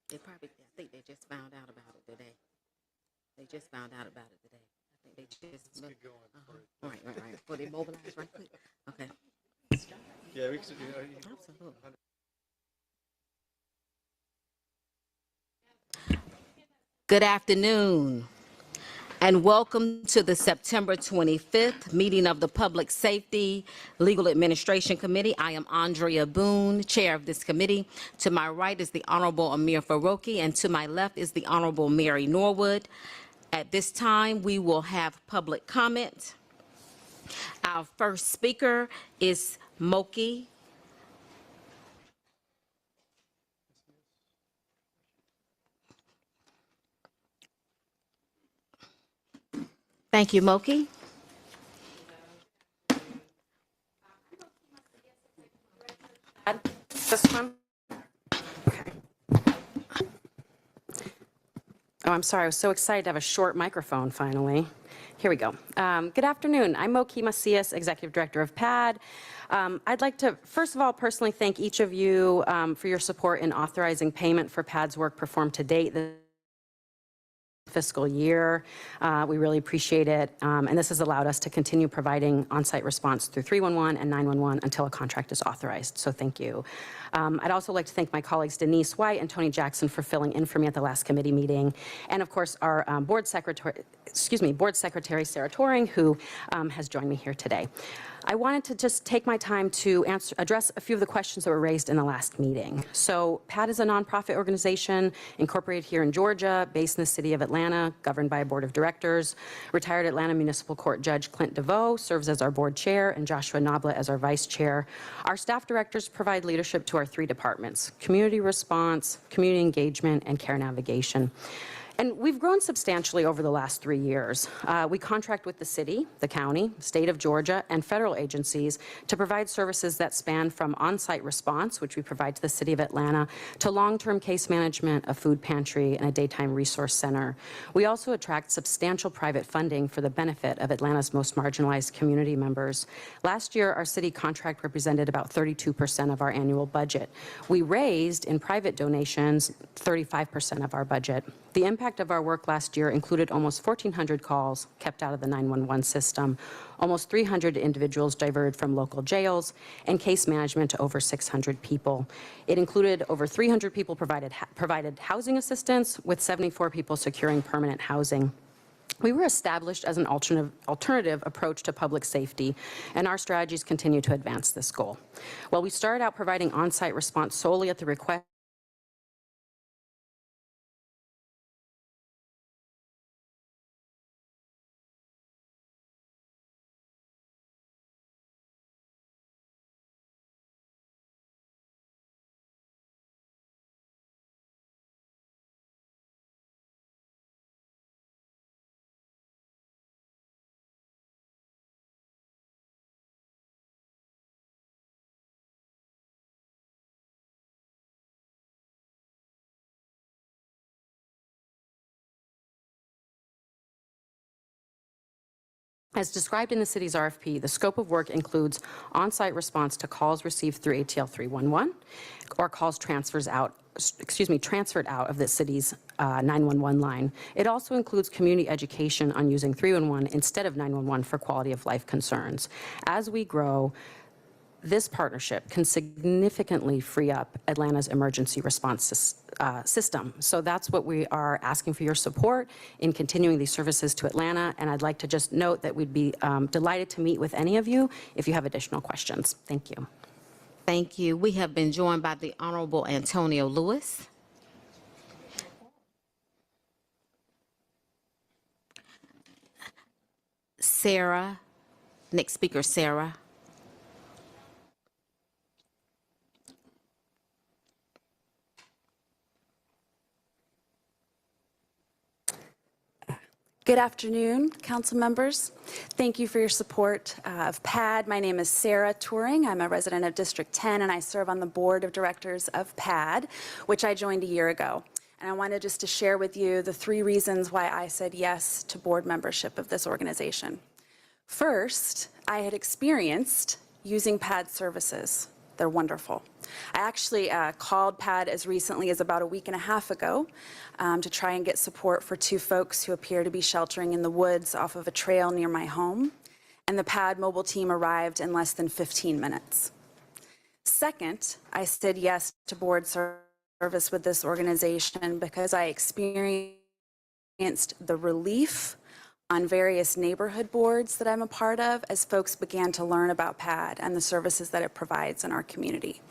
They probably, I think they just found out about it today. They just found out about it today. I think they just. Let's get going. Right. Will they mobilize right quick? Okay. Yeah, we can. Absolutely. Good afternoon, and welcome to the September 25th meeting of the Public Safety Legal Administration Committee. I am Andrea Boone, chair of this committee. To my right is the Honorable Amir Faroki, and to my left is the Honorable Mary Norwood. At this time, we will have public comment. Our first speaker is Moki. Thank you, Moki. This one? Okay. Oh, I'm sorry. I was so excited to have a short microphone finally. Here we go. Good afternoon. I'm Moki Macias, Executive Director of PAD. I'd like to, first of all, personally thank each of you for your support in authorizing payment for PAD's work performed to date this fiscal year. We really appreciate it, and this has allowed us to continue providing on-site response through 311 and 911 until a contract is authorized, so thank you. I'd also like to thank my colleagues Denise White and Tony Jackson for filling in for me at the last committee meeting, and of course our Board Secretary Sarah Toring, who has joined me here today. I wanted to just take my time to address a few of the questions that were raised in the last meeting. So PAD is a nonprofit organization incorporated here in Georgia, based in the city of Atlanta, governed by a board of directors. Retired Atlanta Municipal Court Judge Clint DeVoe serves as our board chair and Joshua Noblet as our vice chair. Our staff directors provide leadership to our three departments: community response, community engagement, and care navigation. And we've grown substantially over the last 3 years. We contract with the city, the county, state of Georgia, and federal agencies to provide services that span from on-site response, which we provide to the city of Atlanta, to long-term case management, a food pantry, and a daytime resource center. We also attract substantial private funding for the benefit of Atlanta's most marginalized community members. Last year, our city contract represented about 32% of our annual budget. We raised in private donations 35% of our budget. The impact of our work last year included almost 1,400 calls kept out of the 911 system, almost 300 individuals diverted from local jails, and case management to over 600 people. It included over 300 people provided housing assistance, with 74 people securing permanent housing. We were established as an alternative approach to public safety, and our strategies continue to advance this goal. While we started out providing on-site response solely at the request As described in the city's RFP, the scope of work includes on-site response to calls received through ATL 311 or calls transferred out of the city's 911 line. It also includes community education on using 311 instead of 911 for quality of life concerns. As we grow, this partnership can significantly free up Atlanta's emergency response system. So that's what we are asking for your support in continuing these services to Atlanta. And I'd like to just note that we'd be delighted to meet with any of you if you have additional questions. Thank you. Thank you. We have been joined by the Honorable Antonio Lewis. Sarah, next speaker, Sarah. Good afternoon, council members. Thank you for your support of PAD. My name is Sarah Turing. I'm a resident of District 10, and I serve on the board of directors of PAD, which I joined a year ago. And I wanted just to share with you the 3 reasons why I said yes to board membership of this organization. First, I had experienced using PAD services They're wonderful. I actually called PAD as recently as about a week and a half ago to try and get support for 2 folks who appear to be sheltering in the woods off of a trail near my home, and the PAD mobile team arrived in less than 15 minutes. Second, I said yes to board service with this organization because I experienced the relief on various neighborhood boards that I'm a part of as folks began to learn about PAD and the services that it provides in our community.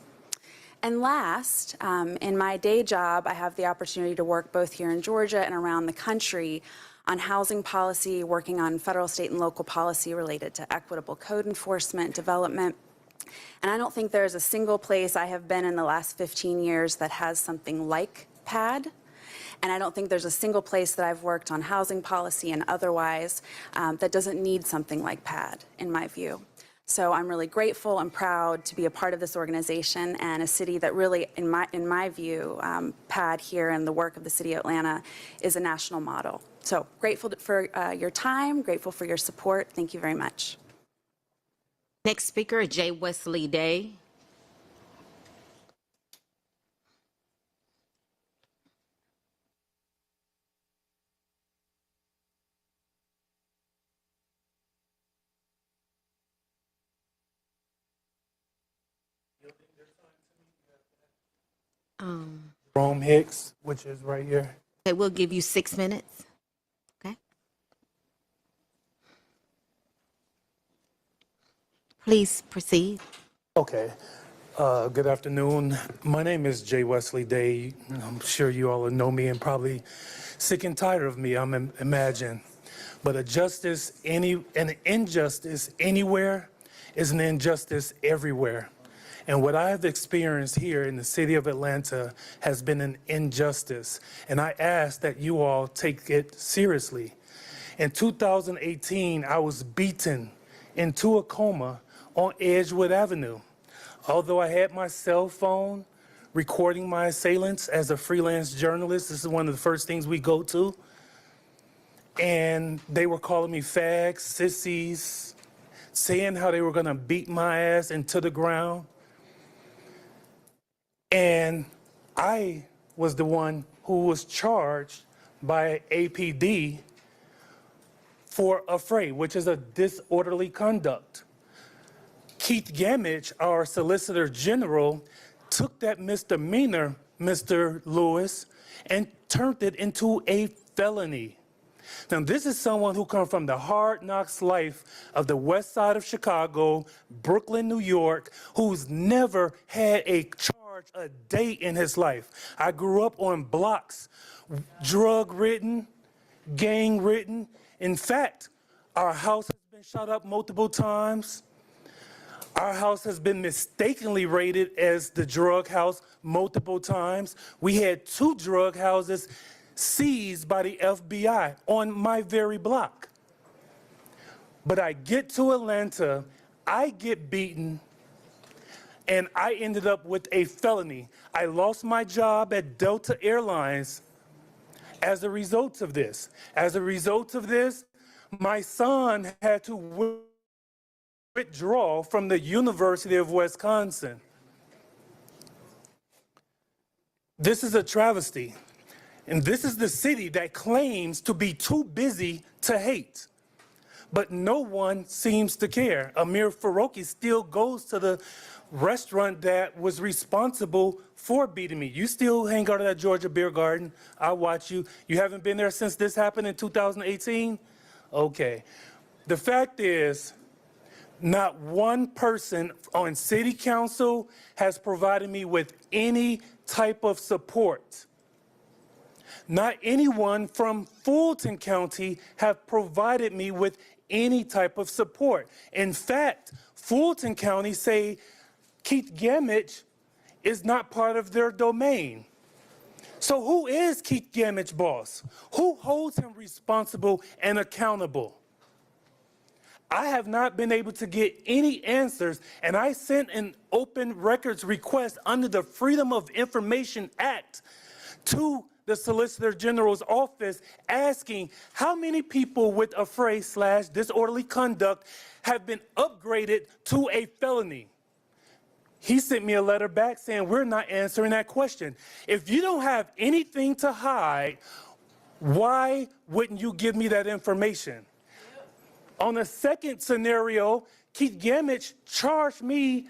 And last, in my day job, I have the opportunity to work both here in Georgia and around the country on housing policy, working on federal, state, and local policy related to equitable code enforcement, development. And I don't think there's a single place I have been in the last 15 years that has something like PAD. And I don't think there's a single place that I've worked on housing policy and otherwise that doesn't need something like PAD, in my view. So I'm really grateful and proud to be a part of this organization and a city that really, in my view, PAD here and the work of the city of Atlanta is a national model. So grateful for your time, grateful for your support. Thank you very much. Next speaker, J. Wesley Day. Rome Hicks, which is right here. Okay, we'll give you 6 minutes. Okay. Please proceed. Okay. Good afternoon. My name is J. Wesley Day. I'm sure you all know me and probably sick and tired of me, I'm imagine. But an injustice anywhere is an injustice everywhere. And what I have experienced here in the city of Atlanta has been an injustice. And I ask that you all take it seriously. In 2018, I was beaten into a coma on Edgewood Avenue. Although I had my cell phone recording my assailants as a freelance journalist, this is one of the first things we go to. And they were calling me fags, sissies, saying how they were gonna beat my ass into the ground. And I was the one who was charged by APD for a fray, which is a disorderly conduct. Keith Gamage, our Solicitor General, took that misdemeanor, Mr. Lewis, and turned it into a felony. Now, this is someone who comes from the hard knocks life of the west side of Chicago, Brooklyn, New York, who's never had a charge a day in his life. I grew up on blocks, drug-ridden, gang-ridden. In fact, our house has been shot up multiple times. Our house has been mistakenly rated as the drug house multiple times. We had 2 drug houses seized by the FBI on my very block. But I get to Atlanta, I get beaten, and I ended up with a felony. I lost my job at Delta Airlines as a result of this. As a result of this, my son had to withdraw from the University of Wisconsin. This is a travesty. And this is the city that claims to be too busy to hate. But no one seems to care. Amir Faroqi still goes to the restaurant that was responsible for beating me. You still hang out at that Georgia Beer Garden. I watch you. You haven't been there since this happened in 2018? Okay. The fact is, not one person on city council has provided me with any type of support. Not anyone from Fulton County have provided me with any type of support. In fact, Fulton County say Keith Gamage is not part of their domain. So who is Keith Gamage boss? Who holds him responsible and accountable? I have not been able to get any answers, and I sent an open records request under the Freedom of Information Act to the Solicitor General's office asking how many people with a fray/disorderly conduct have been upgraded to a felony. He sent me a letter back saying, we're not answering that question. If you don't have anything to hide, why wouldn't you give me that information? On the second scenario, Keith Gamage charged me,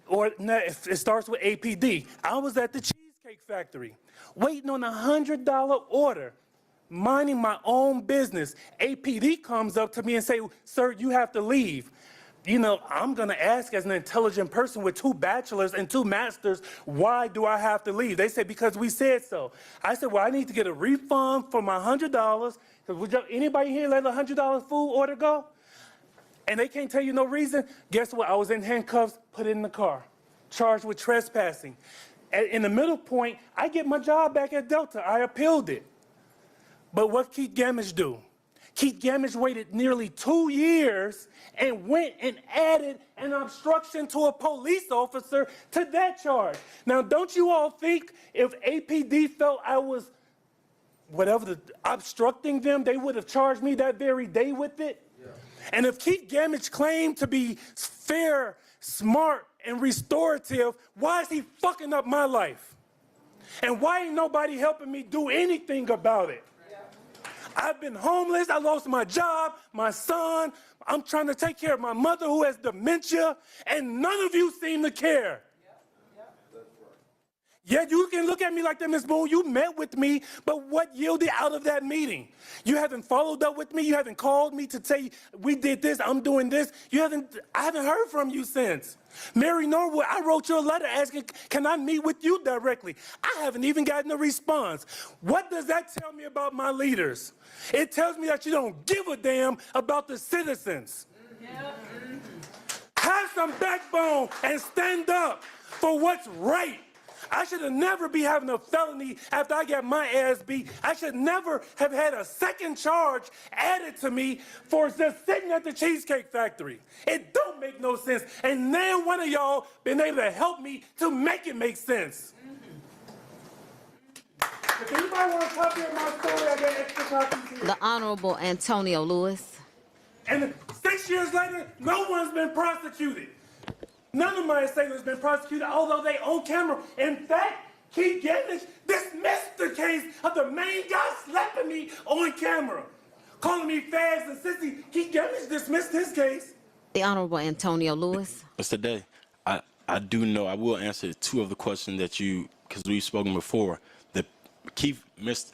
or no, it starts with APD. I was at the Cheesecake Factory, waiting on a $100 order, minding my own business. APD comes up to me and say, sir, you have to leave. You know, I'm gonna ask as an intelligent person with 2 bachelors and 2 masters, why do I have to leave? They said, because we said so. I said, well, I need to get a refund for my $100, because would anybody here let a $100 food order go? And they can't tell you no reason. Guess what? I was in handcuffs, put in the car, charged with trespassing. In the middle point, I get my job back at Delta. I appealed it. But what Keith Gamage do? Keith Gamage waited nearly 2 years and went and added an obstruction to a police officer to that charge. Now, don't you all think if APD felt I was obstructing them, they would have charged me that very day with it? Yeah. And if Keith Gamage claimed to be fair, smart, and restorative, why is he fucking up my life? And why ain't nobody helping me do anything about it? I've been homeless, I lost my job, my son, I'm trying to take care of my mother who has dementia, and none of you seem to care. Yeah, you can look at me like that, Ms. Boone, you met with me, but what yielded out of that meeting? You haven't followed up with me, you haven't called me to say, we did this, I'm doing this. I haven't heard from you since. Mary Norwood, I wrote you a letter asking, can I meet with you directly? I haven't even gotten a response. What does that tell me about my leaders? It tells me that you don't give a damn about the citizens. Have some backbone and stand up for what's right. I should have never be having a felony after I got my ass beat. I should never have had a second charge added to me for just sitting at the Cheesecake Factory. It don't make no sense. And now one of y'all been able to help me to make it make sense. If anybody want a copy of my story, I got extra copies here. The Honorable Antonio Lewis. And 6 years later, no one's been prosecuted. None of my assailants been prosecuted, although they on camera. In fact, Keith Gamage dismissed the case of the main guy slapping me on camera, calling me fast and sissy. Keith Gamage dismissed his case. The Honorable Antonio Lewis. Mr. Day, I do know, I will answer 2 of the questions that because we've spoken before.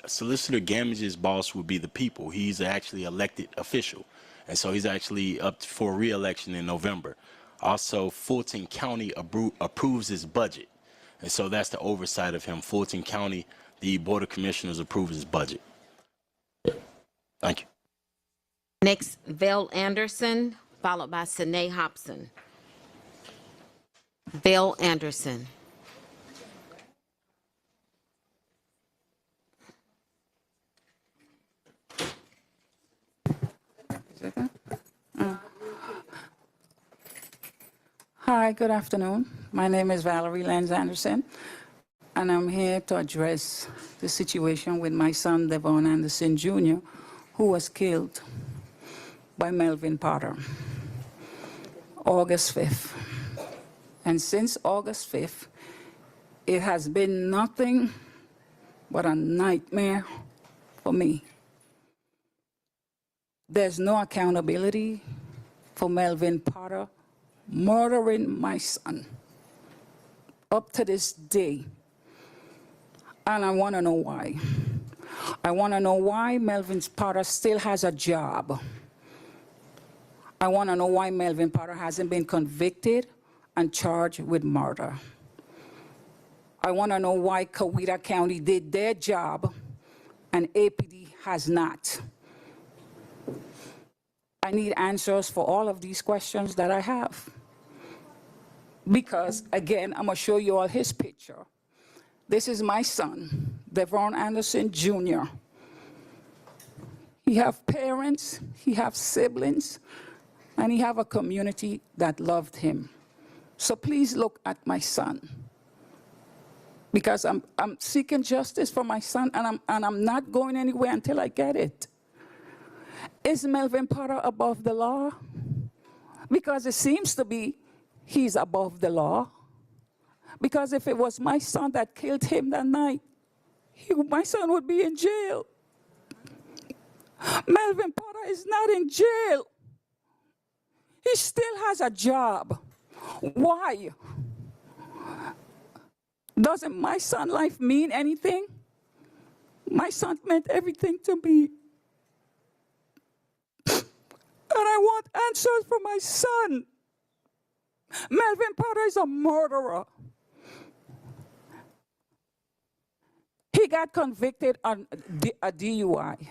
Solicitor Gamage's boss would be the people. He's actually elected official. And so he's actually up for re-election in November. Also, Fulton County approves his budget. And so that's the oversight of him. Fulton County, the Board of Commissioners approves his budget. Thank you. Next, Val Anderson, followed by Sine Hobson. Val Anderson. Hi, good afternoon. My name is Valerie Lenz Anderson, and I'm here to address the situation with my son, Devon Anderson Jr., who was killed by Melvin Potter, August 5th. And since August 5th, it has been nothing but a nightmare for me. There's no accountability for Melvin Potter murdering my son up to this day. And I want to know why. I want to know why Melvin Potter still has a job. I want to know why Melvin Potter hasn't been convicted and charged with murder. I want to know why Coweta County did their job and APD has not. I need answers for all of these questions that I have. Because, again, I'm going to show you all his picture. This is my son, Devon Anderson Jr. He have parents, he have siblings, and he have a community that loved him. So please look at my son. Because I'm seeking justice for my son, and I'm not going anywhere until I get it. Is Melvin Potter above the law? Because it seems to be he's above the law. Because if it was my son that killed him that night, my son would be in jail. Melvin Potter is not in jail. He still has a job. Why? Doesn't my son's life mean anything? My son meant everything to me. And I want answers for my son. Melvin Potter is a murderer. He got convicted on a DUI.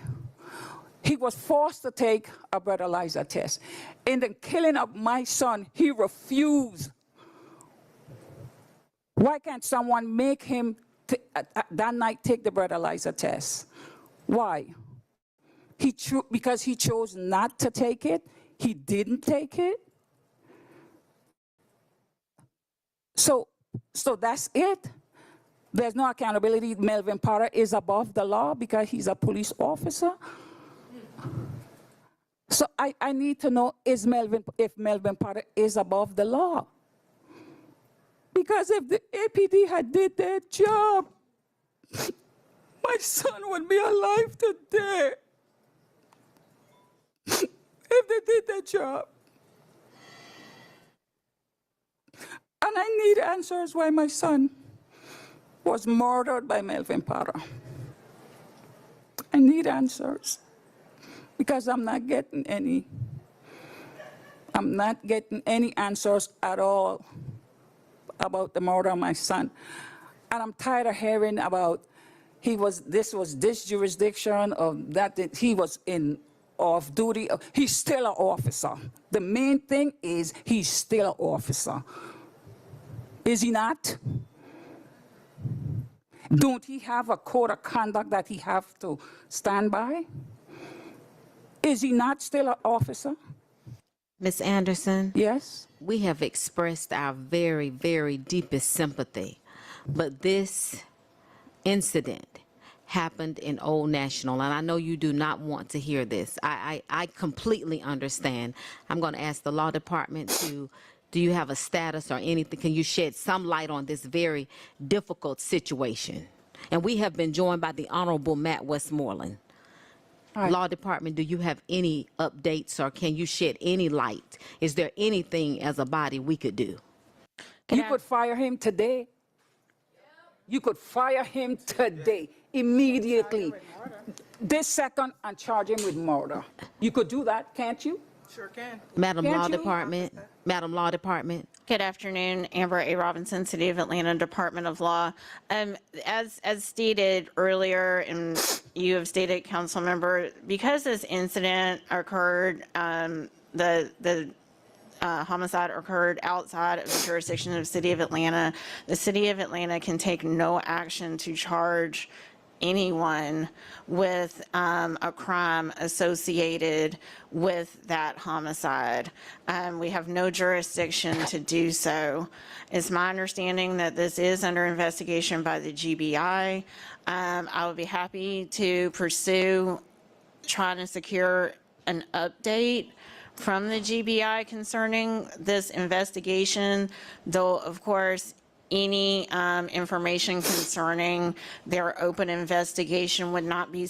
He was forced to take a breathalyzer test. In the killing of my son, he refused. Why can't someone make him that night take the breathalyzer test? Why? Because he chose not to take it? He didn't take it? So that's it? There's no accountability. Melvin Potter is above the law because he's a police officer? So I need to know if Melvin Potter is above the law. Because if the APD had did their job, my son would be alive today. If they did their job. And I need answers why my son was murdered by Melvin Potter. I need answers. Because I'm not getting any. I'm not getting any answers at all about the murder of my son. And I'm tired of hearing about this was this jurisdiction or that he was in off duty. He's still an officer. The main thing is he's still an officer. Is he not? Don't he have a code of conduct that he have to stand by? Is he not still an officer? Ms. Anderson? Yes. We have expressed our very, very deepest sympathy, but this incident happened in Old National, and I know you do not want to hear this. I completely understand. I'm going to ask the law department do you have a status or anything? Can you shed some light on this very difficult situation? And we have been joined by the Honorable Matt Westmoreland. Right. Law Department, do you have any updates or can you shed any light? Is there anything as a body we could do? You could fire him today. You could fire him today, immediately, this second, and charge him with murder. You could do that, can't you? Sure can. Madam Can't Law you? Department, Madam Law Department. Good afternoon, Amber A. Robinson, City of Atlanta Department of Law. As stated earlier, and you have stated, Council Member, because this incident occurred, the homicide occurred outside of the jurisdiction of the City of Atlanta, the City of Atlanta can take no action to charge anyone with a crime associated with that homicide. We have no jurisdiction to do so. It's my understanding that this is under investigation by the GBI. I would be happy to pursue trying to secure an update from the GBI concerning this investigation, though, of course, any information concerning their open investigation would not be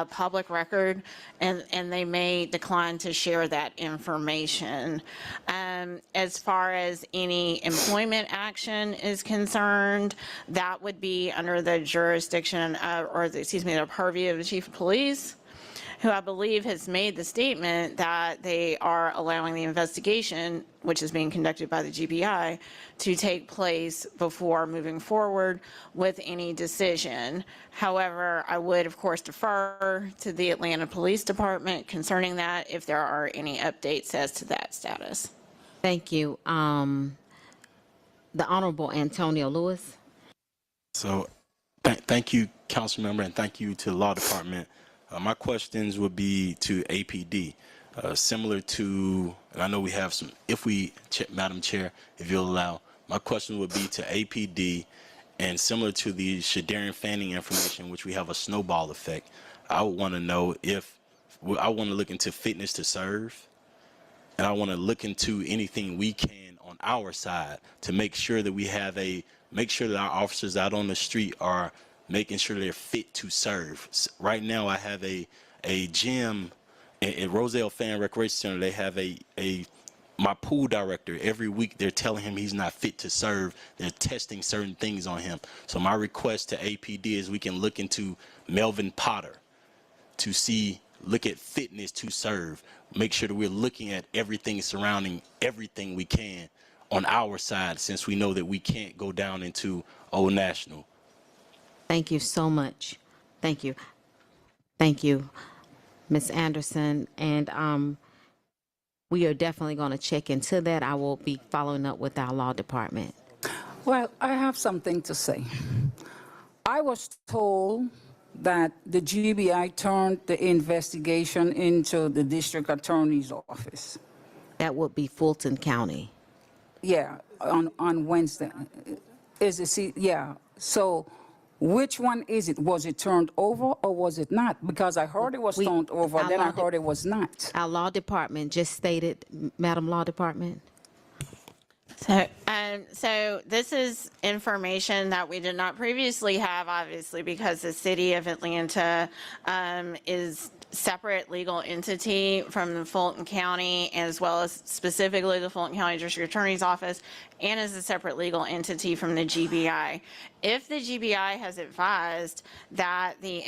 public record, and they may decline to share that information. As far as any employment action is concerned, that would be under the jurisdiction the purview of the Chief of Police, who I believe has made the statement that they are allowing the investigation, which is being conducted by the GBI, to take place before moving forward with any decision. However, I would, of course, defer to the Atlanta Police Department concerning that if there are any updates as to that status. Thank you. The Honorable Antonio Lewis. So thank you, Council Member, and thank you to the Law Department. My questions would be to APD, similar to, and I know we have some, Madam Chair, if you'll allow, my question would be to APD, and similar to the Shadarian Fanning information, which we have a snowball effect. I would want to know I want to look into fitness to serve, and I want to look into anything we can on our side to make sure that we have a make sure that our officers out on the street are making sure they're fit to serve. Right now, I have a gym at Roselle Fan Recreation Center. They have my pool director, every week they're telling him he's not fit to serve. They're testing certain things on him. So my request to APD is we can look into Melvin Potter to look at fitness to serve. Make sure that we're looking at everything surrounding everything we can on our side, since we know that we can't go down into Old National. Thank you so much. Thank you. Thank you, Ms. Anderson. And we are definitely going to check into that. I will be following up with our law department. Well, I have something to say. I was told that the GBI turned the investigation into the district attorney's office. That would be Fulton County. Yeah, on Wednesday. Yeah, so which one is it? Was it turned over or was it not? Because I heard it was turned over, then I heard it was not. Our law department just stated, Madam Law Department. So this is information that we did not previously have, obviously, because the city of Atlanta is separate legal entity from the Fulton County, as well as specifically the Fulton County District Attorney's Office, and is a separate legal entity from the GBI. If the GBI has advised that they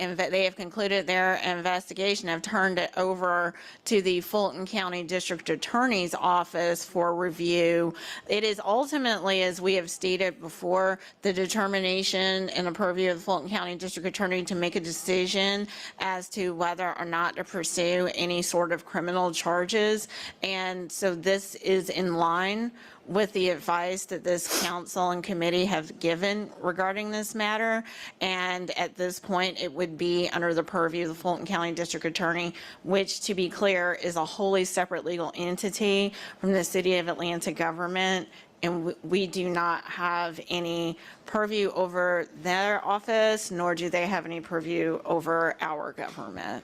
have concluded their investigation, have turned it over to the Fulton County District Attorney's Office for review, it is ultimately, as we have stated before, the determination and the purview of the Fulton County District Attorney to make a decision as to whether or not to pursue any sort of criminal charges. And so this is in line with the advice that this council and committee have given regarding this matter. And at this point, it would be under the purview of the Fulton County District Attorney, which, to be clear, is a wholly separate legal entity from the city of Atlanta government. And we do not have any purview over their office, nor do they have any purview over our government.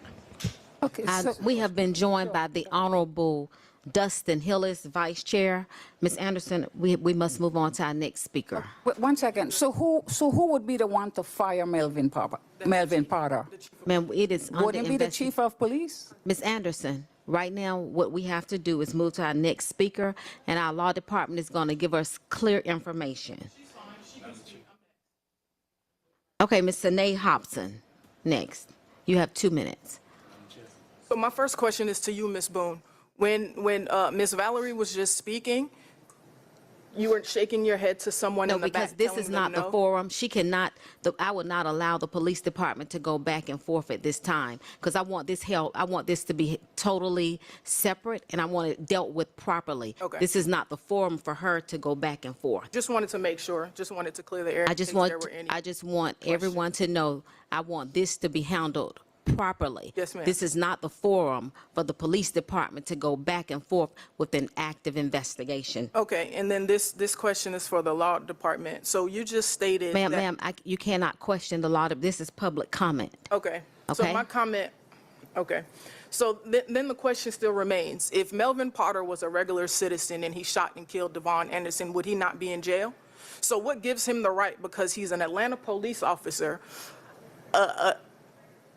Okay, so We have been joined by the Honorable Dustin Hillis, Vice Chair. Ms. Anderson, we must move on to our next speaker. wait, 1 second. So who would be the one to fire Melvin Potter? Ma'am, it is under Wouldn't it be the chief of police? Ms. Anderson, right now, what we have to do is move to our next speaker, and our law department is going to give us clear information. Okay, Ms. Sanae Hobson, next. You have 2 minutes. So my first question is to you, Ms. Boone. When Ms. Valerie was just speaking, you were shaking your head to someone No, in the because back this telling is them not the no? forum. She cannot, I would not allow the police department to go back and forth at this time, because I want this to be totally separate, and I want it dealt with properly. Okay. This is not the forum for her to go back and forth. Just wanted to make sure, just wanted to clear the air. I in just case want, there were any- I just want everyone to know, I want this to be handled properly. Yes, ma'am. This is not the forum for the police department to go back and forth with an active investigation. Okay, and then this question is for the law department. So you just stated that. Ma'am, you cannot question the law. This is public comment. Okay. So Okay. my comment, okay. So then the question still remains. If Melvin Potter was a regular citizen and he shot and killed Devon Anderson, would he not be in jail? So what gives him the right, because he's an Atlanta police officer,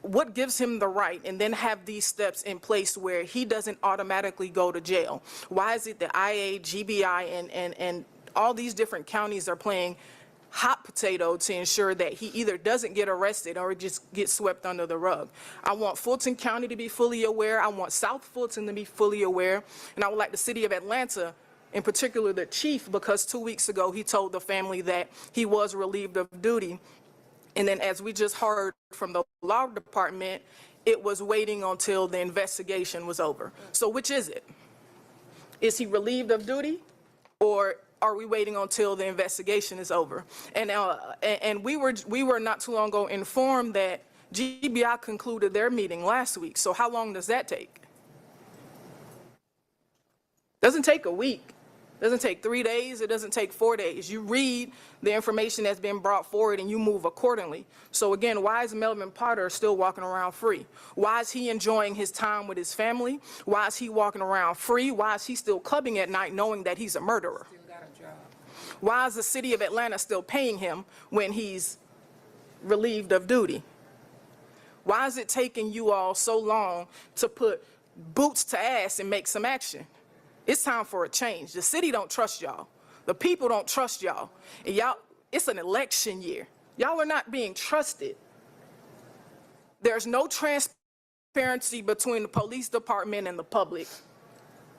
what gives him the right and then have these steps in place where he doesn't automatically go to jail? Why is it that IA, GBI, and all these different counties are playing hot potato to ensure that he either doesn't get arrested or just gets swept under the rug? I want Fulton County to be fully aware. I want South Fulton to be fully aware. And I would like the city of Atlanta, in particular the chief, because 2 weeks ago he told the family that he was relieved of duty. And then, as we just heard from the law department, it was waiting until the investigation was over. So which is it? Is he relieved of duty, or are we waiting until the investigation is over? And we were not too long ago informed that GBI concluded their meeting last week. So how long does that take? Doesn't take a week. Doesn't take 3 days. It doesn't take 4 days. You read the information that's been brought forward and you move accordingly. So again, why is Melvin Potter still walking around free? Why is he enjoying his time with his family? Why is he walking around free? Why is he still clubbing at night knowing that he's a murderer? Why is the city of Atlanta still paying him when he's relieved of duty? Why is it taking you all so long to put boots to ass and make some action? It's time for a change. The city don't trust y'all. The people don't trust y'all. And y'all, it's an election year. Y'all are not being trusted. There's no transparency between the police department and the public.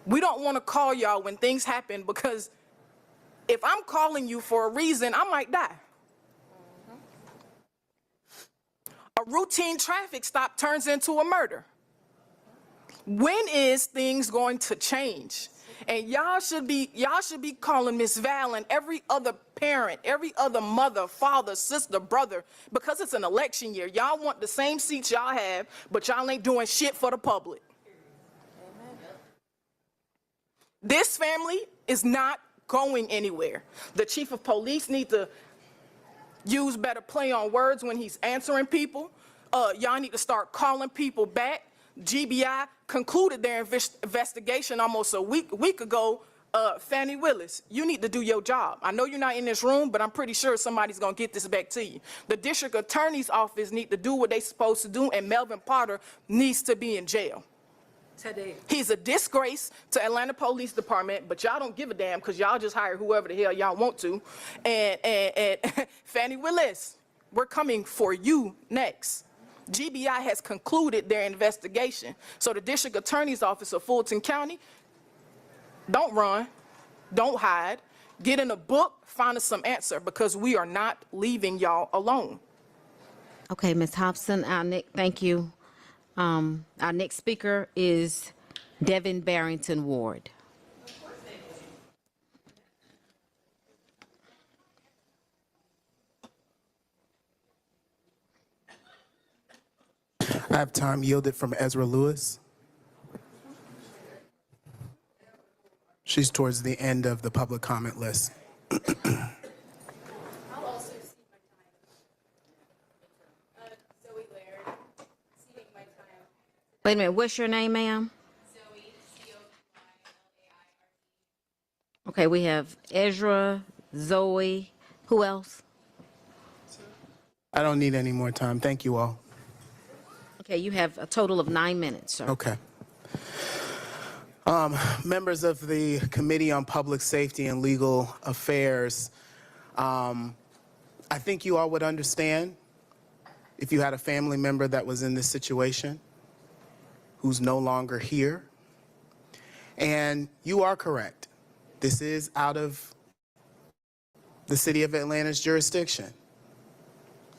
We don't want to call y'all when things happen, because if I'm calling you for a reason, I might die. A routine traffic stop turns into a murder. When is things going to change? And y'all should be calling Miss Val and every other parent, every other mother, father, sister, brother, because it's an election year. Y'all want the same seats y'all have, but y'all ain't doing shit for the public. Amen. This family is not going anywhere. The chief of police needs to use better play on words when he's answering people. Y'all need to start calling people back. GBI concluded their investigation almost a week ago. Fannie Willis, you need to do your job. I know you're not in this room, but I'm pretty sure somebody's gonna get this back to you. The district attorney's office need to do what they're supposed to do, and Melvin Potter needs to be in jail. Today. He's a disgrace to Atlanta Police Department, but y'all don't give a damn because y'all just hire whoever the hell y'all want to. And Fannie Willis, we're coming for you next. GBI has concluded their investigation. So the district attorney's office of Fulton County, don't run, don't hide, get in a book, find us some answer, because we are not leaving y'all alone. Okay, Ms. Hobson, thank you. Our next speaker is Devin Barrington Ward. I have time yielded from Ezra Lewis. She's towards the end of the public comment list. Wait a minute, what's your name, ma'am? Okay, we have Ezra, Zoe, who else? I don't need any more time. Thank you all. Okay, you have a total of 9 minutes, sir. Okay. Members of the Committee on Public Safety and Legal Affairs, I think you all would understand if you had a family member that was in this situation who's no longer here. And you are correct. This is out of the City of Atlanta's jurisdiction.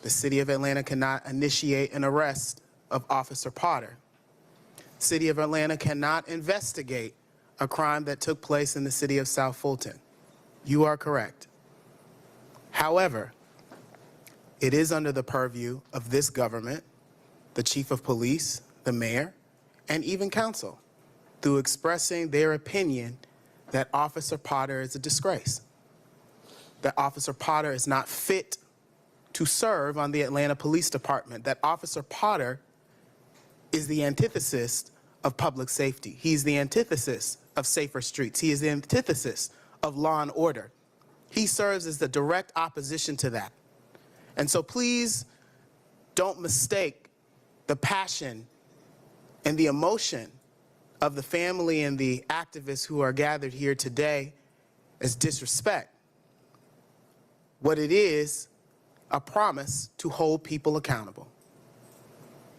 The City of Atlanta cannot initiate an arrest of Officer Potter. City of Atlanta cannot investigate a crime that took place in the city of South Fulton. You are correct. However, it is under the purview of this government, the chief of police, the mayor, and even council, through expressing their opinion that Officer Potter is a disgrace, that Officer Potter is not fit to serve on the Atlanta Police Department, that Officer Potter is the antithesis of public safety. He's the antithesis of safer streets. He is the antithesis of law and order. He serves as the direct opposition to that. And so please don't mistake the passion and the emotion of the family and the activists who are gathered here today as disrespect. What it is, a promise to hold people accountable.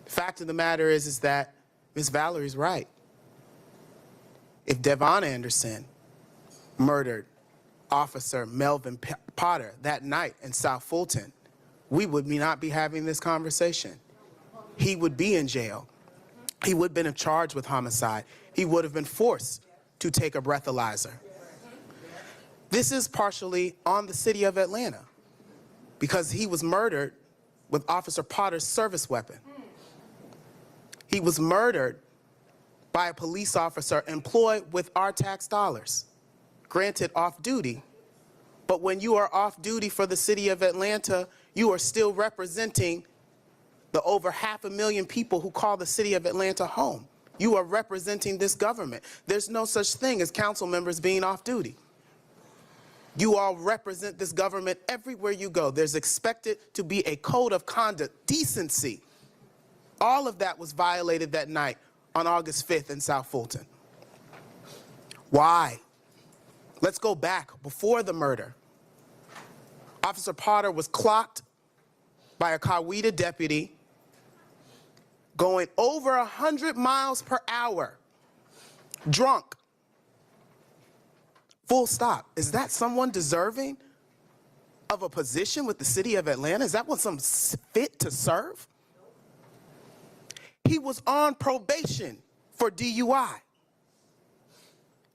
The fact of the matter is that Ms. Valerie's right. If Devon Anderson murdered Officer Melvin Potter that night in South Fulton, we would not be having this conversation. He would be in jail. He would have been charged with homicide. He would have been forced to take a breathalyzer. This is partially on the City of Atlanta because he was murdered with Officer Potter's service weapon. He was murdered by a police officer employed with our tax dollars, granted off duty. But when you are off duty for the City of Atlanta, you are still representing the over 500,000 people who call the City of Atlanta home. You are representing this government. There's no such thing as council members being off duty. You all represent this government everywhere you go. There's expected to be a code of conduct, decency. All of that was violated that night on August 5th in South Fulton. Why? Let's go back before the murder. Officer Potter was clocked by a Coweta deputy going over 100 miles per hour, drunk. Full stop. Is that someone deserving of a position with the city of Atlanta? Is that one some fit to serve? He was on probation for DUI.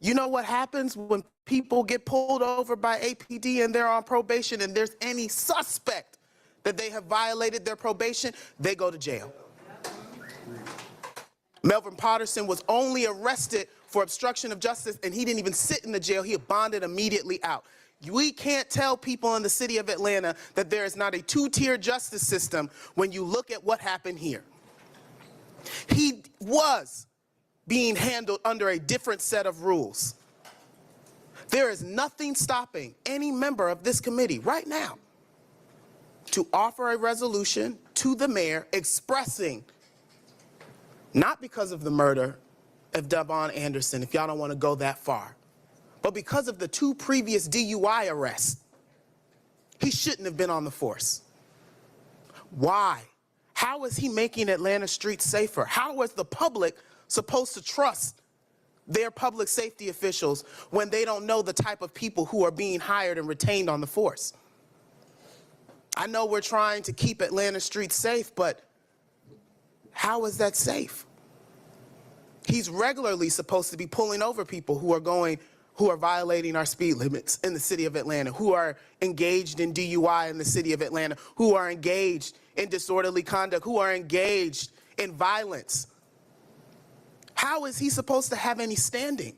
You know what happens when people get pulled over by APD and they're on probation and there's any suspect that they have violated their probation? They go to jail. Melvin Patterson was only arrested for obstruction of justice, and he didn't even sit in the jail. He bonded immediately out. We can't tell people in the city of Atlanta that there is not a two-tier justice system when you look at what happened here. He was being handled under a different set of rules. There is nothing stopping any member of this committee right now to offer a resolution to the mayor expressing, not because of the murder of Devon Anderson, if y'all don't want to go that far, but because of the 2 previous DUI arrests, he shouldn't have been on the force. Why? How is he making Atlanta streets safer? How is the public supposed to trust their public safety officials when they don't know the type of people who are being hired and retained on the force? I know we're trying to keep Atlanta streets safe, but how is that safe? He's regularly supposed to be pulling over people who are violating our speed limits in the city of Atlanta, who are engaged in DUI in the city of Atlanta, who are engaged in disorderly conduct, who are engaged in violence. How is he supposed to have any standing?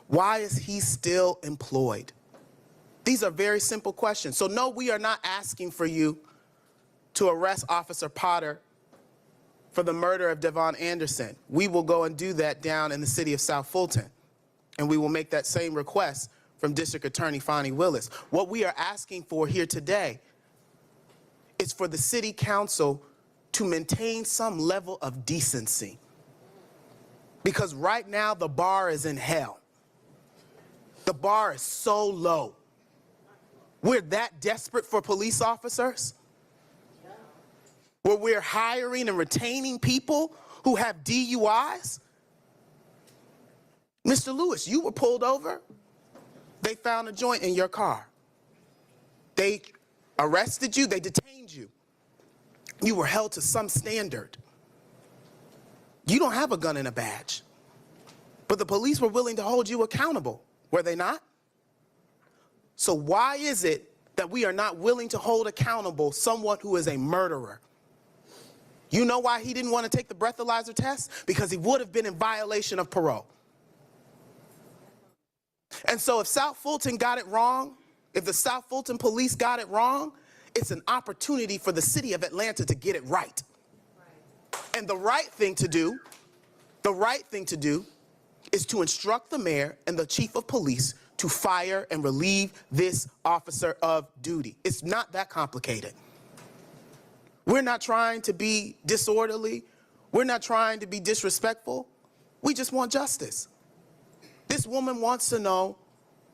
Why is he still employed? These are very simple questions. So no, we are not asking for you to arrest Officer Potter for the murder of Devon Anderson. We will go and do that down in the city of South Fulton, and we will make that same request from District Attorney Fonnie Willis. What we are asking for here today is for the city council to maintain some level of decency, because right now the bar is in hell. The bar is so low. We're that desperate for police officers, where we're hiring and retaining people who have DUIs. Mr. Lewis, you were pulled over. They found a joint in your car. They arrested you, they detained you. You were held to some standard. You don't have a gun and a badge, but the police were willing to hold you accountable, were they not? So why is it that we are not willing to hold accountable someone who is a murderer? You know why he didn't want to take the breathalyzer test? Because he would have been in violation of parole. And so if South Fulton got it wrong, if the South Fulton police got it wrong, it's an opportunity for the city of Atlanta to get it right. And the right thing to do is to instruct the mayor and the chief of police to fire and relieve this officer of duty. It's not that complicated. We're not trying to be disorderly. We're not trying to be disrespectful. We just want justice. This woman wants to know,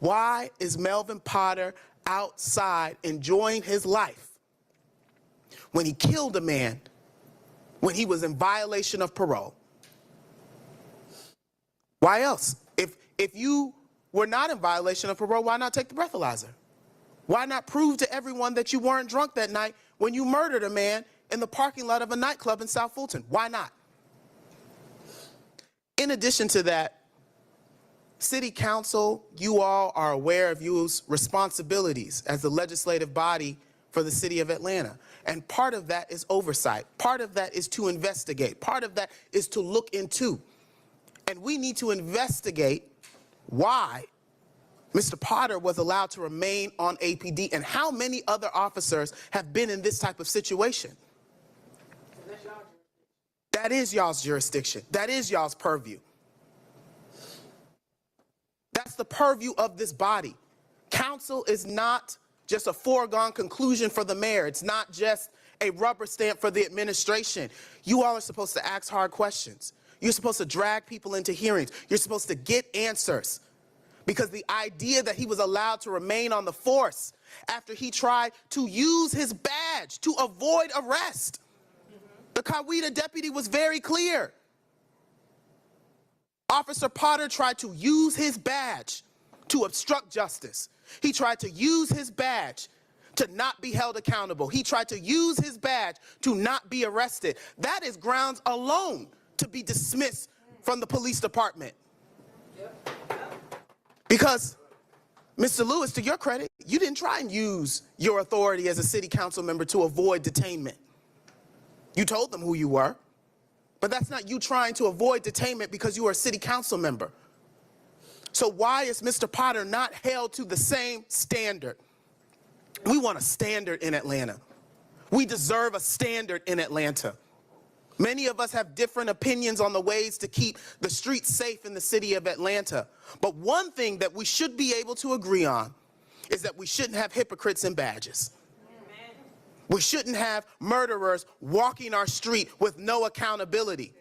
why is Melvin Potter outside enjoying his life when he killed a man when he was in violation of parole? Why else? If you were not in violation of parole, why not take the breathalyzer? Why not prove to everyone that you weren't drunk that night when you murdered a man in the parking lot of a nightclub in South Fulton? Why not? In addition to that, City Council, you all are aware of your responsibilities as the legislative body for the city of Atlanta. And part of that is oversight. Part of that is to investigate. Part of that is to look into. And we need to investigate why Mr. Potter was allowed to remain on APD and how many other officers have been in this type of situation. That is y'all's jurisdiction. That is y'all's purview. That's that's the purview of this body. Council is not just a foregone conclusion for the mayor. It's not just a rubber stamp for the administration. You all are supposed to ask hard questions. You're supposed to drag people into hearings. You're supposed to get answers. Because the idea that he was allowed to remain on the force after he tried to use his badge to avoid arrest. The Coweta deputy was very clear. Officer Potter tried to use his badge to obstruct justice. He tried to use his badge to not be held accountable. He tried to use his badge to not be arrested. That is grounds alone to be dismissed from the police department. Because, Mr. Lewis, to your credit, you didn't try and use your authority as a city council member to avoid detainment. You told them who you were, but that's not you trying to avoid detainment because you are a city council member. So why is Mr. Potter not held to the same standard? We want a standard in Atlanta. We deserve a standard in Atlanta. Many of us have different opinions on the ways to keep the streets safe in the city of Atlanta. But one thing that we should be able to agree on is that we shouldn't have hypocrites in badges. Amen. We shouldn't have murderers walking our street with no accountability.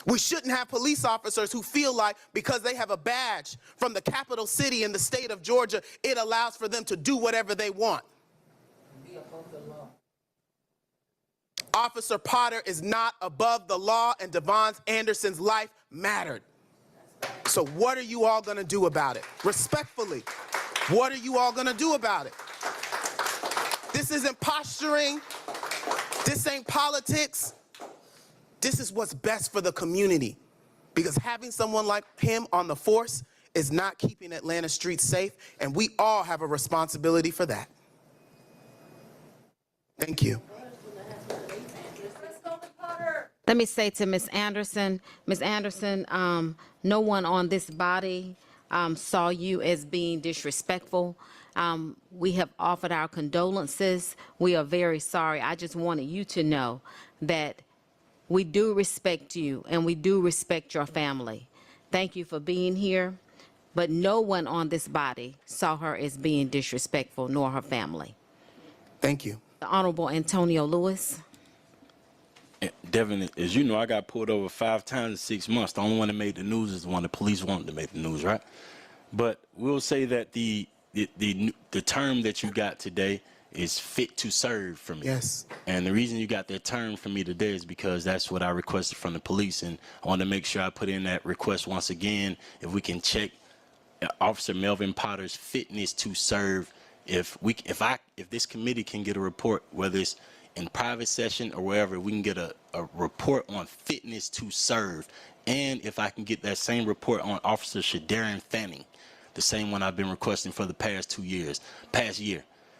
We shouldn't have police officers who feel like because they have a badge from the capital city in the state of Georgia, it allows for them to do whatever they want. Officer Potter is not above the law, and Devon Anderson's life mattered. So what are you all going to do about it? Respectfully, what are you all going to do about it? This isn't posturing. This ain't politics. This is what's best for the community. Because having someone like him on the force is not keeping Atlanta streets safe, and we all have a responsibility for that. Thank you. Let me say to Ms. Anderson, no one on this body saw you as being disrespectful. We have offered our condolences. We are very sorry. I just wanted you to know that we do respect you and we do respect your family. Thank you for being here, but no one on this body saw her as being disrespectful, nor her family. Thank you. The Honorable Antonio Lewis. Devin, as you know, I got pulled over 5 times in 6 months. The only one that made the news is the one the police wanted to make the news, right? But we'll say that the term that you got today is fit to serve for me. Yes. And the reason you got that term for me today is because that's what I requested from the police, and I want to make sure I put in that request once again. If we can check Officer Melvin Potter's fitness to serve, if this committee can get a report, whether it's in private session or wherever, we can get a report on fitness to serve. And if I can get that same report on Officer Shadarian Fanning, the same one I've been requesting for the past year,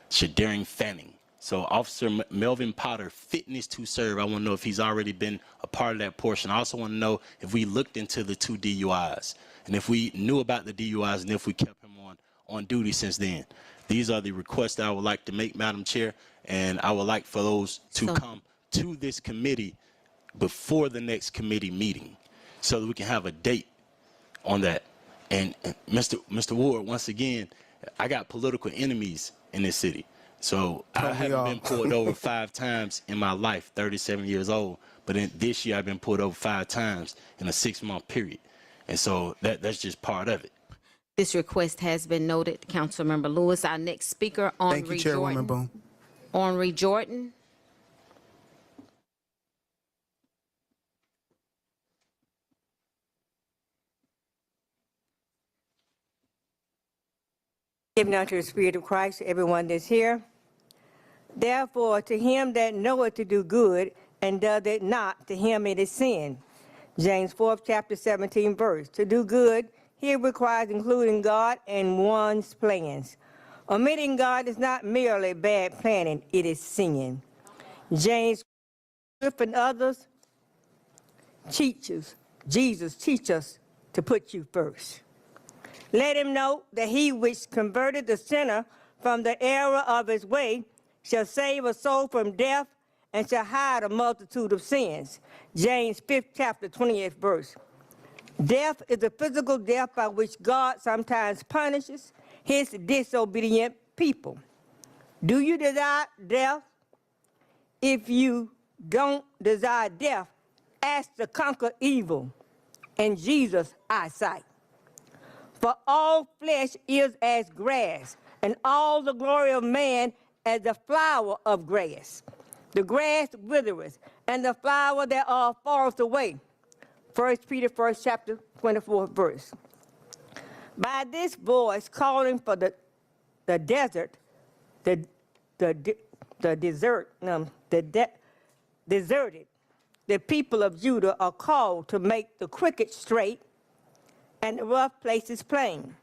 Shadarian Fanning. So Officer Melvin Potter, fitness to serve, I want to know if he's already been a part of that portion. I also want to know if we looked into the 2 DUIs, and if we knew about the DUIs, and if we kept him on duty since then. These are the requests that I would like to make, Madam Chair, and I would like for those to come to this committee before the next committee meeting so that we can have a date on that. And Mr. Ward, once again, I got political enemies in this city. So I haven't been pulled over 5 times in my life, 37 years old, but this year I've been pulled over 5 times in a 6-month period. And so that's just part of it. This request has been noted. Councilmember Lewis. Our next speaker, Henri Jordan. Thank you, Chairwoman Boone. Henri Jordan. Given unto the Spirit of Christ, everyone that's here. Therefore, to him that knoweth to do good and doth it not, to him it is sin. James 4th chapter 17 verse. To do good here requires including God in one's plans. Omitting God is not merely bad planning, it is sin. James and others teaches, Jesus teach us to put you first. Let him know that he which converted the sinner from the error of his way shall save a soul from death and shall hide a multitude of sins. James 5th chapter 28th verse. Death is a physical death by which God sometimes punishes his disobedient people. Do you desire death? If you don't desire death, ask to conquer evil in Jesus' eyesight. For all flesh is as grass, and all the glory of man as the flower of grass. The grass withereth, and the flower thereof falleth away. 1 Peter 1st chapter 24th verse. By this voice calling for the desert, deserted, the people of Judah are called to make the crooked straight and the rough places plain,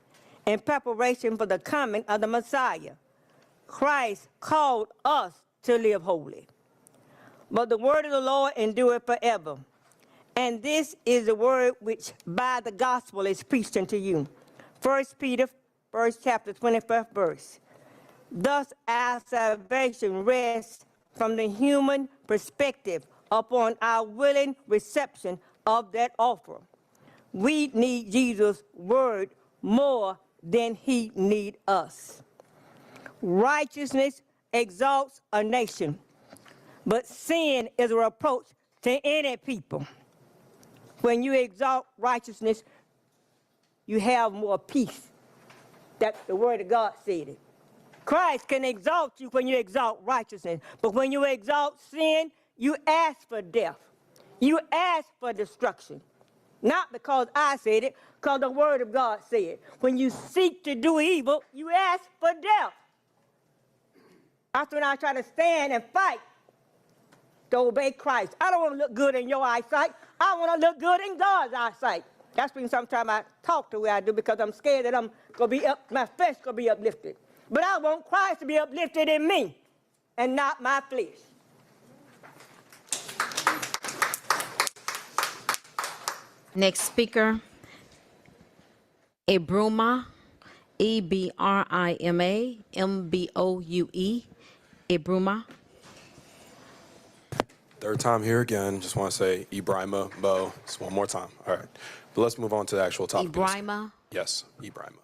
in preparation for the coming of the Messiah. Christ called us to live holy. But the word of the Lord endureth forever. And this is the word which by the gospel is preached unto you. 1 Peter 1st chapter 25th verse. Thus our salvation rests from the human perspective upon our willing reception of that offer. We need Jesus' word more than he needs us. Righteousness exalts a nation, but sin is a reproach to any people. When you exalt righteousness, you have more peace. That's the word of God said it. Christ can exalt you when you exalt righteousness, but when you exalt sin, you ask for death. You ask for destruction. Not because I said it, because the word of God said it. When you seek to do evil, you ask for death. That's when I try to stand and fight to obey Christ. I don't want to look good in your eyesight. I want to look good in God's eyesight. That's when sometimes I talk the way I do because I'm scared that I'm going to be my flesh going to be uplifted. But I want Christ to be uplifted in me and not my flesh. Next speaker, Ebruma, E-B-R-I-M-A, M-B-O-U-E, Ebruma. Third time here again. Just want to say Ibrahima, Bo. Just one more time. All right. But let's move on to the actual topic. Ibrahima? Yes, Ibrahima.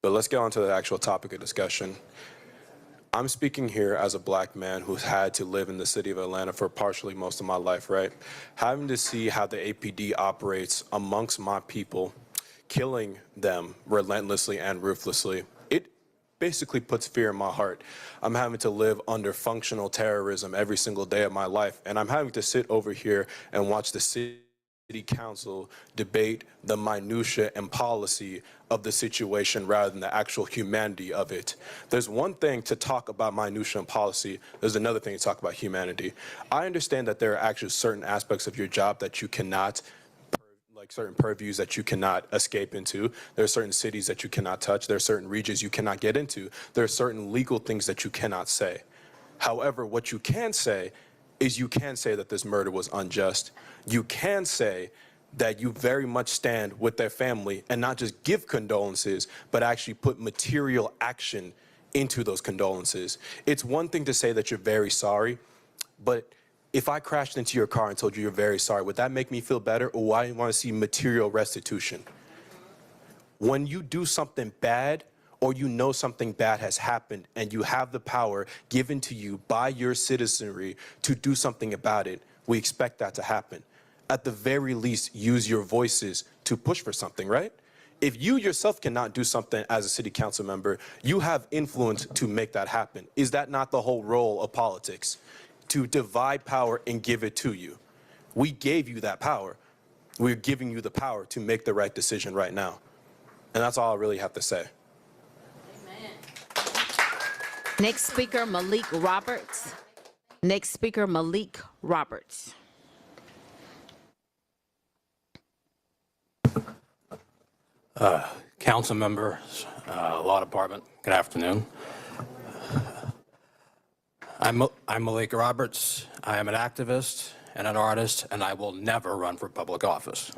But let's get on to the actual topic of discussion. I'm speaking here as a black man who's had to live in the city of Atlanta for partially most of my life, right? Having to see how the APD operates amongst my people, killing them relentlessly and ruthlessly, it basically puts fear in my heart. I'm having to live under functional terrorism every single day of my life, and I'm having to sit over here and watch the city council debate the minutia and policy of the situation rather than the actual humanity of it. There's one thing to talk about minutia and policy. There's another thing to talk about humanity. I understand that there are actually certain aspects of your job that you cannot, like certain purviews that you cannot escape into. There are certain cities that you cannot touch. There are certain regions you cannot get into. There are certain legal things that you cannot say. However, what you can say is you can say that this murder was unjust. You can say that you very much stand with their family and not just give condolences, but actually put material action into those condolences. It's one thing to say that you're very sorry, but if I crashed into your car and told you you're very sorry, would that make me feel better, or would I want to see material restitution? When you do something bad, or you know something bad has happened and you have the power given to you by your citizenry to do something about it, we expect that to happen. At the very least, use your voices to push for something, right? If you yourself cannot do something as a city council member, you have influence to make that happen. Is that not the whole role of politics? To divide power and give it to you. We gave you that power. We're giving you the power to make the right decision right now. And that's all I really have to say. Next speaker, Malik Roberts. Next speaker, Malik Roberts. Council members, Law Department, good afternoon. I'm Malik Roberts. I am an activist and an artist, and I will never run for public office.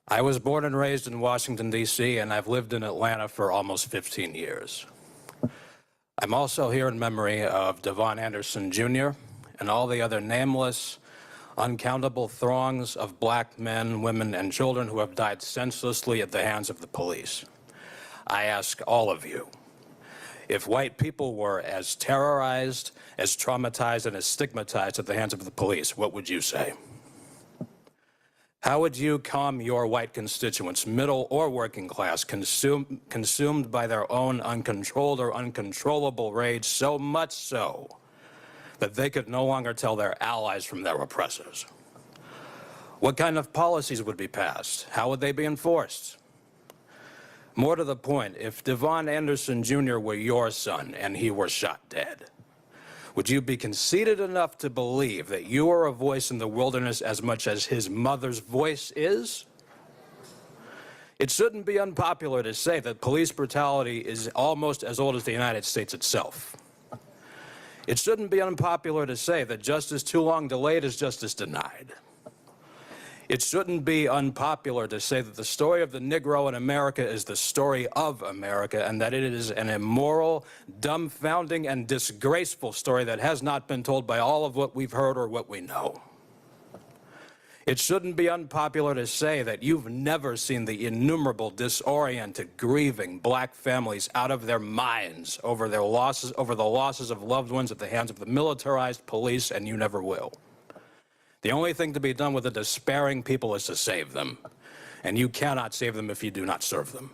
I was born and raised in Washington, D.C., and I've lived in Atlanta for almost 15 years. I'm also here in memory of Devon Anderson, Jr., and all the other nameless, uncountable throngs of black men, women, and children who have died senselessly at the hands of the police. I ask all of you, if white people were as terrorized, as traumatized, and as stigmatized at the hands of the police, what would you say? How would you calm your white constituents, middle or working class, consumed by their own uncontrolled or uncontrollable rage, so much so that they could no longer tell their allies from their oppressors? What kind of policies would be passed? How would they be enforced? More to the point, if Devon Anderson Jr. were your son and he were shot dead, would you be conceited enough to believe that you are a voice in the wilderness as much as his mother's voice is? It shouldn't be unpopular to say that police brutality is almost as old as the United States itself. It shouldn't be unpopular to say that justice too long delayed is justice denied. It shouldn't be unpopular to say that the story of the Negro in America is the story of America, and that it is an immoral, dumbfounding, and disgraceful story that has not been told by all of what we've heard or what we know. It shouldn't be unpopular to say that you've never seen the innumerable, disoriented, grieving black families out of their minds over their losses, over the losses of loved ones at the hands of the militarized police, and you never will. The only thing to be done with the despairing people is to save them, and you cannot save them if you do not serve them.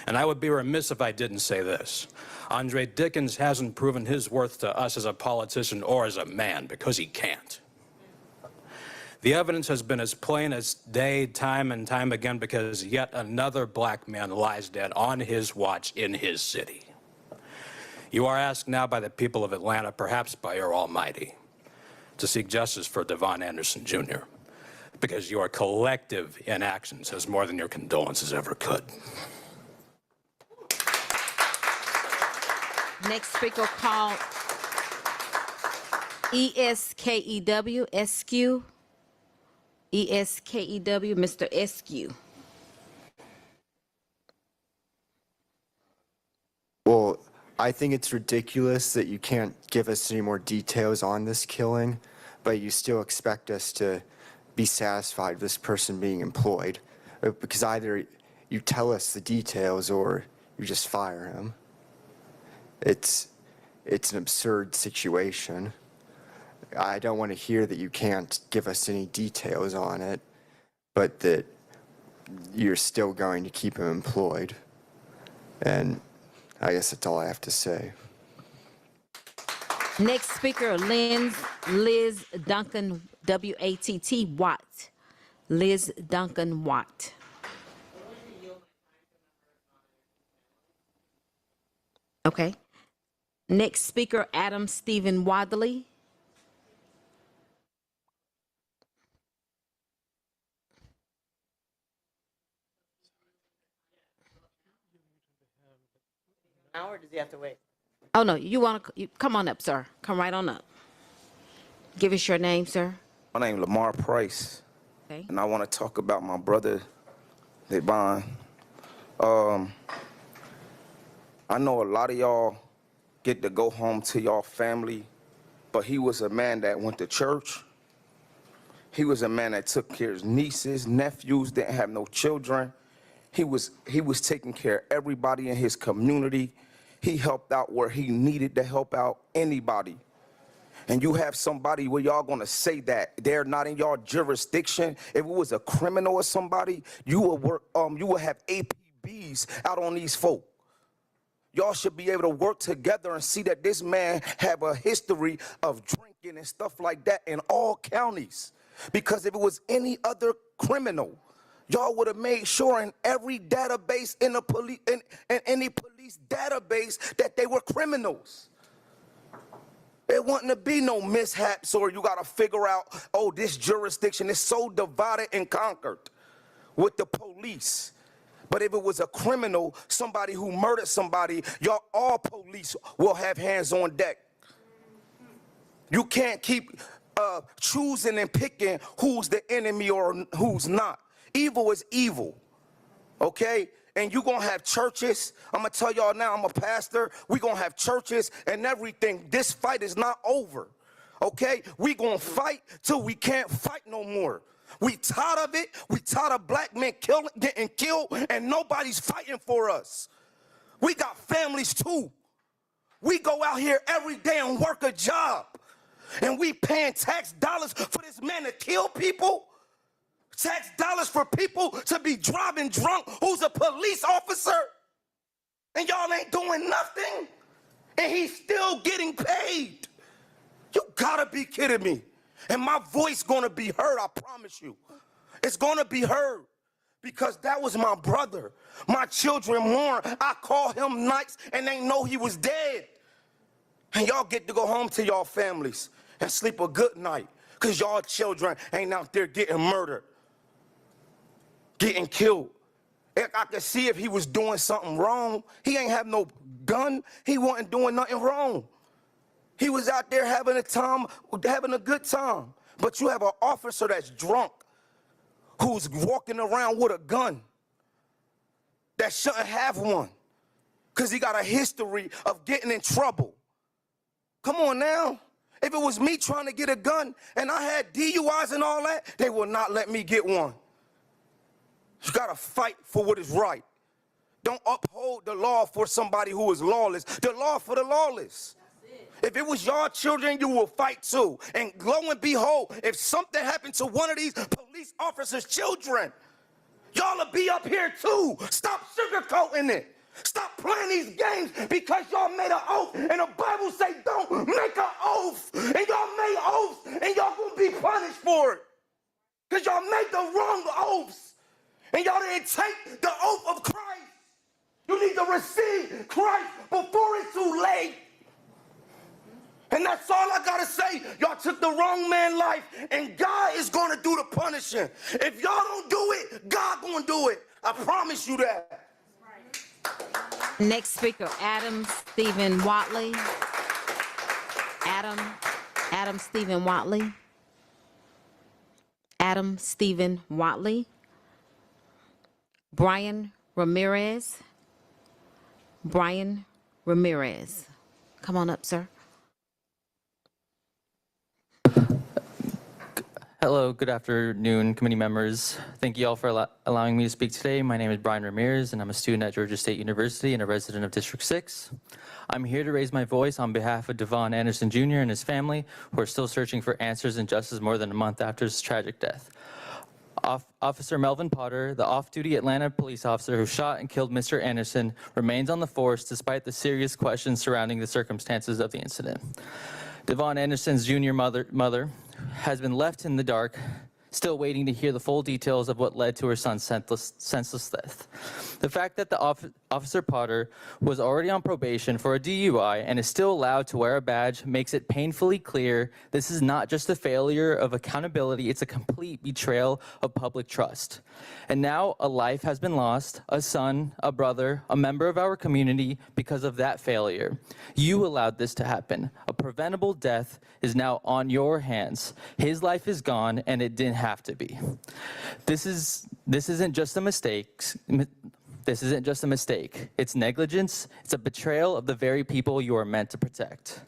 And I would be remiss if I didn't say this. Andre Dickens hasn't proven his worth to us as a politician or as a man, because he can't. The evidence has been as plain as day, time and time again, because yet another black man lies dead on his watch in his city. You are asked now by the people of Atlanta, perhaps by your Almighty, to seek justice for Devon Anderson Jr., because your collective inactions has more than your condolences ever could. Next speaker called ESKEW, SQ. ESKEW, Mr. SQ. Well, I think it's ridiculous that you can't give us any more details on this killing, but you still expect us to be satisfied with this person being employed. Because either you tell us the details or you just fire him. It's an absurd situation. I don't want to hear that you can't give us any details on it, but that you're still going to keep him employed. And I guess that's all I have to say. Next speaker, Liz Duncan, W-A-T-T, Watt. Liz Duncan Watt. Okay. Next speaker, Adam Stephen Wadley. Now, or does he have to wait? Oh, no, you come on up, sir. Come right on up. Give us your name, sir. My name is Lamar Price, Okay. and I want to talk about my brother, Devon. I know a lot of y'all get to go home to y'all family, but he was a man that went to church. He was a man that took care of his nieces, nephews, didn't have no children. He was taking care of everybody in his community. He helped out where he needed to help out anybody. And you have somebody where y'all gonna say that they're not in y'all jurisdiction. If it was a criminal or somebody, you would have APBs out on these folk. Y'all should be able to work together and see that this man have a history of drinking and stuff like that in all counties. Because if it was any other criminal, y'all would have made sure in every database in the police, in any police database, that they were criminals. There wouldn't to be no mishaps, or you got to figure out, oh, this jurisdiction is so divided and conquered with the police. But if it was a criminal, somebody who murdered somebody, y'all all police will have hands on deck. You can't keep choosing and picking who's the enemy or who's not. Evil is evil, okay? And you're going to have churches. I'm going to tell y'all now, I'm a pastor. We're going to have churches and everything. This fight is not over. okay? We gonna fight till we can't fight no more. We tired of it. We tired of black men getting killed, and nobody's fighting for us. We got families too. We go out here every day and work a job, and we paying tax dollars for this man to kill people? Tax dollars for people to be driving drunk who's a police officer? And y'all ain't doing nothing? And he's still getting paid? You gotta be kidding me. And my voice gonna be heard, I promise you. It's gonna be heard. Because that was my brother. My children mourn. I call him nights and they know he was dead. And y'all get to go home to y'all families and sleep a good night. Because y'all children ain't out there getting murdered, getting killed. I could see if he was doing something wrong. He ain't have no gun. He wasn't doing nothing wrong. He was out there having a good time. But you have an officer that's drunk, who's walking around with a gun, that shouldn't have one, because he got a history of getting in trouble. Come on now. If it was me trying to get a gun and I had DUIs and all that, they will not let me get one. You gotta fight for what is right. Don't uphold the law for somebody who is lawless. The law for the lawless. If it was your children, you will fight too. And lo and behold, if something happened to one of these police officers' children, y'all will be up here too. Stop sugarcoating it. Stop playing these games because y'all made an oath, and the Bible say don't make an oath. And y'all made oaths, and y'all gonna be punished for it. Because y'all made the wrong oaths. And y'all didn't take the oath of Christ. You need to receive Christ before it's too late. And that's all I gotta say. Y'all took the wrong man's life, and God is gonna do the punishing. If y'all don't do it, God gonna do it. I promise you that. Next speaker, Adam Stephen Watley. Adam Stephen Watley. Adam Stephen Watley. Brian Ramirez. Brian Ramirez. Come on up, sir. Hello, good afternoon, committee members. Thank you all for allowing me to speak today. My name is Brian Ramirez, and I'm a student at Georgia State University and a resident of District 6. I'm here to raise my voice on behalf of Devon Anderson Jr. and his family, who are still searching for answers and justice more than a month after his tragic death. Officer Melvin Potter, the off-duty Atlanta police officer who shot and killed Mr. Anderson, remains on the force despite the serious questions surrounding the circumstances of the incident. Devon Anderson's junior mother has been left in the dark, still waiting to hear the full details of what led to her son's senseless death. The fact that the Officer Potter was already on probation for a DUI and is still allowed to wear a badge makes it painfully clear this is not just a failure of accountability, it's a complete betrayal of public trust. And now a life has been lost, a son, a brother, a member of our community because of that failure. You allowed this to happen. A preventable death is now on your hands. His life is gone and it didn't have to be. This isn't just a mistake. This isn't just a mistake. It's negligence. It's a betrayal of the very people you are meant to protect.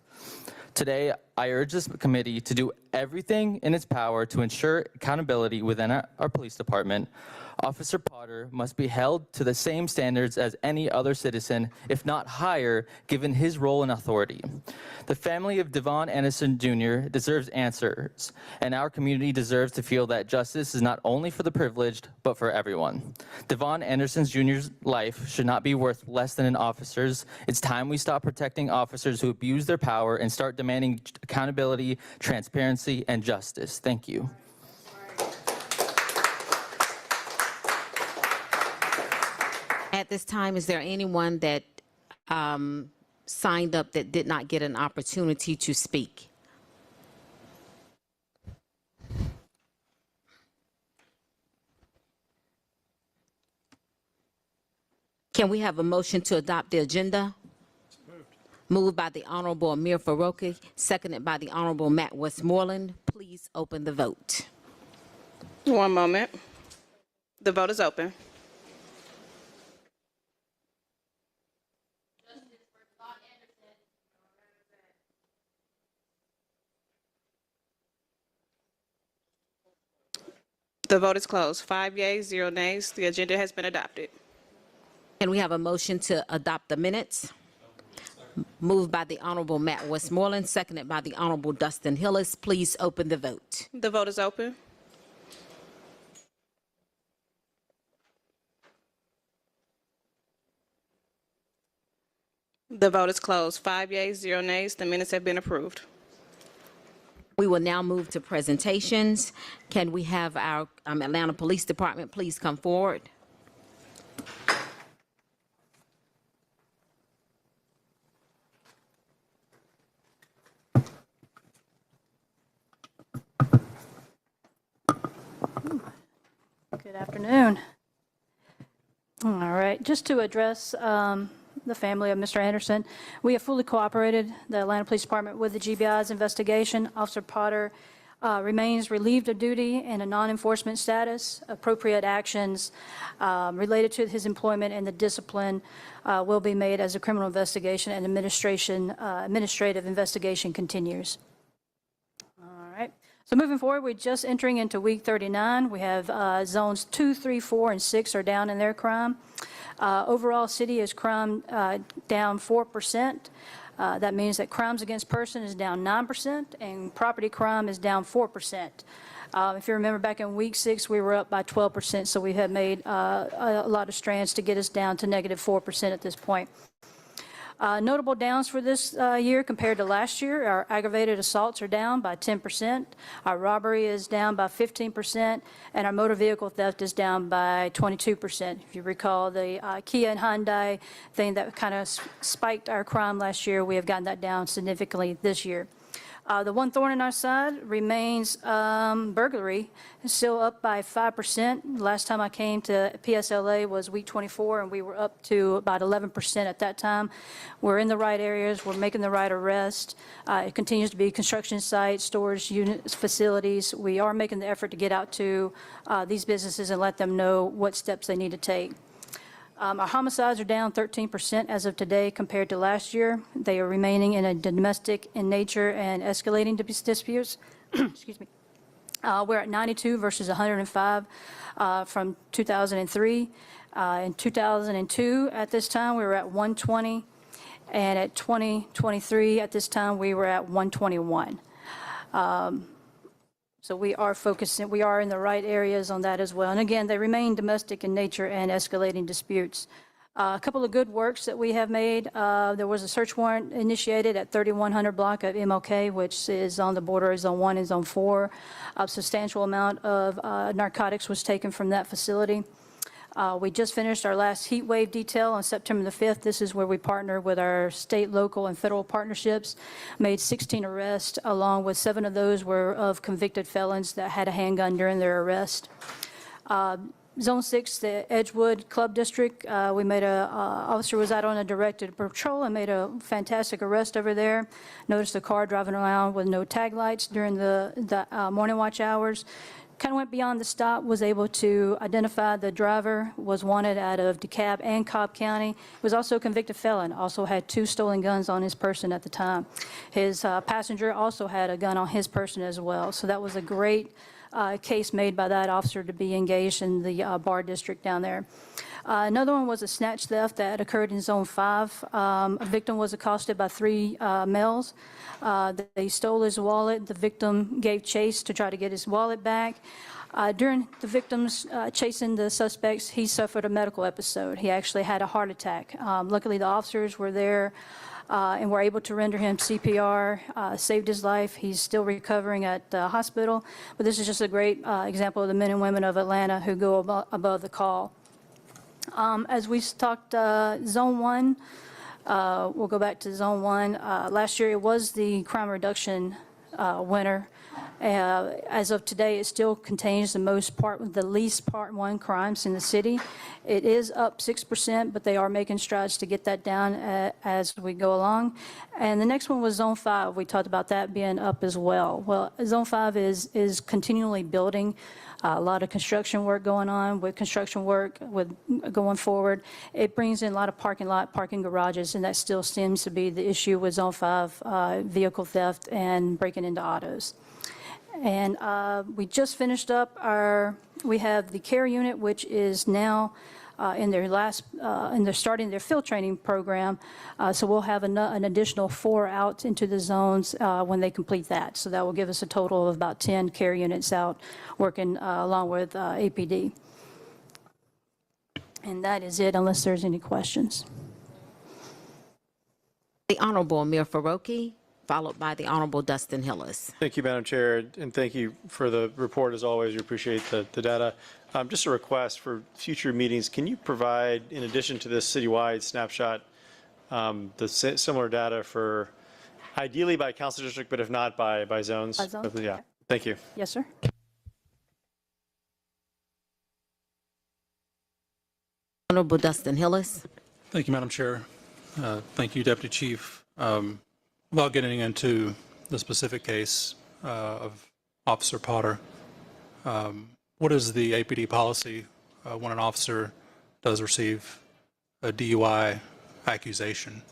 Today, I urge this committee to do everything in its power to ensure accountability within our police department. Officer Potter must be held to the same standards as any other citizen, if not higher, given his role and authority. The family of Devon Anderson Jr. deserves answers, and our community deserves to feel that justice is not only for the privileged, but for everyone. Devon Anderson Jr.'s life should not be worth less than an officer's. It's time we stop protecting officers who abuse their power and start demanding accountability, transparency, and justice. Thank you. At this time, is there anyone that signed up that did not get an opportunity to speak? Can we have a motion to adopt the agenda? Moved by the Honorable Amir Faroqi, seconded by the Honorable Matt Westmoreland. Please open the vote. One moment. The vote is open. The vote is closed. 5 yeas, 0 nays. The agenda has been adopted. Can we have a motion to adopt the minutes? Moved by the Honorable Matt Westmoreland, seconded by the Honorable Dustin Hillis. Please open the vote. The vote is open. The vote is closed. 5 yeas, 0 nays. The minutes have been approved. We will now move to presentations. Can we have our Atlanta Police Department please come forward? Good afternoon. All right, just to address the family of Mr. Anderson, we have fully cooperated, the Atlanta Police Department, with the GBI's investigation. Officer Potter remains relieved of duty in a non-enforcement status. Appropriate actions related to his employment and the discipline will be made as a criminal investigation and administrative investigation continues. All right. So moving forward, we're just entering into week 39. We have zones 2, 3, 4, and 6 are down in their crime. Overall, city is crime down 4%. That means that crimes against person is down 9% and property crime is down 4%. If you remember back in week 6, we were up by 12%, so we have made a lot of strands to get us down to negative 4% at this point. Notable downs for this year compared to last year, our aggravated assaults are down by 10%, our robbery is down by 15%, and our motor vehicle theft is down by 22%. If you recall the Kia and Hyundai thing that kind of spiked our crime last year, we have gotten that down significantly this year. The one thorn in our side remains burglary. It's still up by 5%. Last time I came to PSLA was week 24, and we were up to about 11% at that time. We're in the right areas. We're making the right arrest. It continues to be construction sites, storage units, facilities. We are making the effort to get out to these businesses and let them know what steps they need to take. Our homicides are down 13% as of today compared to last year. They are remaining in a domestic in nature and escalating disputes. Excuse me. We're at 92 versus 105 from 2003. In 2002, at this time, we were at 120. And at 2023, at this time, we were at 121. So we are focusing, we are in the right areas on that as well. And again, they remain domestic in nature and escalating disputes. A couple of good works that we have made. There was a search warrant initiated at 3100 block of MLK, which is on the border of Zone 1 and Zone 4. A substantial amount of narcotics was taken from that facility. We just finished our last heat wave detail on September the 5th. This is where we partnered with our state, local, and federal partnerships, made 16 arrests, along with 7 of those were of convicted felons that had a handgun during their arrest. Zone 6, the Edgewood Club District, we made officer was out on a directed patrol and made a fantastic arrest over there. Noticed a car driving around with no tag lights during the morning watch hours. Kind of went beyond the stop, was able to identify the driver, was wanted out of DeKalb and Cobb County. Was also a convicted felon, also had 2 stolen guns on his person at the time. His passenger also had a gun on his person as well. So that was a great case made by that officer to be engaged in the bar district down there. Another one was a snatch theft that occurred in Zone 5. A victim was accosted by 3 males. They stole his wallet. The victim gave chase to try to get his wallet back. During the victims chasing the suspects, he suffered a medical episode. He actually had a heart attack. Luckily, the officers were there and were able to render him CPR, saved his life. He's still recovering at the hospital. But this is just a great example of the men and women of Atlanta who go above the call. As we talked, Zone 1, we'll go back to Zone 1. Last year, it was the crime reduction winner. As of today, it still contains the least Part 1 crimes in the city. It is up 6%, but they are making strides to get that down as we go along. And the next one was Zone 5. We talked about that being up as well. Well, Zone 5 is continually building. A lot of construction work going on. With construction work going forward, it brings in a lot of parking garages, and that still seems to be the issue with Zone 5, vehicle theft and breaking into autos. And we just finished up we have the care unit, which is now in their and they're starting their field training program. So we'll have an additional 4 out into the zones when they complete that. So that will give us a total of about 10 care units out working along with APD. And that is it, unless there's any questions. The Honorable Amir Faroki, followed by the Honorable Dustin Hillis. Thank you, Madam Chair, and thank you for the report. As always, we appreciate the data. Just a request for future meetings. Can you provide, in addition to this citywide snapshot, the similar data for, ideally by council district, but if not, by zones? By zone? Yeah. Thank you. Yes, sir. Honorable Dustin Hillis. Thank you, Madam Chair. Thank you, Deputy Chief. Without getting into the specific case of Officer Potter, what is the APD policy when an officer does receive a DUI accusation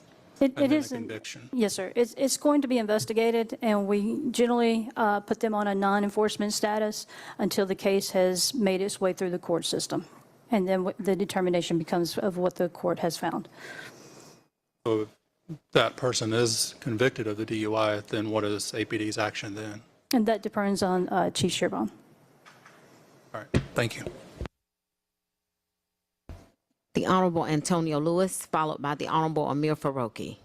It and then a is, conviction? yes, sir. It's going to be investigated, and we generally put them on a non-enforcement status until the case has made its way through the court system. And then the determination becomes of what the court has found. So if that person is convicted of the DUI, then what is APD's action then? And that depends on Chief Shearbaum. All right, thank you. The Honorable Antonio Lewis, followed by the Honorable Amir Faroki.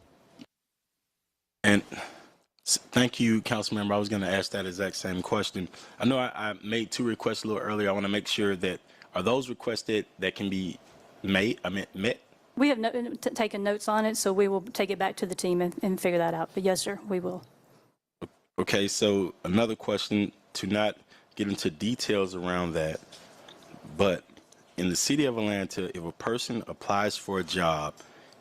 And thank you, Councilmember. I was going to ask that exact same question. I know I made 2 requests a little earlier. I want to make sure that, are those requested that can be met? We have taken notes on it, so we will take it back to the team and figure that out. But yes, sir, we will. Okay, so another question, to not get into details around that, but in the city of Atlanta, if a person applies for a job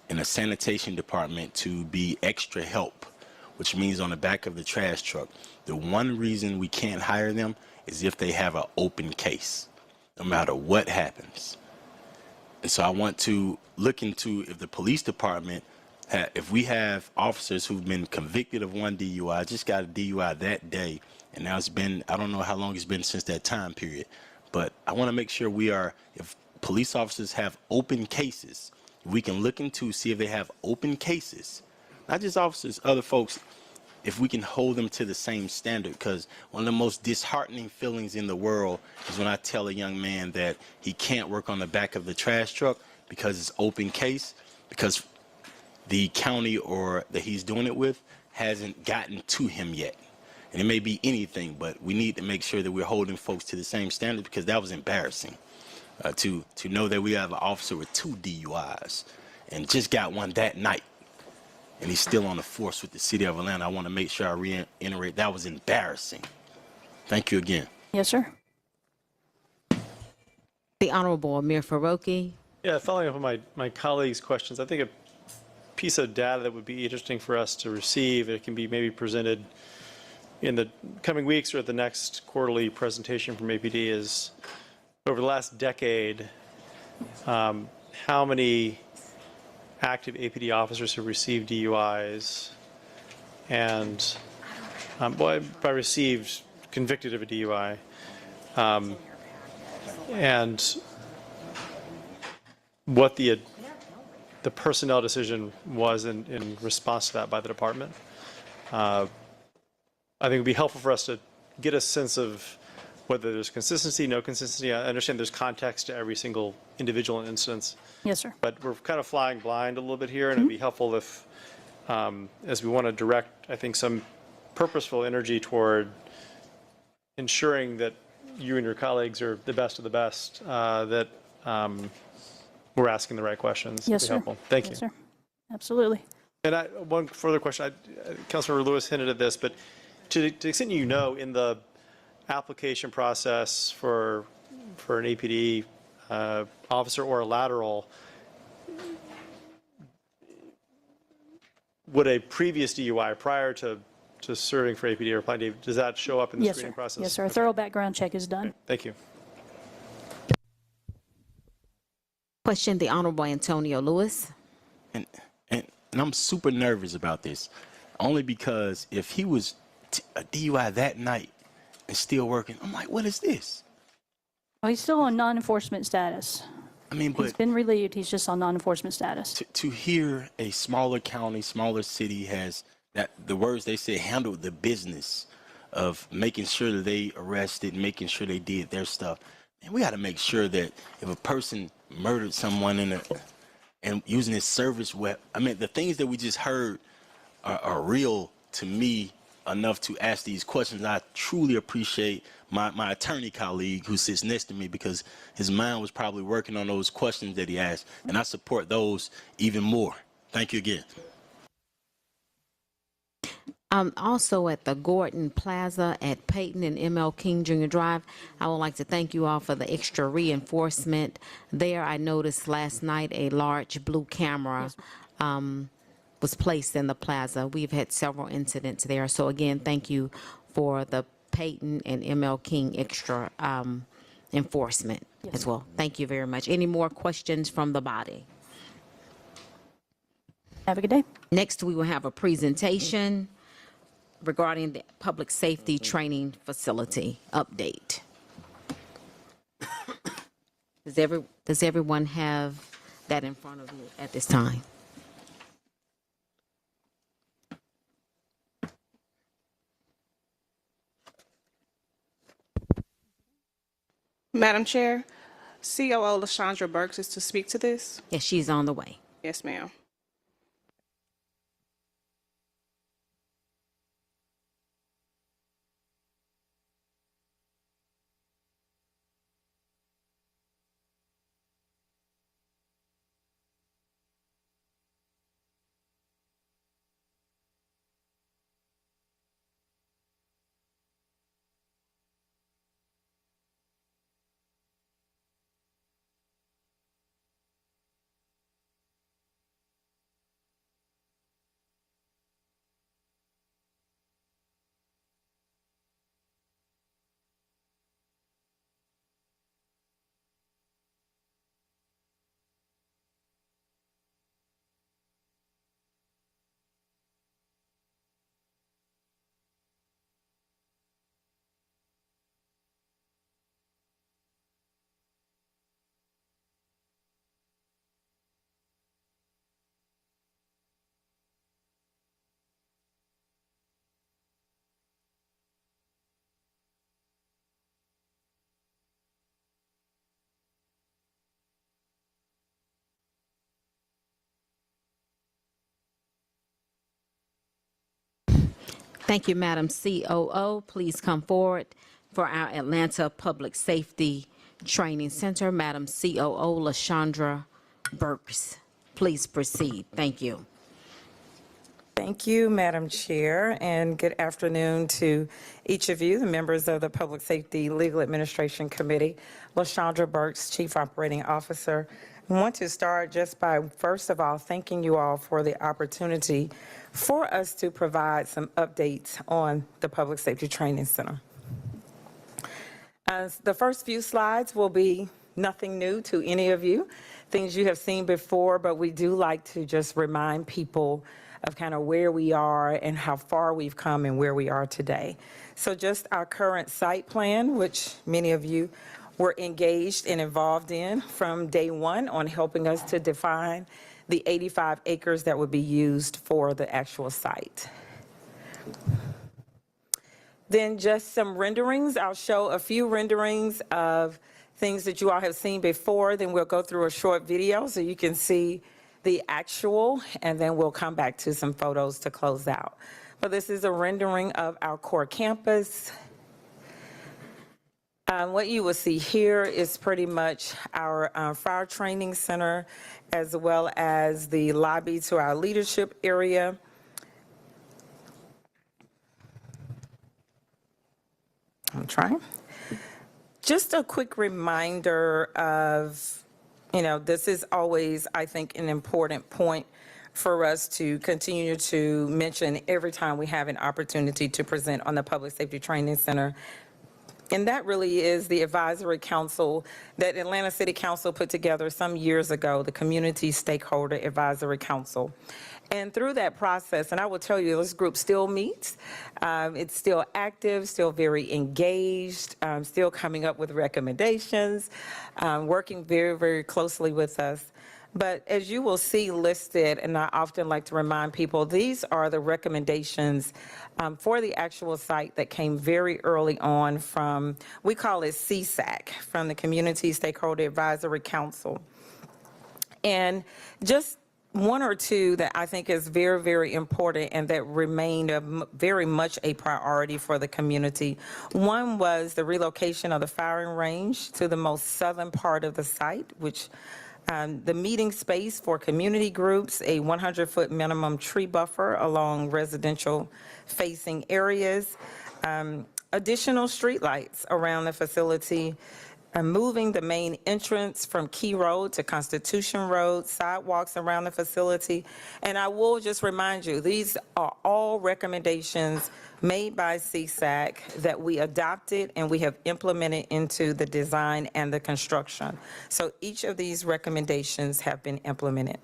in a sanitation department to be extra help, which means on the back of the trash truck, the one reason we can't hire them is if they have an open case, no matter what happens. And so I want to look into if the police department, if we have officers who've been convicted of one DUI, just got a DUI that day, and now it's been, I don't know how long it's been since that time period, but I want to make sure if police officers have open cases, we can look into, see if they have open cases, not just officers, other folks, if we can hold them to the same standard. Because one of the most disheartening feelings in the world is when I tell a young man that he can't work on the back of the trash truck because it's open case, because the county or that he's doing it with hasn't gotten to him yet. And it may be anything, but we need to make sure that we're holding folks to the same standard, because that was embarrassing to know that we have an officer with 2 DUIs and just got one that night, and he's still on the force with the city of Atlanta. I want to make sure I reiterate that was embarrassing. Thank you again. Yes, sir. The Honorable Amir Faroki. Yeah, following up on my colleagues' questions, I think a piece of data that would be interesting for us to receive, it can be maybe presented in the coming weeks or at the next quarterly presentation from APD, is over the last decade, how many active APD officers have received DUIs, and by received, convicted of a DUI, and what the personnel decision was in response to that by the department. I think it would be helpful for us to get a sense of whether there's consistency, no consistency. I understand there's context to every single individual instance. Yes, sir. But we're kind of flying blind a little bit here, and it'd be helpful if, as we want to direct, I think, some purposeful energy toward ensuring that you and your colleagues are the best of the best, that we're asking the right questions. Yes, It'd be sir. helpful. Thank you. Yes, sir. Absolutely. And one further question. Councilmember Lewis hinted at this, but to the extent you know, in the application process for an APD officer or a lateral, would a previous DUI prior to serving for APD or applying, does that show up in the Yes, screening sir. process? Yes, sir. A thorough background check is done. Thank you. Question, the Honorable Antonio Lewis. And I'm super nervous about this, only because if he was a DUI that night and still working. I'm like, what is this? Well, he's still on non-enforcement status. I mean, He's but been relieved, he's just on non-enforcement status. to hear a smaller county, smaller city has that, the words they say, handled the business of making sure that they arrested, making sure they did their stuff. And we got to make sure that if a person murdered someone and using his service weapon, I mean, the things that we just heard are real to me enough to ask these questions. I truly appreciate my attorney colleague who sits next to me, because his mind was probably working on those questions that he asked, and I support those even more. Thank you again. Also at the Gordon Plaza at Peyton and ML King Jr. Drive, I would like to thank you all for the extra reinforcement there. I noticed last night a large blue camera was placed in the plaza. We've had several incidents there. So again, thank you for the Peyton and ML King extra enforcement as well. Thank you very much. Any more questions from the body? Have a good day. Next, we will have a presentation regarding the public safety training facility update. Does everyone have that in front of you at this time? Madam Chair, COO LaShondra Burks is to speak to this. Yes, she's on the way. Yes, ma'am. Thank you, Madam COO. Please come forward for our Atlanta Public Safety Training Center. Madam COO LaShondra Burks, please proceed. Thank you. Thank you, Madam Chair, and good afternoon to each of you, the members of the Public Safety Legal Administration Committee. LaShondra Burks, Chief Operating Officer. I want to start just by, first of all, thanking you all for the opportunity for us to provide some updates on the Public Safety Training Center. The first few slides will be nothing new to any of you, things you have seen before, but we do like to just remind people of kind of where we are and how far we've come and where we are today. So just our current site plan, which many of you were engaged and involved in from day one on helping us to define the 85 acres that would be used for the actual site. Then just some renderings. I'll show a few renderings of things that you all have seen before. Then we'll go through a short video so you can see the actual, and then we'll come back to some photos to close out. But this is a rendering of our core campus. What you will see here is pretty much our fire training center, as well as the lobby to our leadership area. I'm trying. Just a quick reminder of, this is always, I think, an important point for us to continue to mention every time we have an opportunity to present on the Public Safety Training Center. And that really is the advisory council that Atlanta City Council put together some years ago, the Community Stakeholder Advisory Council. And through that process, and I will tell you, this group still meets. It's still active, still very engaged, still coming up with recommendations, working very, very closely with us. But as you will see listed, and I often like to remind people, these are the recommendations for the actual site that came very early on from, we call it CSAC, from the Community Stakeholder Advisory Council. And just one or two that I think is very, very important and that remained very much a priority for the community. One was the relocation of the firing range to the most southern part of the site, which the meeting space for community groups, a 100-foot minimum tree buffer along residential facing areas, additional streetlights around the facility, moving the main entrance from Key Road to Constitution Road, sidewalks around the facility. And I will just remind you, these are all recommendations made by CSAC that we adopted and we have implemented into the design and the construction. So each of these recommendations have been implemented.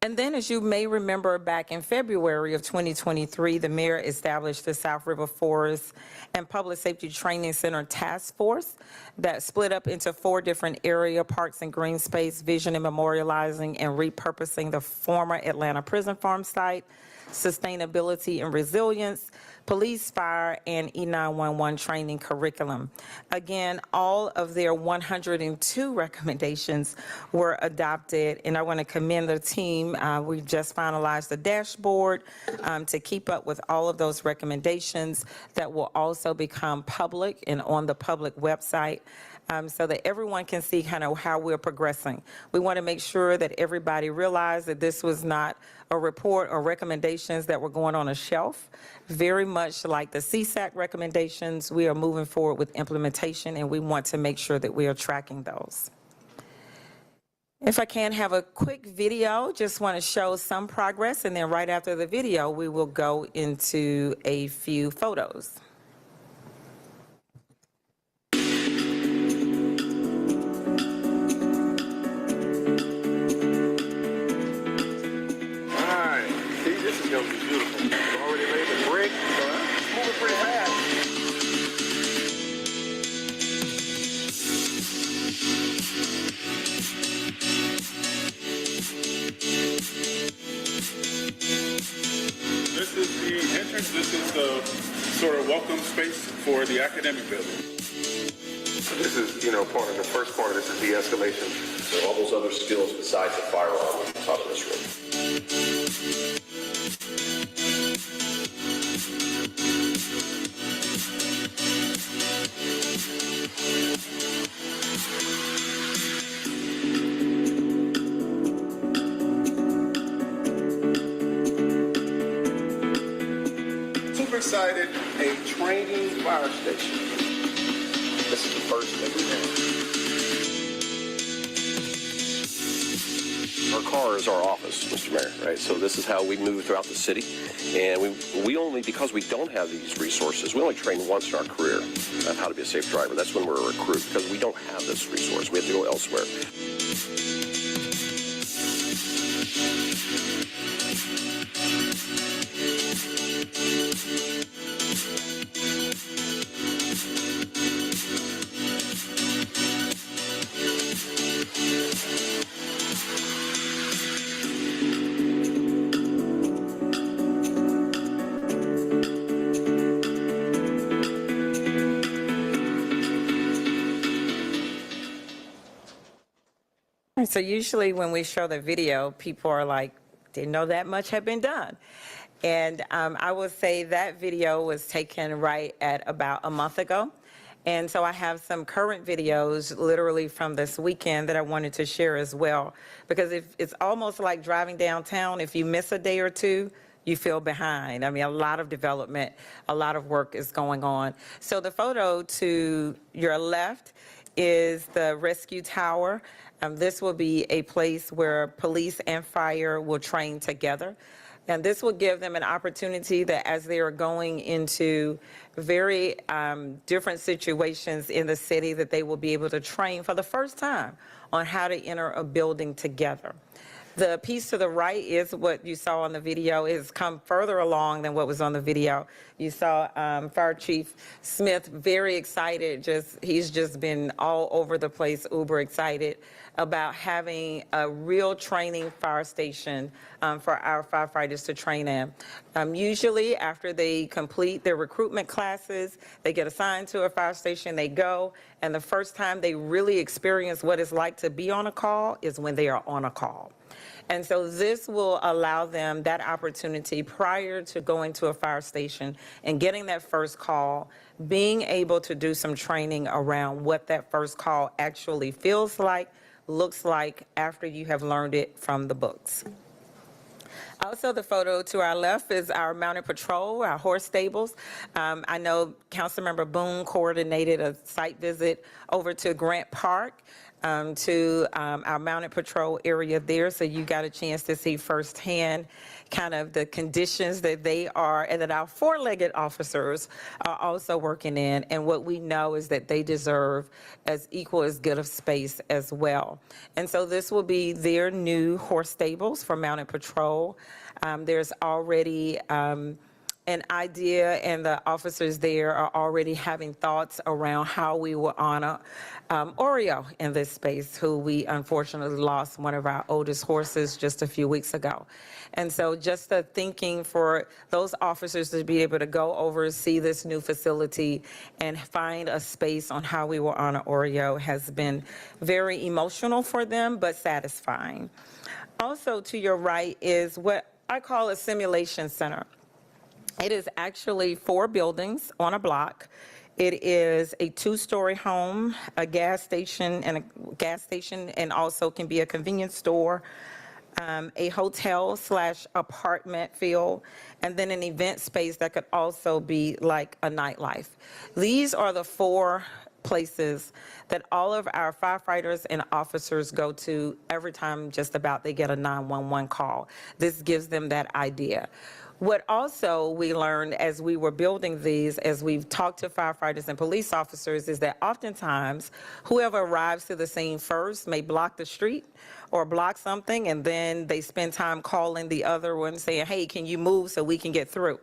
And then, as you may remember, back in February of 2023, the mayor established the South River Forest and Public Safety Training Center Task Force that split up into 4 different area parks and green space, vision and memorializing and repurposing the former Atlanta Prison Farm site, sustainability and resilience, police, fire, and E911 training curriculum. Again, all of their 102 recommendations were adopted, and I want to commend the team. We've just finalized the dashboard to keep up with all of those recommendations that will also become public and on the public website. So that everyone can see kind of how we're progressing. We want to make sure that everybody realized that this was not a report or recommendations that were going on a shelf. Very much like the CSAC recommendations, we are moving forward with implementation, and we want to make sure that we are tracking those. If I can have a quick video, just want to show some progress, and then right after the video, we will go into a few photos. This is going to be beautiful. We've already laid the brick, so it's moving pretty fast. This is the entrance. This is the sort of welcome space for the academic building. So this is, part of the first part of this is de-escalation. So all those other skills besides the firearm on top of this room. Super excited, a training fire station. This is the first that we have. Our car is our office, Mr. Mayor, right? So this is how we move throughout the city. And we only, because we don't have these resources, we only train once in our career on how to be a safe driver. That's when we're a recruit, because we don't have this resource. We have to go elsewhere. So usually when we show the video, people are like, didn't know that much had been done. And I will say that video was taken right at about a month ago. And so I have some current videos literally from this weekend that I wanted to share as well. Because it's almost like driving downtown. If you miss a day or two, you feel behind. I mean, a lot of development, a lot of work is going on. So the photo to your left is the rescue tower. This will be a place where police and fire will train together. And this will give them an opportunity that as they are going into very different situations in the city, that they will be able to train for the first time on how to enter a building together. The piece to the right is what you saw on the video. It has come further along than what was on the video. You saw Fire Chief Smith very excited. He's just been all over the place, uber excited about having a real training fire station for our firefighters to train in. Usually after they complete their recruitment classes, they get assigned to a fire station, they go, and the first time they really experience what it's like to be on a call is when they are on a call. And so this will allow them that opportunity prior to going to a fire station and getting that first call, being able to do some training around what that first call actually feels like, looks like after you have learned it from the books. Also, the photo to our left is our mounted patrol, our horse stables. I know Councilmember Boone coordinated a site visit over to Grant Park to our mounted patrol area there, so you got a chance to see firsthand kind of the conditions that they are and that our four-legged officers are also working in, and what we know is that they deserve as equal as good of space as well. And so this will be their new horse stables for mounted patrol. There's already an idea, and the officers there are already having thoughts around how we will honor Oreo in this space, who we unfortunately lost one of our oldest horses just a few weeks ago. And so just the thinking for those officers to be able to go over, see this new facility, and find a space on how we will honor Oreo has been very emotional for them, but satisfying. Also to your right is what I call a simulation center. It is actually 4 buildings on a block. It is a 2-story home, a gas station, and also can be a convenience store, a hotel/apartment feel, and then an event space that could also be like a nightlife. These are the 4 places that all of our firefighters and officers go to every time just about they get a 911 call. This gives them that idea. What also we learned as we were building these, as we've talked to firefighters and police officers, is that oftentimes whoever arrives to the scene first may block the street or block something, and then they spend time calling the other one saying, hey, can you move so we can get through?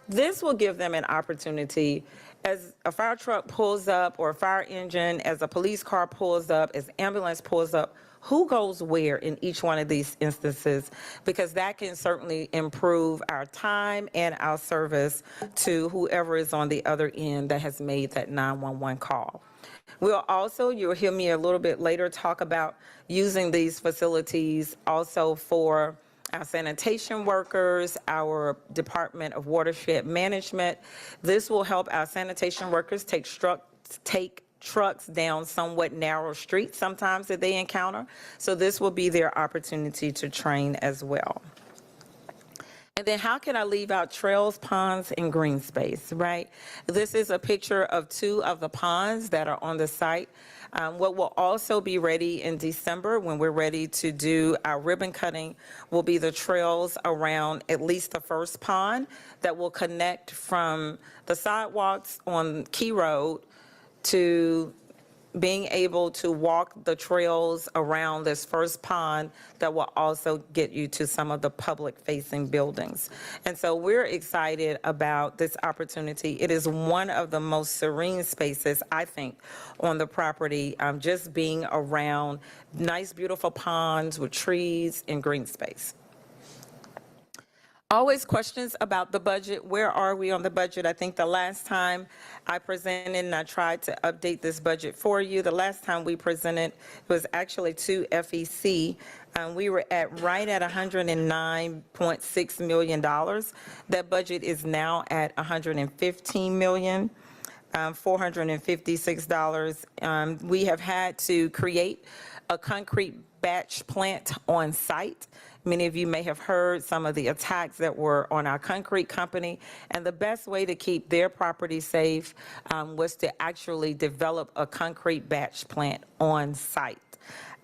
This will give them an opportunity as a fire truck pulls up, or a fire engine, as a police car pulls up, as ambulance pulls up, who goes where in each one of these instances, because that can certainly improve our time and our service to whoever is on the other end that has made that 911 call. We'll also, you'll hear me a little bit later talk about using these facilities also for our sanitation workers, our Department of Watershed Management. This will help our sanitation workers take trucks down somewhat narrow streets sometimes that they encounter. So this will be their opportunity to train as well. And then how can I leave out trails, ponds, and green space, right? This is a picture of 2 of the ponds that are on the site. What will also be ready in December when we're ready to do our ribbon cutting will be the trails around at least the first pond that will connect from the sidewalks on Key Road to being able to walk the trails around this first pond that will also get you to some of the public-facing buildings. And so we're excited about this opportunity. It is one of the most serene spaces, I think, on the property, just being around nice, beautiful ponds with trees and green space. Always questions about the budget. Where are we on the budget? I think the last time I presented, and I tried to update this budget for you, the last time we presented was actually to FEC. We were right at $109.6 million. That budget is now at $115,456. We have had to create a concrete batch plant on site. Many of you may have heard some of the attacks that were on our concrete company, and the best way to keep their property safe was to actually develop a concrete batch plant on site.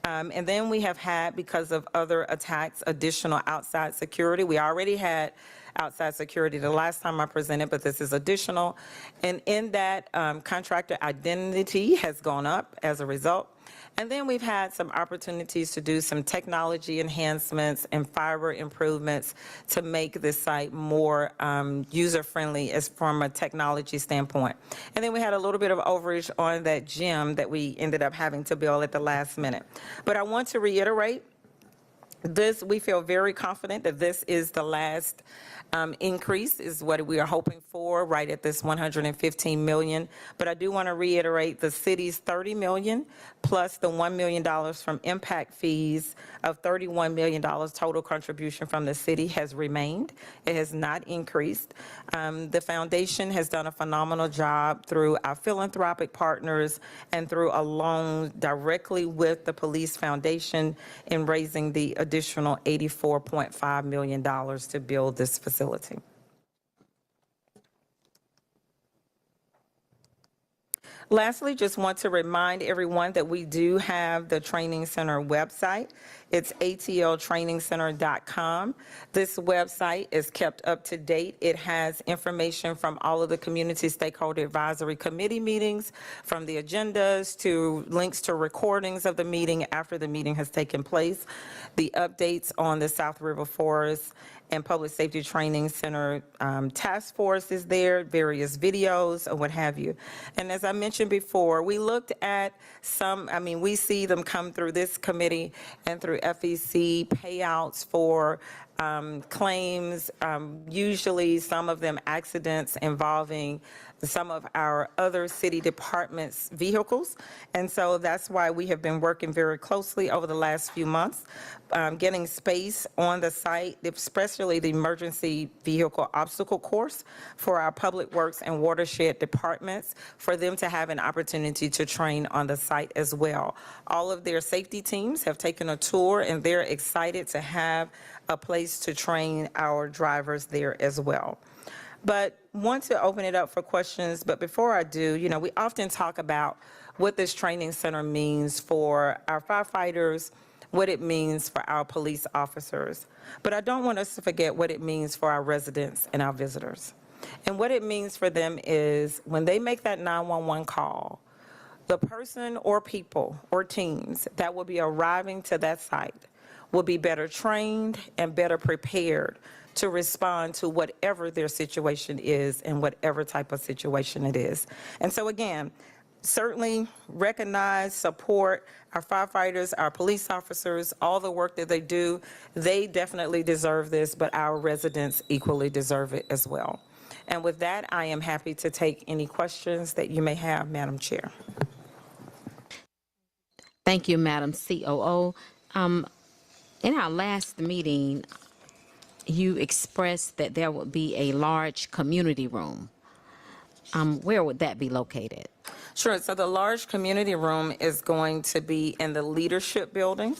And then we have had, because of other attacks, additional outside security. We already had outside security the last time I presented, but this is additional. And in that, contractor identity has gone up as a result. And then we've had some opportunities to do some technology enhancements and fiber improvements to make this site more user-friendly as from a technology standpoint. And then we had a little bit of overage on that gym that we ended up having to build at the last minute. But I want to reiterate, we feel very confident that this is the last increase, is what we are hoping for, right at this $115 million. But I do want to reiterate the city's $30 million plus the $1 million from impact fees of $31 million total contribution from the city has remained. It has not increased. The foundation has done a phenomenal job through our philanthropic partners and through a loan directly with the police foundation in raising the additional $84.5 million to build this facility. Lastly, just want to remind everyone that we do have the training center website. It's atltrainingcenter.com. This website is kept up to date. It has information from all of the community stakeholder advisory committee meetings, from the agendas to links to recordings of the meeting after the meeting has taken place, the updates on the South River Forest and Public Safety Training Center task force is there, various videos or what have you. And as I mentioned before, we looked at some, we see them come through this committee and through FEC payouts for claims, usually some of them accidents involving some of our other city departments' vehicles. And so that's why we have been working very closely over the last few months, getting space on the site, especially the emergency vehicle obstacle course for our public works and watershed departments, for them to have an opportunity to train on the site as well. All of their safety teams have taken a tour and they're excited to have a place to train our drivers there as well. But want to open it up for questions, but before I do, we often talk about what this training center means for our firefighters, what it means for our police officers. But I don't want us to forget what it means for our residents and our visitors. And what it means for them is when they make that 911 call, the person or people or teams that will be arriving to that site will be better trained and better prepared to respond to whatever their situation is and whatever type of situation it is. And so again, certainly recognize, support our firefighters, our police officers, all the work that they do. They definitely deserve this, but our residents equally deserve it as well. And with that, I am happy to take any questions that you may have, Madam Chair. Thank you, Madam COO. In our last meeting, you expressed that there would be a large community room. Where would that be located? Sure. So the large community room is going to be in the leadership building,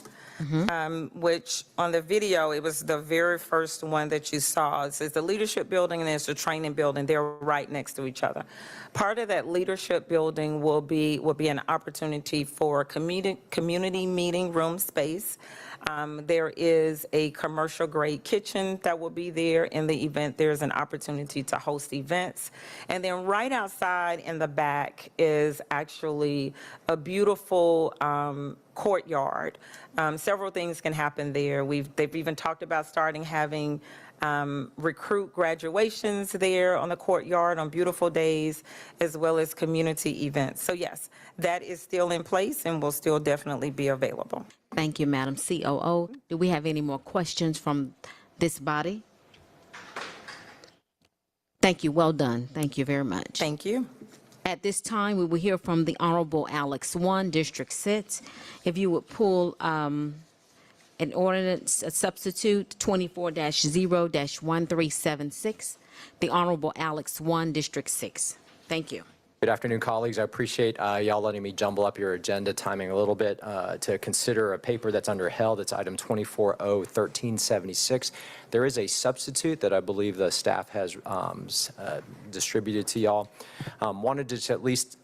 which on the video, it was the very first one that you saw. It says the leadership building and there's the training building. They're right next to each other. Part of that leadership building will be an opportunity for community meeting room space. There is a commercial grade kitchen that will be there in the event there's an opportunity to host events. And then right outside in the back is actually a beautiful courtyard. Several things can happen there. They've even talked about having recruit graduations there on the courtyard on beautiful days, as well as community events. So yes, that is still in place and will still definitely be available. Thank you, Madam COO. Do we have any more questions from this body? Thank you. Well done. Thank you very much. Thank you. At this time, we will hear from the Honorable Alex One, District 6. If you would pull an ordinance, a substitute 24-0-1376, the Honorable Alex One, District 6. Thank you. Good afternoon, colleagues. I appreciate y'all letting me jumble up your agenda timing a little bit to consider a paper that's under held. It's item 24-0-1376. There is a substitute that I believe the staff has distributed to y'all. Wanted to at least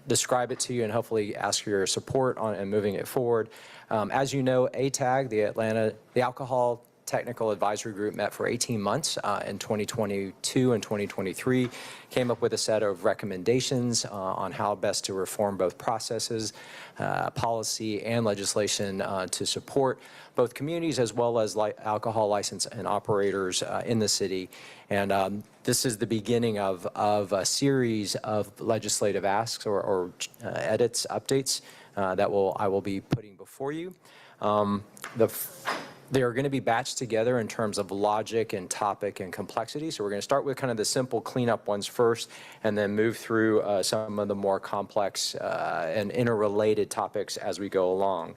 describe it to you and hopefully ask for your support on and moving it forward. As you know, ATAG, the Alcohol Technical Advisory Group, met for 18 months in 2022 and 2023, came up with a set of recommendations on how best to reform both processes, policy, and legislation to support both communities as well as alcohol license and operators in the city. And this is the beginning of a series of legislative asks or edits, updates that I will be putting before you. They are going to be batched together in terms of logic and topic and complexity. So we're going to start with kind of the simple cleanup ones first, and then move through some of the more complex and interrelated topics as we go along.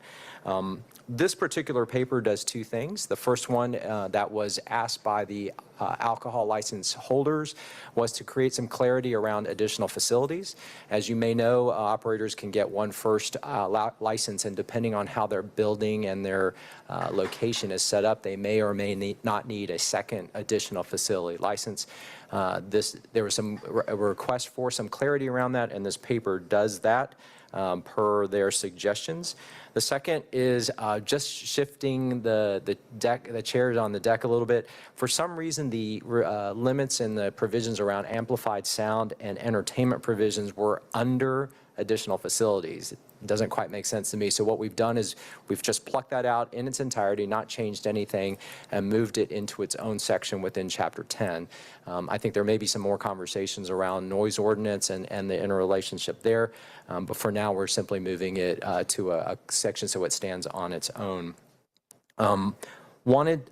This particular paper does two things. The first one that was asked by the alcohol license holders was to create some clarity around additional facilities. As you may know, operators can get one first license, and depending on how their building and their location is set up, they may or may not need a second additional facility license. There was some request for some clarity around that, and this paper does that per their suggestions. The second is just shifting the chairs on the deck a little bit. For some reason, the limits and the provisions around amplified sound and entertainment provisions were under additional facilities. It doesn't quite make sense to me. So what we've done is we've just plucked that out in its entirety, not changed anything, and moved it into its own section within Chapter 10. I think there may be some more conversations around noise ordinance and the interrelationship there, but for now we're simply moving it to a section so it stands on its own. Wanted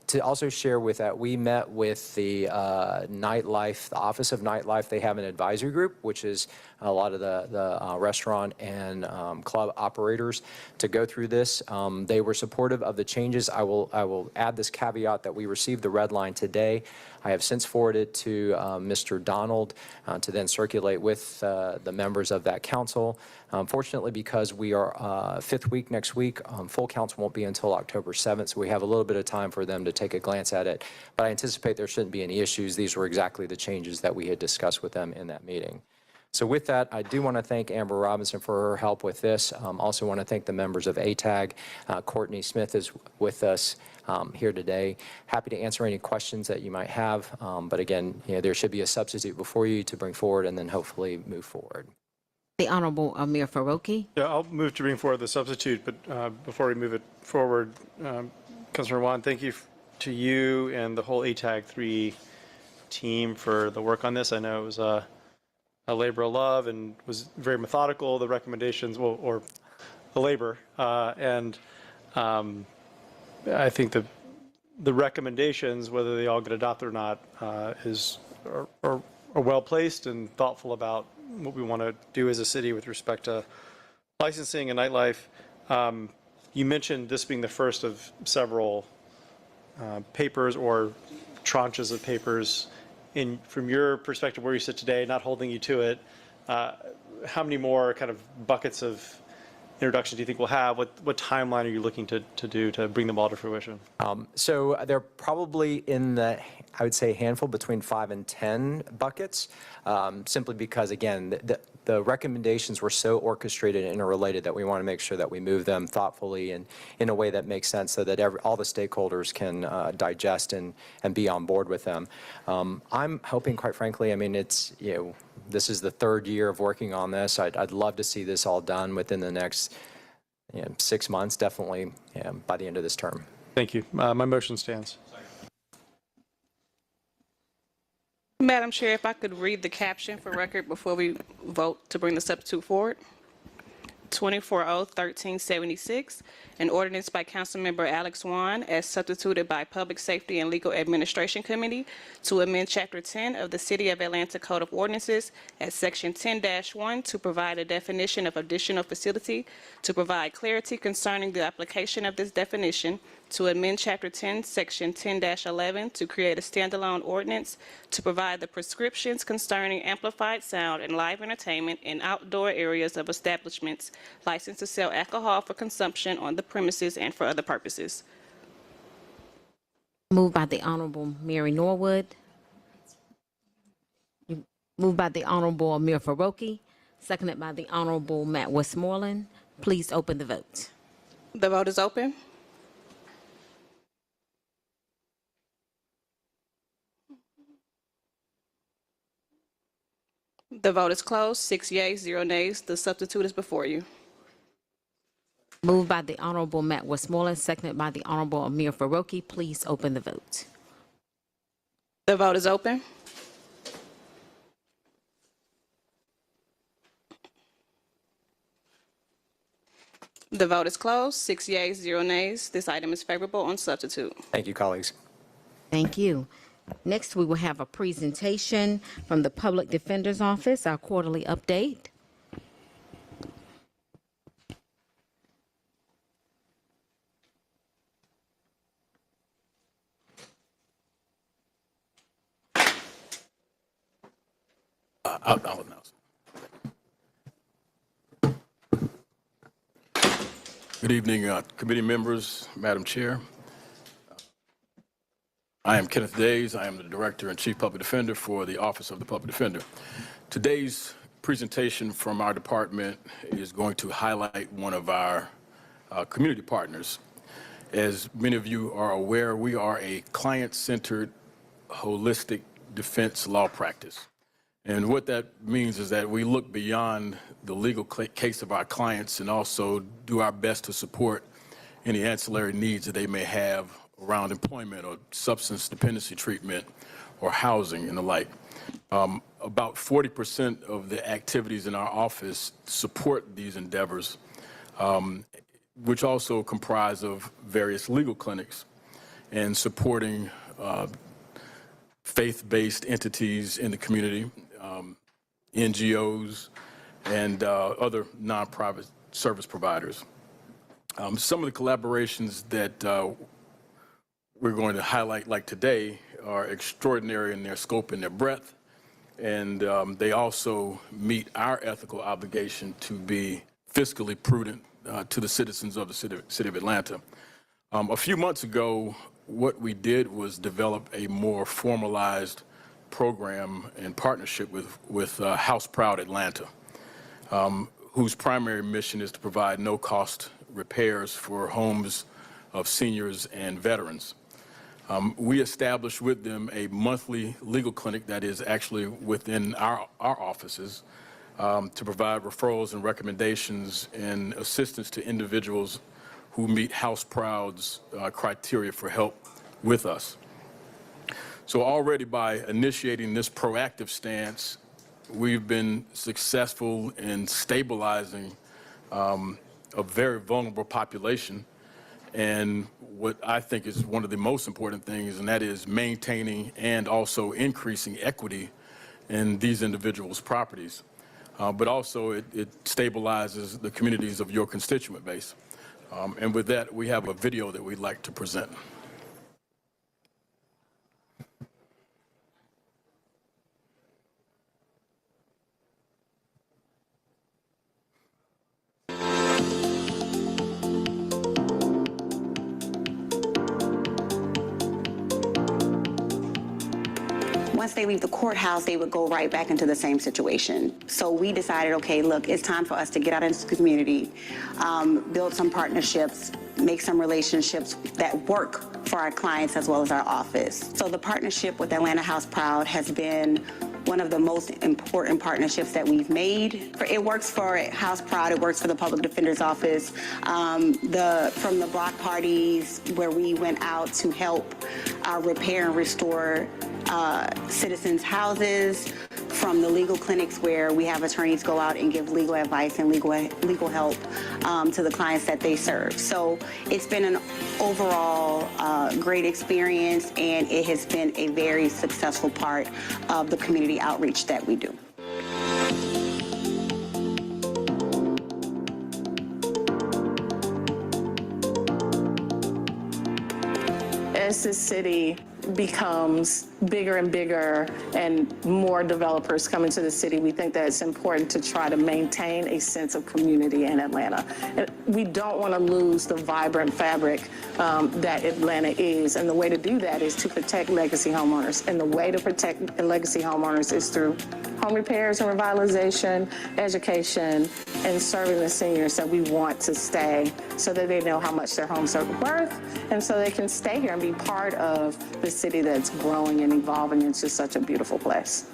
to also share with that, we met with the nightlife, the Office of Nightlife. They have an advisory group, which is a lot of the restaurant and club operators, to go through this. They were supportive of the changes. I will add this caveat that we received the red line today. I have since forwarded to Mr. Donald to then circulate with the members of that council. Fortunately, because we are fifth week next week, full council won't be until October 7th, so we have a little bit of time for them to take a glance at it. But I anticipate there shouldn't be any issues. These were exactly the changes that we had discussed with them in that meeting. So with that, I do want to thank Amber Robinson for her help with this. Also want to thank the members of ATAG. Courtney Smith is with us here today. Happy to answer any questions that you might have. But again, there should be a substitute before you to bring forward and then hopefully move forward. The Honorable Amir Faroki. Yeah, I'll move to bring forward the substitute, but before we move it forward, Councilor Wan, thank you to you and the whole ATAG 3 team for the work on this. I know it was a labor of love and was very methodical, the recommendations, or a labor. And I think the recommendations, whether they all get adopted or not, are well placed and thoughtful about what we want to do as a city with respect to licensing and nightlife. You mentioned this being the first of several papers or tranches of papers. From your perspective, where you sit today, not holding you to it, how many more kind of buckets of introductions do you think we'll have? What timeline are you looking to do to bring them all to fruition? So they're probably in the, I would say, handful between 5 and 10 buckets, simply because, again, the recommendations were so orchestrated and interrelated that we want to make sure that we move them thoughtfully and in a way that makes sense so that all the stakeholders can digest and be on board with them. I'm hoping, quite frankly, I mean, this is the third year of working on this. I'd love to see this all done within the next 6 months, definitely by the end of this term. Thank you. My motion stands. Madam Chair, if I could read the caption for record before we vote to bring the substitute forward. 24-0-1376, an ordinance by Councilmember Alex Wan as substituted by Public Safety and Legal Administration Committee to amend Chapter 10 of the City of Atlanta Code of Ordinances at Section 10-1 to provide a definition of additional facility, to provide clarity concerning the application of this definition, to amend Chapter 10, Section 10-11 to create a standalone ordinance, to provide the prescriptions concerning amplified sound and live entertainment in outdoor areas of establishments licensed to sell alcohol for consumption on the premises and for other purposes. Moved by the Honorable Mary Norwood. Moved by the Honorable Amir Faroki. seconded by the Honorable Matt Westmoreland. Please open the vote. The vote is open. The vote is closed. 6 yeas, 0 nays. The substitute is before you. Moved by the Honorable Matt Westmoreland, seconded by the Honorable Amir Faroki. Please open the vote. The vote is open. The vote is closed. 6 yeas, 0 nays. This item is favorable on substitute. Thank you, colleagues. Thank you. Next, we will have a presentation from the Public Defender's Office, our quarterly update. I'll announce. Good evening, committee members, Madam Chair. I am Kenneth Days. I am the Director and Chief Public Defender for the Office of the Public Defender. Today's presentation from our department is going to highlight one of our community partners. As many of you are aware, we are a client-centered, holistic defense law practice. And what that means is that we look beyond the legal case of our clients and also do our best to support any ancillary needs that they may have around employment or substance dependency treatment or housing and the like. About 40% of the activities in our office support these endeavors, which also comprise of various legal clinics and supporting faith-based entities in the community, NGOs, and other nonprofit service providers. Some of the collaborations that we're going to highlight, like today, are extraordinary in their scope and their breadth, and they also meet our ethical obligation to be fiscally prudent to the citizens of the city of Atlanta. A few months ago, what we did was develop a more formalized program and partnership with House Proud Atlanta, whose primary mission is to provide no-cost repairs for homes of seniors and veterans. We established with them a monthly legal clinic that is actually within our offices to provide referrals and recommendations and assistance to individuals who meet House Proud's criteria for help with us. So already by initiating this proactive stance, we've been successful in stabilizing a very vulnerable population, and what I think is one of the most important things, and that is maintaining and also increasing equity in these individuals' properties. But also it stabilizes the communities of your constituent base. And with that, we have a video that we'd like to present. Once they leave the courthouse, they would go right back into the same situation. So we decided, okay, look, it's time for us to get out into the community, build some partnerships, make some relationships that work for our clients as well as our office. So the partnership with Atlanta House Proud has been one of the most important partnerships that we've made. It works for House Proud, it works for the Public Defender's Office. From the block parties where we went out to help repair and restore citizens' houses, from the legal clinics where we have attorneys go out and give legal advice and legal help to the clients that they serve. So it's been an overall great experience, and it has been a very successful part of the community outreach that we do. As the city becomes bigger and bigger and more developers come into the city, we think that it's important to try to maintain a sense of community in Atlanta. We don't want to lose the vibrant fabric that Atlanta is, and the way to do that is to protect legacy homeowners. And the way to protect legacy homeowners is through home repairs and revitalization, education, and serving the seniors that we want to stay so that they know how much their homes are worth and so they can stay here and be part of the city that's growing and evolving into such a beautiful place.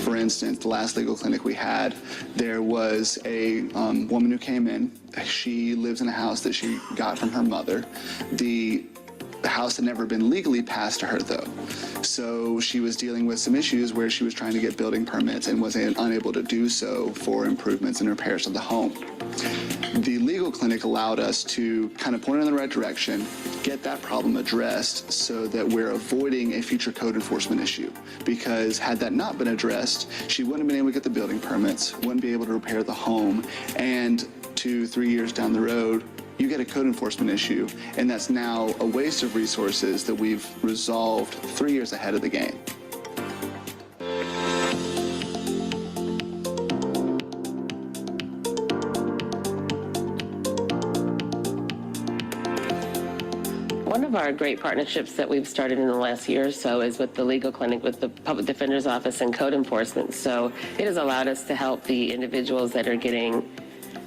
For instance, the last legal clinic we had, there was a woman who came in. She lives in a house that she got from her mother. The house had never been legally passed to her, though. So she was dealing with some issues where she was trying to get building permits and was unable to do so for improvements and repairs of the home. The legal clinic allowed us to kind of point her in the right direction, get that problem addressed so that we're avoiding a future code enforcement issue. Because had that not been addressed, she wouldn't have been able to get the building permits, wouldn't be able to repair the home, and 2-3 years down the road, you get a code enforcement issue, and that's now a waste of resources that we've resolved 3 years ahead of the game. One of our great partnerships that we've started in the last year or so is with the legal clinic with the Public Defender's Office and code enforcement. So it has allowed us to help the individuals that are getting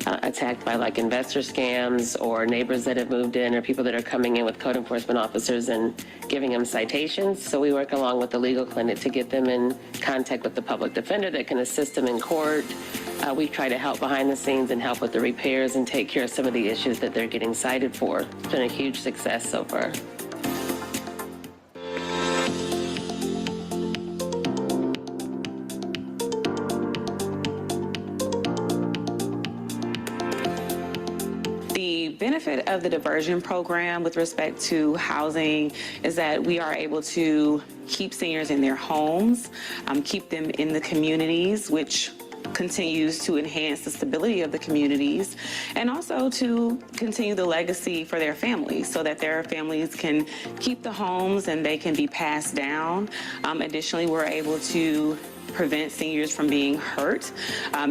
attacked by like investor scams or neighbors that have moved in or people that are coming in with code enforcement officers and giving them citations. So we work along with the legal clinic to get them in contact with the public defender that can assist them in court. We try to help behind the scenes and help with the repairs and take care of some of the issues that they're getting cited for. It's been a huge success so far. The benefit of the diversion program with respect to housing is that we are able to keep seniors in their homes, keep them in the communities, which continues to enhance the stability of the communities, and also to continue the legacy for their families so that their families can keep the homes and they can be passed down. Additionally, we're able to prevent seniors from being hurt.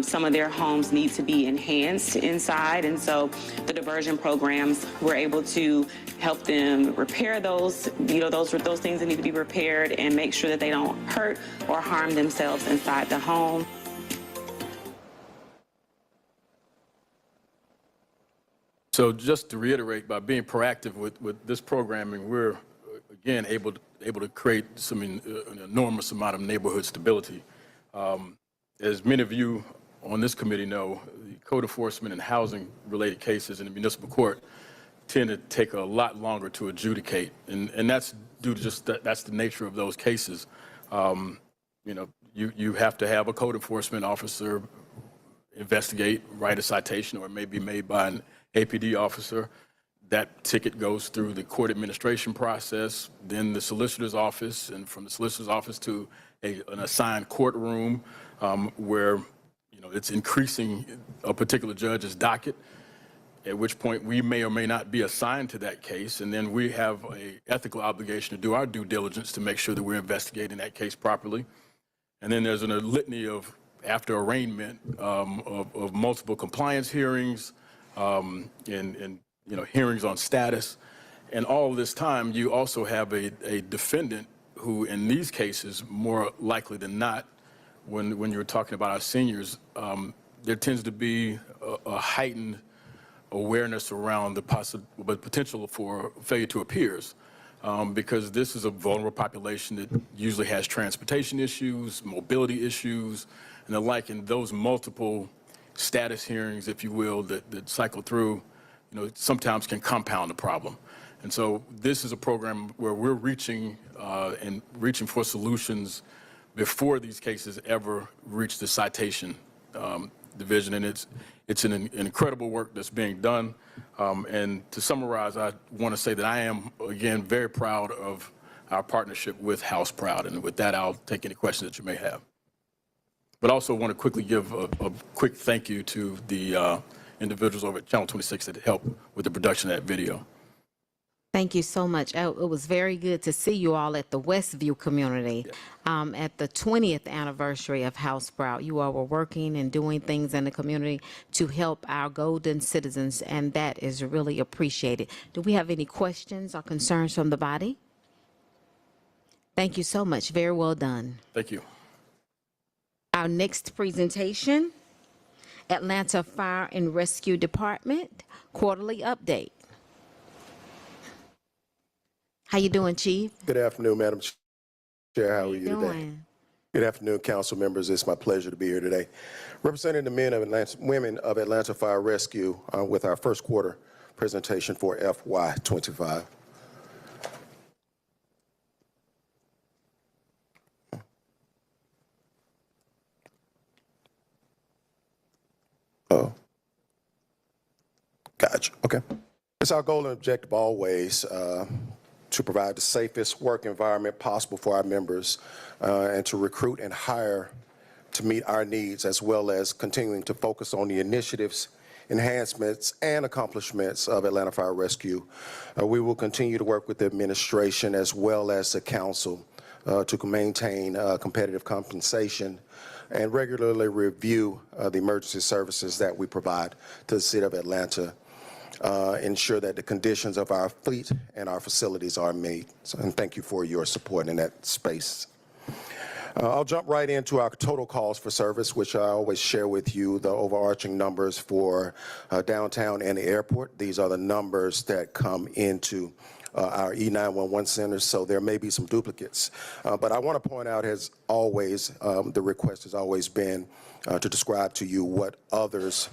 Some of their homes need to be enhanced inside, and so the diversion programs, we're able to help them repair those, those things that need to be repaired and make sure that they don't hurt or harm themselves inside the home. So just to reiterate, by being proactive with this programming, we're again able to create an enormous amount of neighborhood stability. As many of you on this committee know, the code enforcement and housing related cases in the municipal court tend to take a lot longer to adjudicate, and that's due to just that's the nature of those cases. You have to have a code enforcement officer investigate, write a citation, or it may be made by an APD officer. That ticket goes through the court administration process, then the solicitor's office, and from the solicitor's office to an assigned courtroom where it's increasing a particular judge's docket, at which point we may or may not be assigned to that case, and then we have an ethical obligation to do our due diligence to make sure that we're investigating that case properly. And then there's a litany of, after arraignment, of multiple compliance hearings, and hearings on status. And all this time, you also have a defendant who, in these cases, more likely than not, when you're talking about our seniors, there tends to be a heightened awareness around the potential for failure to appears, because this is a vulnerable population that usually has transportation issues, mobility issues, and the like, and those multiple status hearings, if you will, that cycle through, sometimes can compound the problem. And so this is a program where we're reaching for solutions before these cases ever reach the citation division. And it's an incredible work that's being done. And to summarize, I want to say that I am, again, very proud of our partnership with House Proud. And with that, I'll take any questions that you may have. But also want to quickly give a quick thank you to the individuals over at Channel 26 that helped with the production of that video. Thank you so much. It was very good to see you all at the Westview community at the 20th anniversary of House Sprout. You all were working and doing things in the community to help our golden citizens, and that is really appreciated. Do we have any questions or concerns from the body? Thank you so much. Very well done. Thank you. Our next presentation, Atlanta Fire and Rescue Department Quarterly Update. How you doing, Chief? Good afternoon, Madam Chair. How are you today? Doing? Good afternoon, council members. It's my pleasure to be here today, representing the women of Atlanta Fire Rescue with our first quarter presentation for FY25. Oh, gotcha. Okay. It's our goal and objective always to provide the safest work environment possible for our members and to recruit and hire to meet our needs, as well as continuing to focus on the initiatives, enhancements, and accomplishments of Atlanta Fire Rescue. We will continue to work with the administration as well as the council to maintain competitive compensation and regularly review the emergency services that we provide to the city of Atlanta. Ensure that the conditions of our fleet and our facilities are made. And thank you for your support in that space. I'll jump right into our total calls for service, which I always share with you the overarching numbers for downtown and the airport. These are the numbers that come into our E911 centers, so there may be some duplicates. But I want to point out, as always, the request has always been to describe to you what others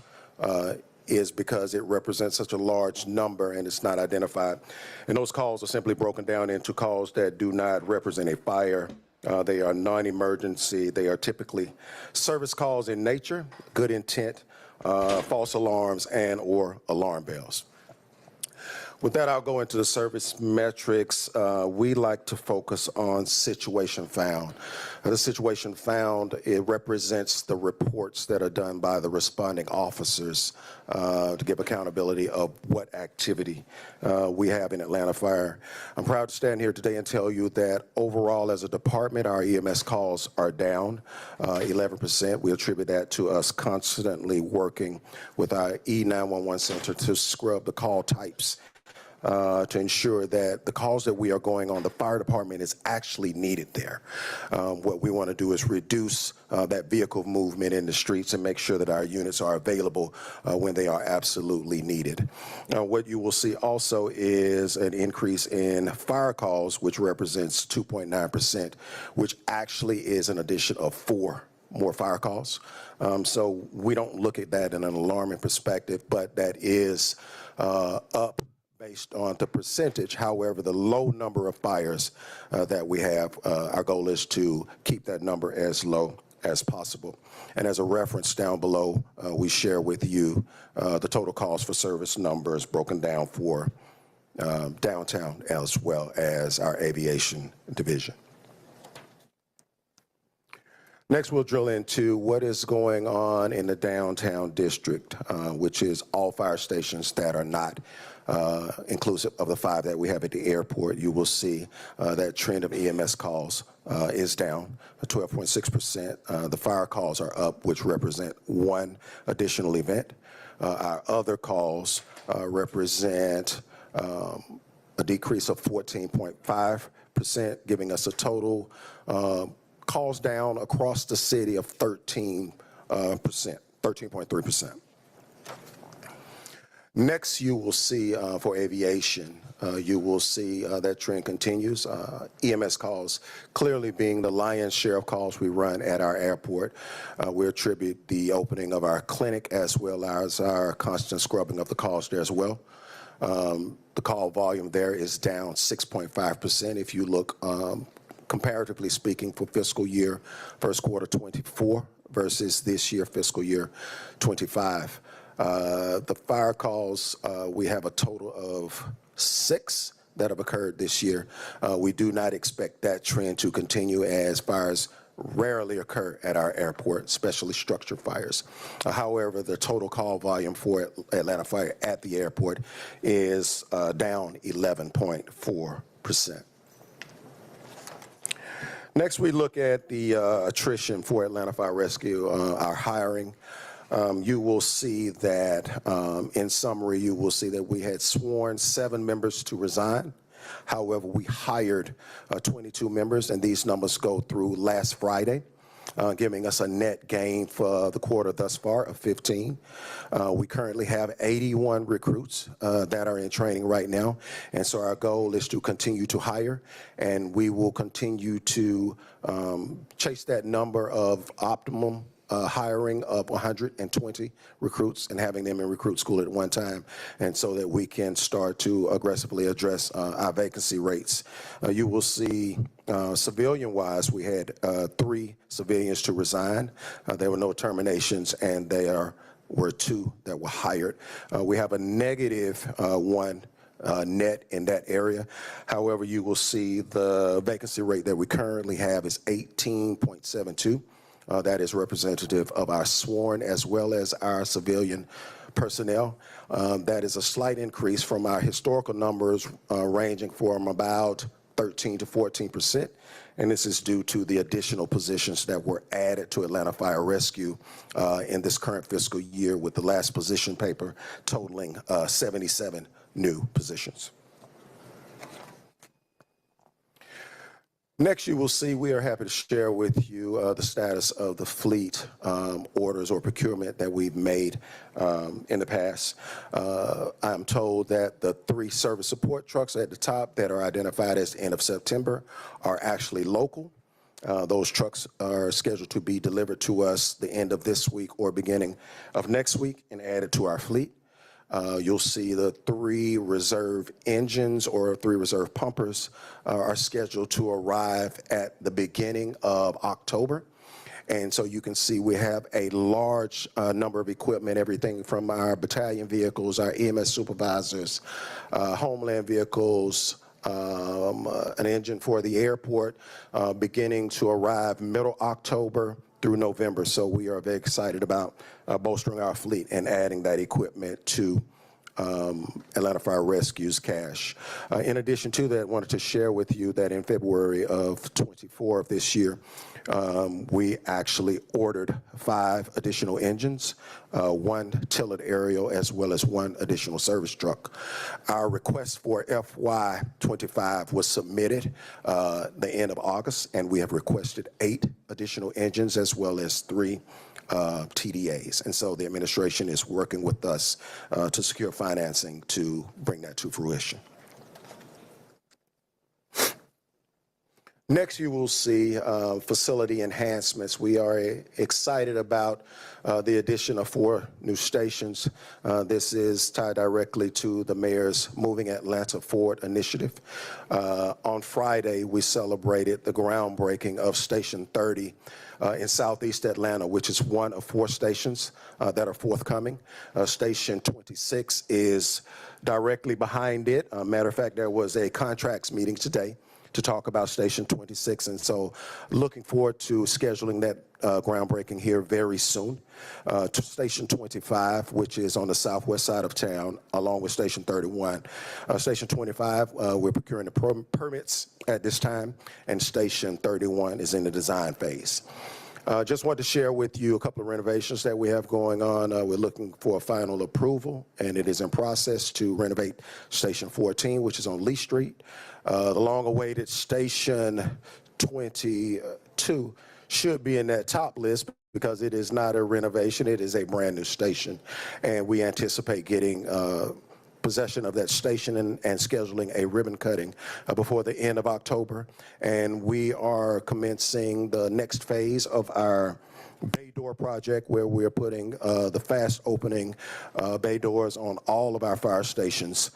is, because it represents such a large number and it's not identified. And those calls are simply broken down into calls that do not represent a fire. They are non-emergency. They are typically service calls in nature, good intent, false alarms, and or alarm bells. With that, I'll go into the service metrics. We like to focus on situation found. The situation found, it represents the reports that are done by the responding officers to give accountability of what activity we have in Atlanta Fire. I'm proud to stand here today and tell you that overall as a department, our EMS calls are down 11%. We attribute that to us constantly working with our E911 center to scrub the call types to ensure that the calls that we are going on, the fire department is actually needed there. What we want to do is reduce that vehicle movement in the streets and make sure that our units are available when they are absolutely needed. What you will see also is an increase in fire calls, which represents 2.9%, which actually is an addition of 4 more fire calls. So we don't look at that in an alarming perspective, but that is up based on the percentage. However, the low number of fires that we have, our goal is to keep that number as low as possible. And as a reference down below, we share with you the total calls for service numbers broken down for downtown as well as our aviation division. Next, we'll drill into what is going on in the downtown district, which is all fire stations that are not inclusive of the 5 that we have at the airport. You will see that trend of EMS calls is down 12.6%. The fire calls are up, which represent 1 additional event. Our other calls represent a decrease of 14.5%, giving us a total calls down across the city of 13.3%. Next, you will see for aviation, you will see that trend continues. EMS calls clearly being the lion's share of calls we run at our airport. We attribute the opening of our clinic as well as our constant scrubbing of the calls there as well. The call volume there is down 6.5%. If you look comparatively speaking for fiscal year first quarter 24 versus this year fiscal year 25. The fire calls, we have a total of 6 that have occurred this year. We do not expect that trend to continue as fires rarely occur at our airport, especially structure fires. However, the total call volume for Atlanta Fire at the airport is down 11.4%. Next, we look at the attrition for Atlanta Fire Rescue, our hiring. You will see that, in summary, you will see that we had sworn 7 members to resign. However, we hired 22 members, and these numbers go through last Friday, giving us a net gain for the quarter thus far of 15. We currently have 81 recruits that are in training right now, and so our goal is to continue to hire, and we will continue to chase that number of optimum hiring of 120 recruits and having them in recruit school at one time, and so that we can start to aggressively address our vacancy rates. You will see civilian-wise, we had 3 civilians to resign. There were no terminations, and there were 2 that were hired. We have a negative 1 net in that area. However, you will see the vacancy rate that we currently have is 18.72. That is representative of our sworn as well as our civilian personnel. That is a slight increase from our historical numbers ranging from about 13 to 14%, and this is due to the additional positions that were added to Atlanta Fire Rescue in this current fiscal year, with the last position paper totaling 77 new positions. Next, you will see we are happy to share with you the status of the fleet orders or procurement that we've made in the past. I'm told that the 3 service support trucks at the top that are identified as end of September are actually local. Those trucks are scheduled to be delivered to us the end of this week or beginning of next week and added to our fleet. You'll see the 3 reserve engines or 3 reserve pumpers are scheduled to arrive at the beginning of October. And so you can see we have a large number of equipment, everything from our battalion vehicles, our EMS supervisors, homeland vehicles, an engine for the airport, beginning to arrive middle October through November. So we are very excited about bolstering our fleet and adding that equipment to Atlanta Fire Rescue's cache. In addition to that, I wanted to share with you that in February of 24 of this year, we actually ordered 5 additional engines, 1 tilled aerial, as well as 1 additional service truck. Our request for FY25 was submitted the end of August, and we have requested 8 additional engines as well as 3 TDAs. And so the administration is working with us to secure financing to bring that to fruition. Next, you will see facility enhancements. We are excited about the addition of 4 new stations. This is tied directly to the mayor's Moving Atlanta Forward initiative. On Friday, we celebrated the groundbreaking of Station 30 in Southeast Atlanta, which is one of 4 stations that are forthcoming. Station 26 is directly behind it. Matter of fact, there was a contracts meeting today to talk about Station 26, and so looking forward to scheduling that groundbreaking here very soon. To Station 25, which is on the southwest side of town, along with Station 31. Station 25, we're procuring the permits at this time, and Station 31 is in the design phase. Just wanted to share with you a couple of renovations that we have going on. We're looking for a final approval, and it is in process to renovate Station 14, which is on Lee Street. The long-awaited Station 22 should be in that top list because it is not a renovation, it is a brand new station. And we anticipate getting possession of that station and scheduling a ribbon cutting before the end of October. And we are commencing the next phase of our bay door project, where we're putting the fast opening bay doors on all of our fire stations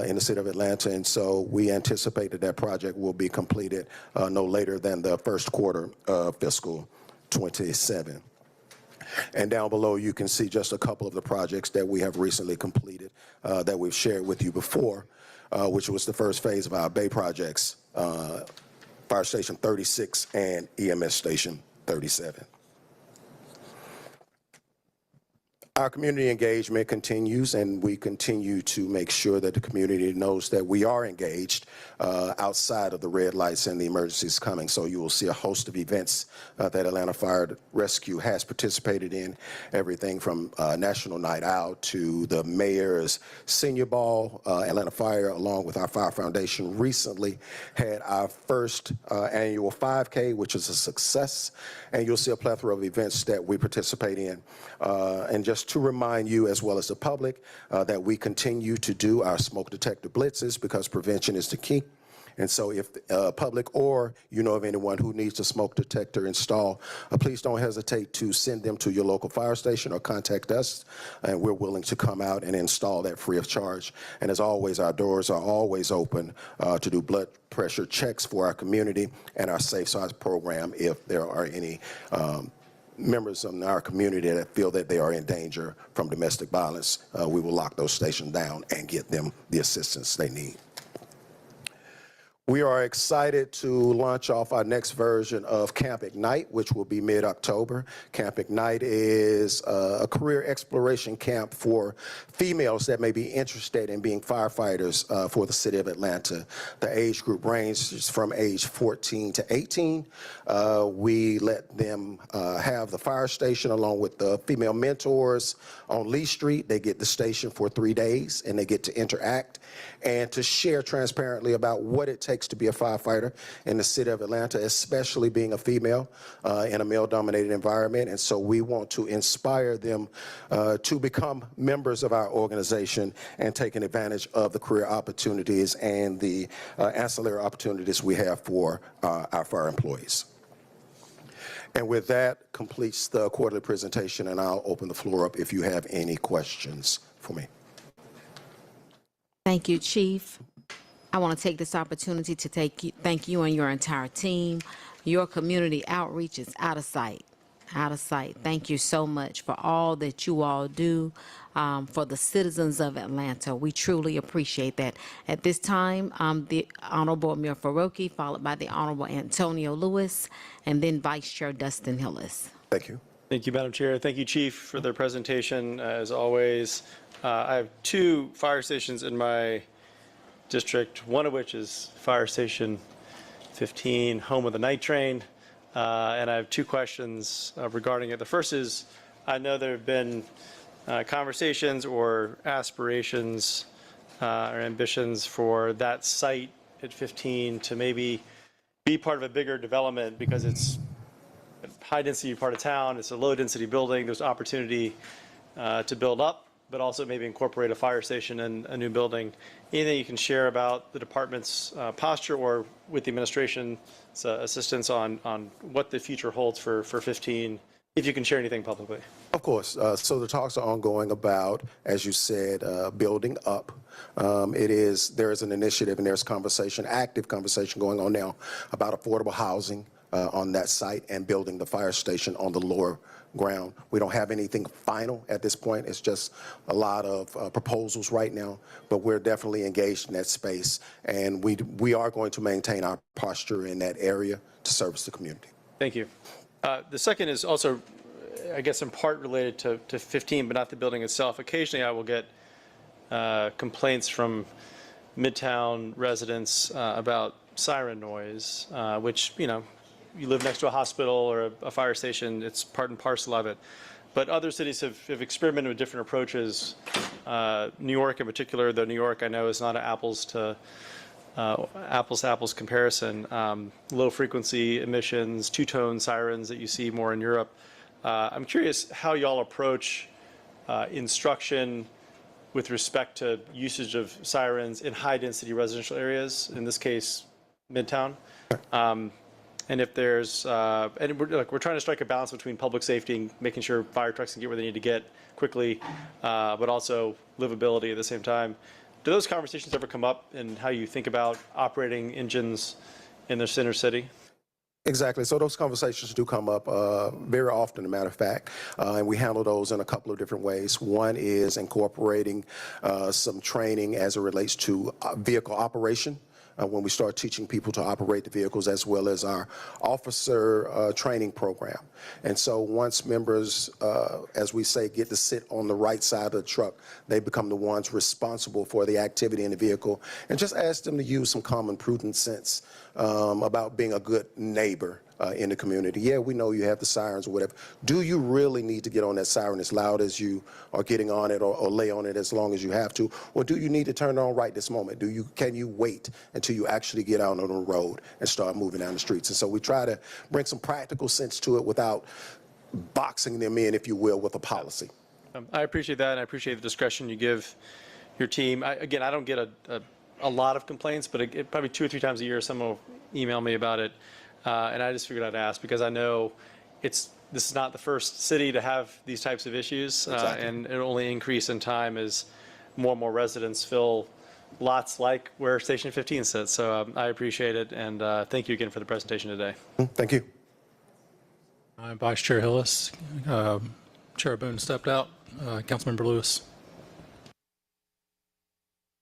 in the city of Atlanta. And so we anticipate that that project will be completed no later than the first quarter of fiscal 27. And down below, you can see just a couple of the projects that we have recently completed that we've shared with you before, which was the first phase of our bay projects Fire Station 36 and EMS Station 37. Our community engagement continues, and we continue to make sure that the community knows that we are engaged outside of the red lights and the emergencies coming. So you will see a host of events that Atlanta Fire Rescue has participated in, everything from National Night Out to the Mayor's Senior Ball. Atlanta Fire, along with our Fire Foundation, recently had our first annual 5K, which is a success, and you'll see a plethora of events that we participate in. And just to remind you, as well as the public, that we continue to do our smoke detector blitzes, because prevention is the key. And so if public or you know of anyone who needs a smoke detector installed, please don't hesitate to send them to your local fire station or contact us, and we're willing to come out and install that free of charge. And as always, our doors are always open to do blood pressure checks for our community and our Safe Size program if there are any members of our community that feel that they are in danger from domestic violence. We will lock those stations down and get them the assistance they need. We are excited to launch off our next version of Camp Ignite, which will be mid-October. Camp Ignite is a career exploration camp for females that may be interested in being firefighters for the city of Atlanta. The age group ranges from age 14 to 18. We let them have the fire station along with the female mentors on Lee Street. They get the station for 3 days, and they get to interact and to share transparently about what it takes to be a firefighter in the city of Atlanta, especially being a female in a male-dominated environment. And so we want to inspire them to become members of our organization and taking advantage of the career opportunities and the ancillary opportunities we have for our fire employees. And with that completes the quarterly presentation, and I'll open the floor up if you have any questions for me. Thank you, Chief. I want to take this opportunity to thank you and your entire team. Your community outreach is out of sight. Out of sight. Thank you so much for all that you all do for the citizens of Atlanta. We truly appreciate that. At this time, the Honorable Amir Faroqi, followed by the Honorable Antonio Lewis, and then Vice Chair Dustin Hillis. Thank you. Thank you, Madam Chair. Thank you, Chief, for their presentation. As always, I have 2 fire stations in my district, one of which is Fire Station 15, home of the night train. And I have 2 questions regarding it. The first is, I know there have been conversations or aspirations or ambitions for that site at 15 to maybe be part of a bigger development, because it's a high density part of town, it's a low density building, there's opportunity to build up, but also maybe incorporate a fire station and a new building. Anything you can share about the department's posture or with the administration's assistance on what the future holds for 15, if you can share anything publicly? Of course. So the talks are ongoing about, as you said, building up. There is an initiative and there's conversation, active conversation going on now about affordable housing on that site and building the fire station on the lower ground. We don't have anything final at this point. It's just a lot of proposals right now, but we're definitely engaged in that space, and we are going to maintain our posture in that area to service the community. Thank you. The second is also, I guess, in part related to 15, but not the building itself. Occasionally I will get complaints from Midtown residents about siren noise, which, you live next to a hospital or a fire station, it's part and parcel of it. But other cities have experimented with different approaches. New York in particular, though New York I know is not an apples to apples comparison. Low frequency emissions, 2-tone sirens that you see more in Europe. I'm curious how y'all approach instruction with respect to usage of sirens in high density residential areas, in this case, Midtown. And if there's, and we're trying to strike a balance between public safety and making sure fire trucks can get where they need to get quickly, but also livability at the same time. Do those conversations ever come up in how you think about operating engines in the center city? Exactly. So those conversations do come up very often, as a matter of fact, and we handle those in a couple of different ways. One is incorporating some training as it relates to vehicle operation. when we start teaching people to operate the vehicles, as well as our officer training program. And so once members, as we say, get to sit on the right side of the truck, they become the ones responsible for the activity in the vehicle, and just ask them to use some common prudent sense about being a good neighbor in the community. Yeah, we know you have the sirens or whatever. Do you really need to get on that siren as loud as you are getting on it, or lay on it as long as you have to? Or do you need to turn it on right this moment? Can you wait until you actually get out on the road and start moving down the streets? And so we try to bring some practical sense to it without boxing them in, if you will, with a policy. I appreciate that, and I appreciate the discretion you give your team. Again, I don't get a lot of complaints, but probably 2 or 3 times a year someone will email me about it. And I just figured I'd ask, because I know this is not the first city to have these types of issues, and it'll only increase in time as more and more residents fill lots like where Station 15 sits. So I appreciate it, and thank you again for the presentation today. Thank you. Vice Chair Hillis, Chair Boone stepped out, Councilmember Lewis.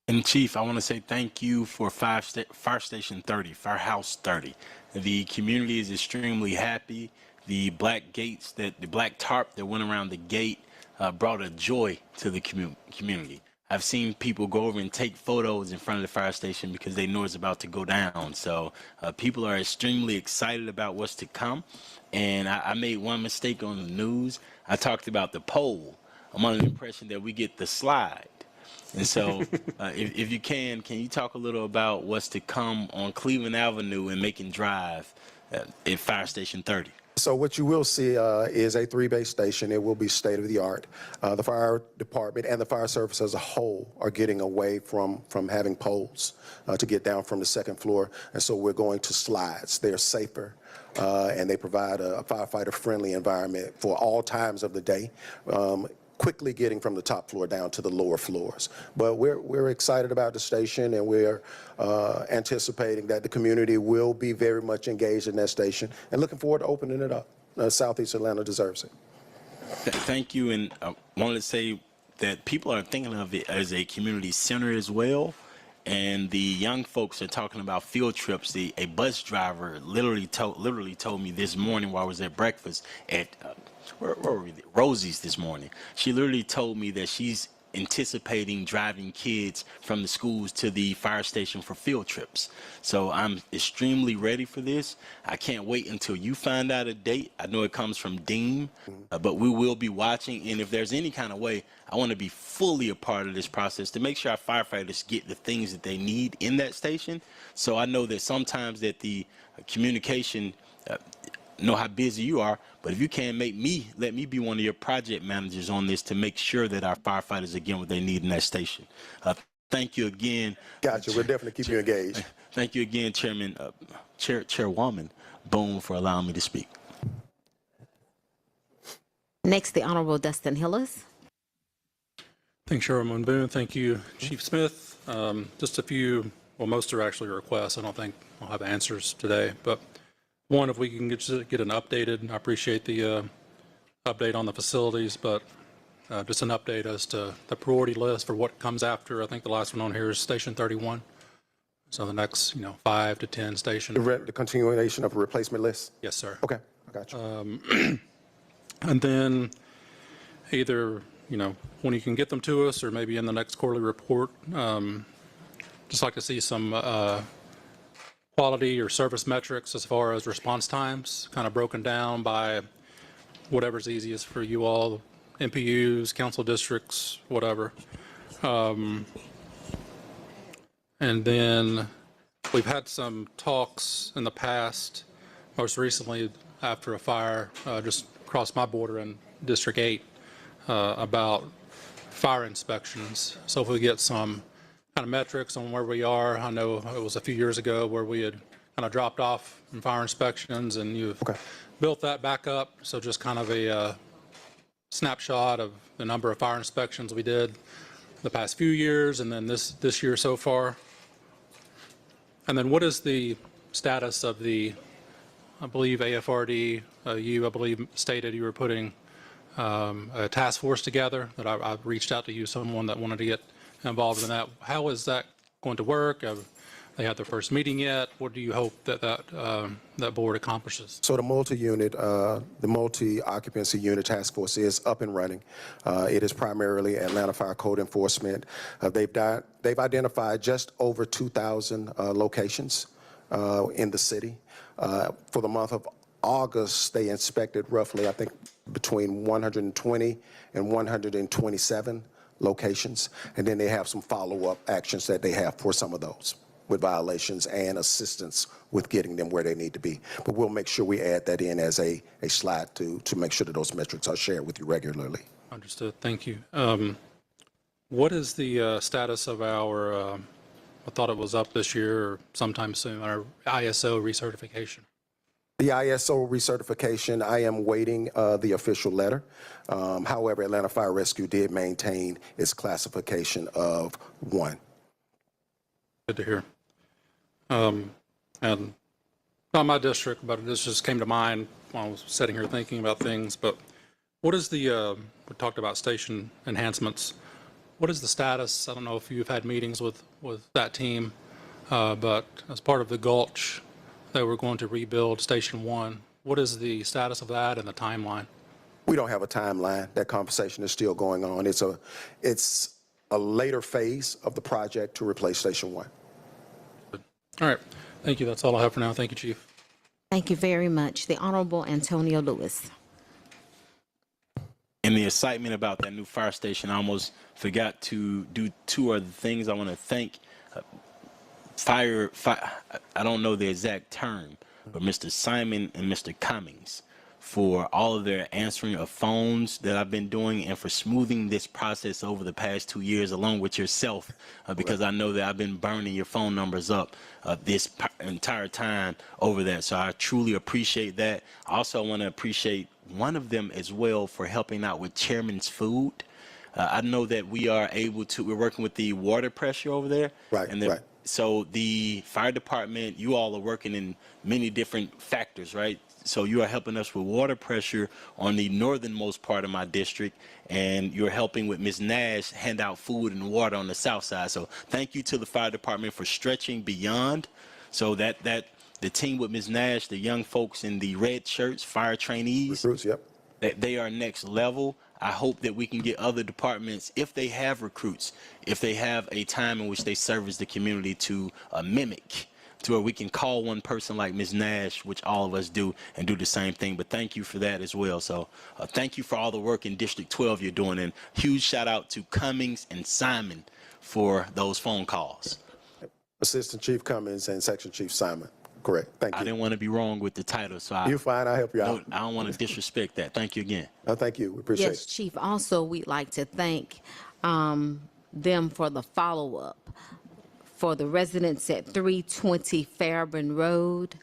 And Chief, I want to say thank you for Fire Station 30, Firehouse 30. The community is extremely happy. The black tarp that went around the gate brought a joy to the community. I've seen people go over and take photos in front of the fire station because they know it's about to go down. So people are extremely excited about what's to come. And I made one mistake on the news. I talked about the pole. I'm under the impression that we get the slide. And so if you can you talk a little about what's to come on Cleveland Avenue and Macon Drive at Fire Station 30? So what you will see is a 3-base station. It will be state of the art. The fire department and the fire service as a whole are getting away from having poles to get down from the 2nd floor. And so we're going to slides. They're safer. And they provide a firefighter-friendly environment for all times of the day, quickly getting from the top floor down to the lower floors. But we're excited about the station, and we're anticipating that the community will be very much engaged in that station, and looking forward to opening it up. Southeast Atlanta deserves it. Thank you, and I wanted to say that people are thinking of it as a community center as well. And the young folks are talking about field trips. A bus driver literally told me this morning while I was at breakfast at where were we? Rosie's this morning. She literally told me that she's anticipating driving kids from the schools to the fire station for field trips. So I'm extremely ready for this. I can't wait until you find out a date. I know it comes from Dean, but we will be watching. And if there's any kind of way, I want to be fully a part of this process to make sure our firefighters get the things that they need in that station. So I know that sometimes that the communication, know how busy you are, but if you can let me be one of your project managers on this to make sure that our firefighters are getting what they need in that station. Thank you again. Gotcha. We'll definitely keep you engaged. Thank you again, Chairwoman Boone, for allowing me to speak. Next, the Honorable Dustin Hillis. Thanks, Chairwoman Boone. Thank you, Chief Smith. Just a few, well, most are actually requests. I don't think I'll have answers today, but one, if we can get an updated, I appreciate the update on the facilities, but just an update as to the priority list for what comes after. I think the last one on here is Station 31. So the next, 5 to 10 stations. The continuation of a replacement list? Yes, sir. Okay, I got you. And then either, when you can get them to us or maybe in the next quarterly report, just like to see some quality or service metrics as far as response times, kind of broken down by whatever's easiest for you all, MPUs, council districts, whatever. And then we've had some talks in the past, most recently after a fire just across my border in District 8, about fire inspections. So if we get some kind of metrics on where we are. I know it was a few years ago where we had kind of dropped off in fire inspections, and you've built that back up. So just kind of a snapshot of the number of fire inspections we did the past few years, and then this year so far. And then what is the status of the, I believe AFRD, I believe stated you were putting a task force together, that I've reached out to you, someone that wanted to get involved in that. How is that going to work? I've they had their first meeting yet? What do you hope that that board accomplishes? So the multi-occupancy unit task force is up and running. It is primarily Atlanta Fire Code Enforcement. They've identified just over 2,000 locations in the city. For the month of August, they inspected roughly, I think, between 120 and 127 locations. And then they have some follow-up actions that they have for some of those with violations and assistance with getting them where they need to be. But we'll make sure we add that in as a slide to make sure that those metrics are shared with you regularly. Understood. Thank you. What is the status of our, I thought it was up this year or sometime soon, our ISO recertification? The ISO recertification, I am waiting the official letter. However, Atlanta Fire Rescue did maintain its classification of 1. Good to hear. And not my district, but this just came to mind while I was sitting here thinking about things. But what is the, we talked about station enhancements. What is the status? I don't know if you've had meetings with that team, but as part of the Gulch, they were going to rebuild Station 1. What is the status of that and the timeline? We don't have a timeline. That conversation is still going on. It's a later phase of the project to replace Station 1. All right. Thank you. That's all I have for now. Thank you, Chief. Thank you very much. The Honorable Antonio Lewis. In the excitement about that new fire station, I almost forgot to do 2 other things. I want to thank fire, I don't know the exact term, but Mr. Simon and Mr. Cummings for all of their answering of phones that I've been doing and for smoothing this process over the past 2 years along with yourself, because I know that I've been burning your phone numbers up this entire time over that. So I truly appreciate that. I also want to appreciate one of them as well for helping out with Chairman's Food. I know that we're working with the water pressure over there. Right, right. So the fire department, you all are working in many different factors, right? So you are helping us with water pressure on the northernmost part of my district, and you're helping with Ms. Nash hand out food and water on the south side. So thank you to the fire department for stretching beyond, so that the team with Ms. Nash, the young folks in the red shirts, fire trainees, recruits, yep, they are next level. I hope that we can get other departments, if they have recruits, if they have a time in which they service the community, to mimic, to where we can call one person like Ms. Nash, which all of us do, and do the same thing. But thank you for that as well. So thank you for all the work in District 12 you're doing, and huge shout out to Cummings and Simon for those phone calls. Assistant Chief Cummings and Section Chief Simon. Correct. Thank you. I didn't want to be wrong with the title, so You're fine. I'll help you out. I don't want to disrespect that. Thank you again. No, thank you. We appreciate Yes, it. Chief. Also, we'd like to thank them for the follow-up for the residents at 320 Fairburn Road.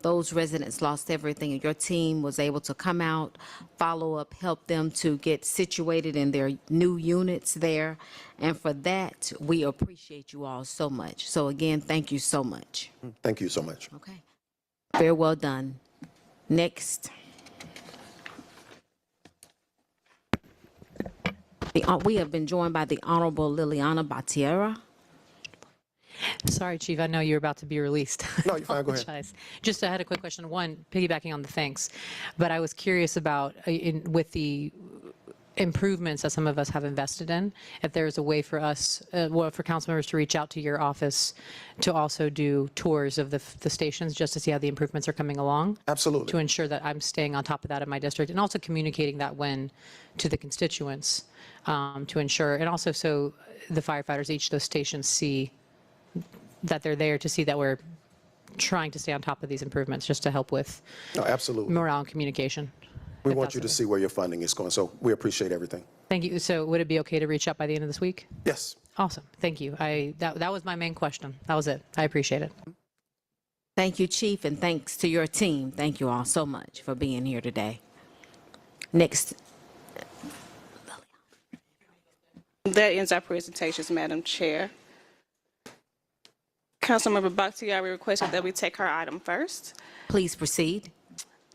Those residents lost everything, and your team was able to come out, follow up, help them to get situated in their new units there. And for that, we appreciate you all so much. So again, thank you so much. Thank you so much. Okay. Very well done. Next. We have been joined by the Honorable Liliana Batiera. Sorry, Chief, I know you're about to be released. No, you're fine. Go ahead. Apologize. Just I had a quick question. One, piggybacking on the thanks, but I was curious about with the improvements that some of us have invested in, if there's a way for us, for council members to reach out to your office to also do tours of the stations just to see how the improvements are coming along. Absolutely. To ensure that I'm staying on top of that in my district, and also communicating that to the constituents to ensure, and also so the firefighters, each of those stations see that they're there, to see that we're trying to stay on top of these improvements, just to help with absolutely morale and communication. We want you to see where your funding is going, so we appreciate everything. Thank you. So would it be okay to reach out by the end of this week? Yes. Awesome. Thank you. That was my main question. That was it. I appreciate it. Thank you, Chief, and thanks to your team. Thank you all so much for being here today. Next. That ends our presentations, Madam Chair. Councilmember Bakhtiari requested that we take her item first. Please proceed.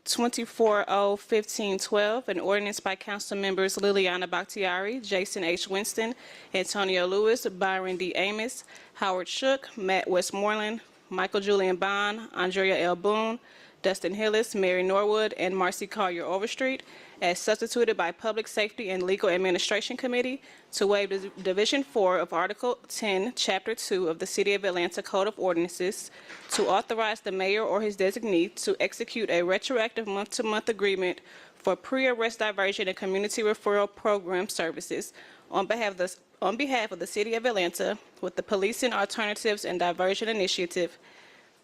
24-0-15-12, an ordinance by council members Liliana Bakhtiari, Jason H. Winston, Antonio Lewis, Byron D. Amos, Howard Shook, Matt Westmoreland, Michael Julian Bond, Andrea L. Boone, Dustin Hillis, Mary Norwood, and Marcy Collier Overstreet, as substituted by Public Safety and Legal Administration Committee to waive Division 4 of Article 10, Chapter 2 of the City of Atlanta Code of Ordinances to authorize the mayor or his designee to execute a retroactive month-to-month agreement for pre-arrest diversion and community referral program services on behalf of the City of Atlanta with the Policing Alternatives and Diversion Initiative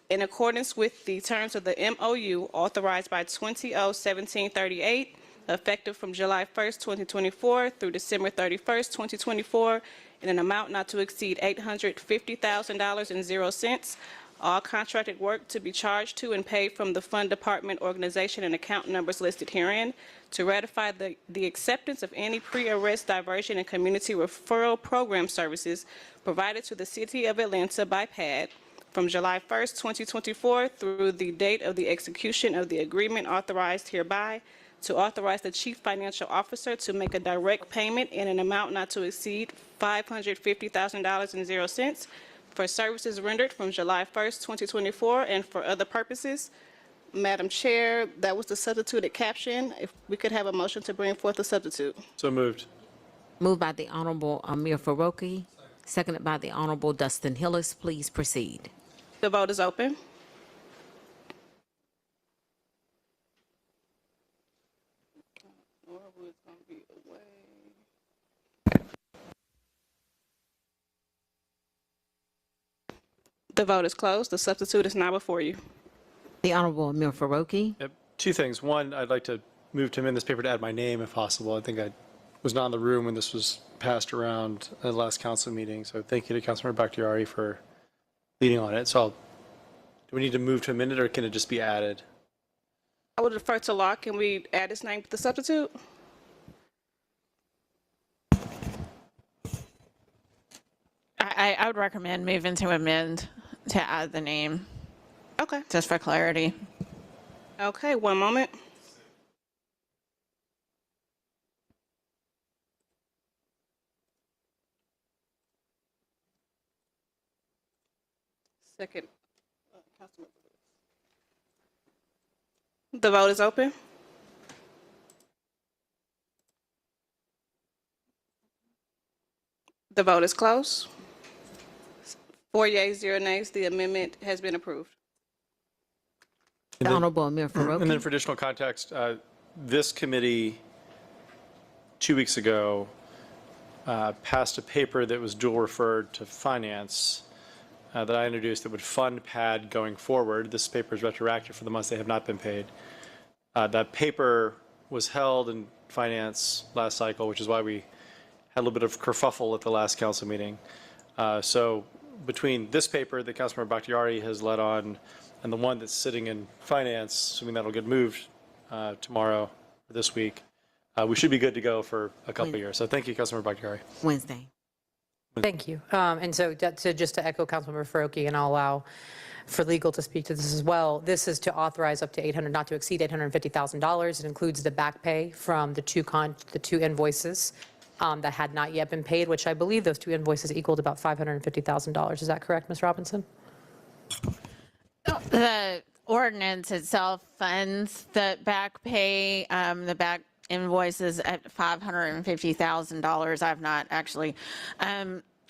in accordance with the terms of the MOU authorized by 20-0-1738, effective from July 1st, 2024 through December 31st, 2024, in an amount not to exceed $850,000.00. All contracted work to be charged to and paid from the fund department organization and account numbers listed herein, to ratify the acceptance of any pre-arrest diversion and community referral program services provided to the City of Atlanta by PAD from July 1st, 2024 through the date of the execution of the agreement authorized hereby, to authorize the Chief Financial Officer to make a direct payment in an amount not to exceed $550,000.00 for services rendered from July 1st, 2024, and for other purposes. Madam Chair, that was the substituted caption. If we could have a motion to bring forth a substitute. So moved. Moved by the Honorable Amir Faroki, seconded by the Honorable Dustin Hillis. Please proceed. The vote is open. The vote is closed. The substitute is now before you. The Honorable Amir Faroki. Yep. Two things. One, I'd like to move to amend this paper to add my name if possible. I think I was not in the room when this was passed around at the last council meeting. So thank you to Councilmember Bakhtiari for leading on it. So do we need to move to amend it, or can it just be added? I would defer to law. Can we add his name to the substitute? I would recommend moving to amend to add the name. Okay. Just for clarity. Okay, one moment. Second. The vote is open. The vote is closed. 4 yeas, 0 nays. The amendment has been approved. The Honorable Amir Faroki. And then for additional context, this committee 2 weeks ago passed a paper that was dual referred to finance that I introduced that would fund PAD going forward. This paper is retroactive for the months they have not been paid. That paper was held in finance last cycle, which is why we had a little bit of kerfuffle at the last council meeting. So between this paper that Councilmember Bakhtiari has led on and the one that's sitting in finance, assuming that'll get moved tomorrow or this week, we should be good to go for a couple of years. So thank you, Councilmember Bakhtiari. Wednesday. Thank you. And so just to echo Councilmember Faroki, and I'll allow for legal to speak to this as well, this is to authorize up to not to exceed $850,000. It includes the back pay from the two invoices that had not yet been paid, which I believe those two invoices equaled about $550,000. Is that correct, Ms. Robinson? The ordinance itself funds the back pay, the back invoices at $550,000. I've not actually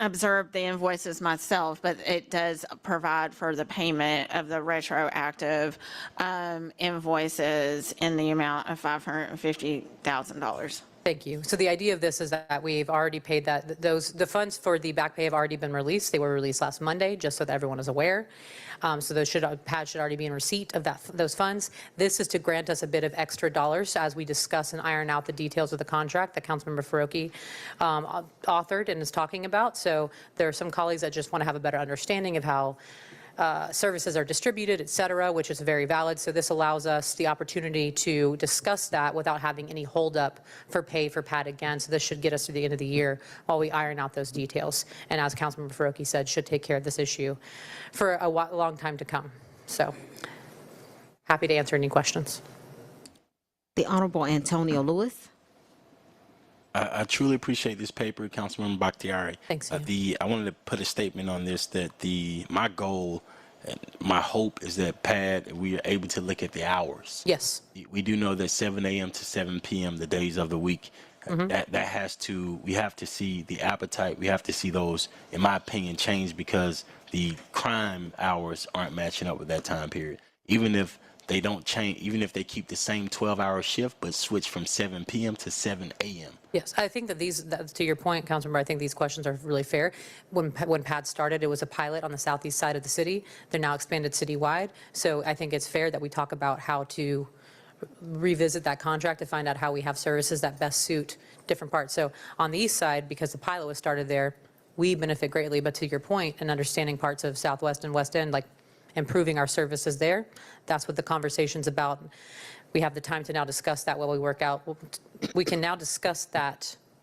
observed the invoices myself, but it does provide for the payment of the retroactive invoices in the amount of $550,000. Thank you. So the idea of this is that we've already paid that. The funds for the back pay have already been released. They were released last Monday, just so that everyone is aware. So those PAD should already be in receipt of those funds. This is to grant us a bit of extra dollars as we discuss and iron out the details of the contract that Councilmember Faroki authored and is talking about. So there are some colleagues that just want to have a better understanding of how services are distributed, et cetera, which is very valid. So this allows us the opportunity to discuss that without having any holdup for pay for PAD again. So this should get us through the end of the year while we iron out those details. And as Councilmember Faroki said, should take care of this issue for a long time to come. So happy to answer any questions. The Honorable Antonio Lewis. I truly appreciate this paper, Councilmember Bakhtiari. Thanks, Ian. I wanted to put a statement on this that my goal and my hope is that we are able to look at the hours. Yes. We do know that 7 a.m. to 7 p.m. the days of the week, we have to see the appetite. We have to see those, in my opinion, change because the crime hours aren't matching up with that time period. Even if they don't change, even if they keep the same 12-hour shift, but switch from 7 p.m. to 7 a.m. Yes, I think that to your point, Councilmember, I think these questions are really fair. When PAD started, it was a pilot on the southeast side of the city. They're now expanded citywide. So I think it's fair that we talk about how to revisit that contract to find out how we have services that best suit different parts. So on the east side, because the pilot was started there, we benefit greatly. But to your point, and understanding parts of Southwest and West End, like improving our services there, that's what the conversation's about. We have the time to now discuss that while we work out. We can now discuss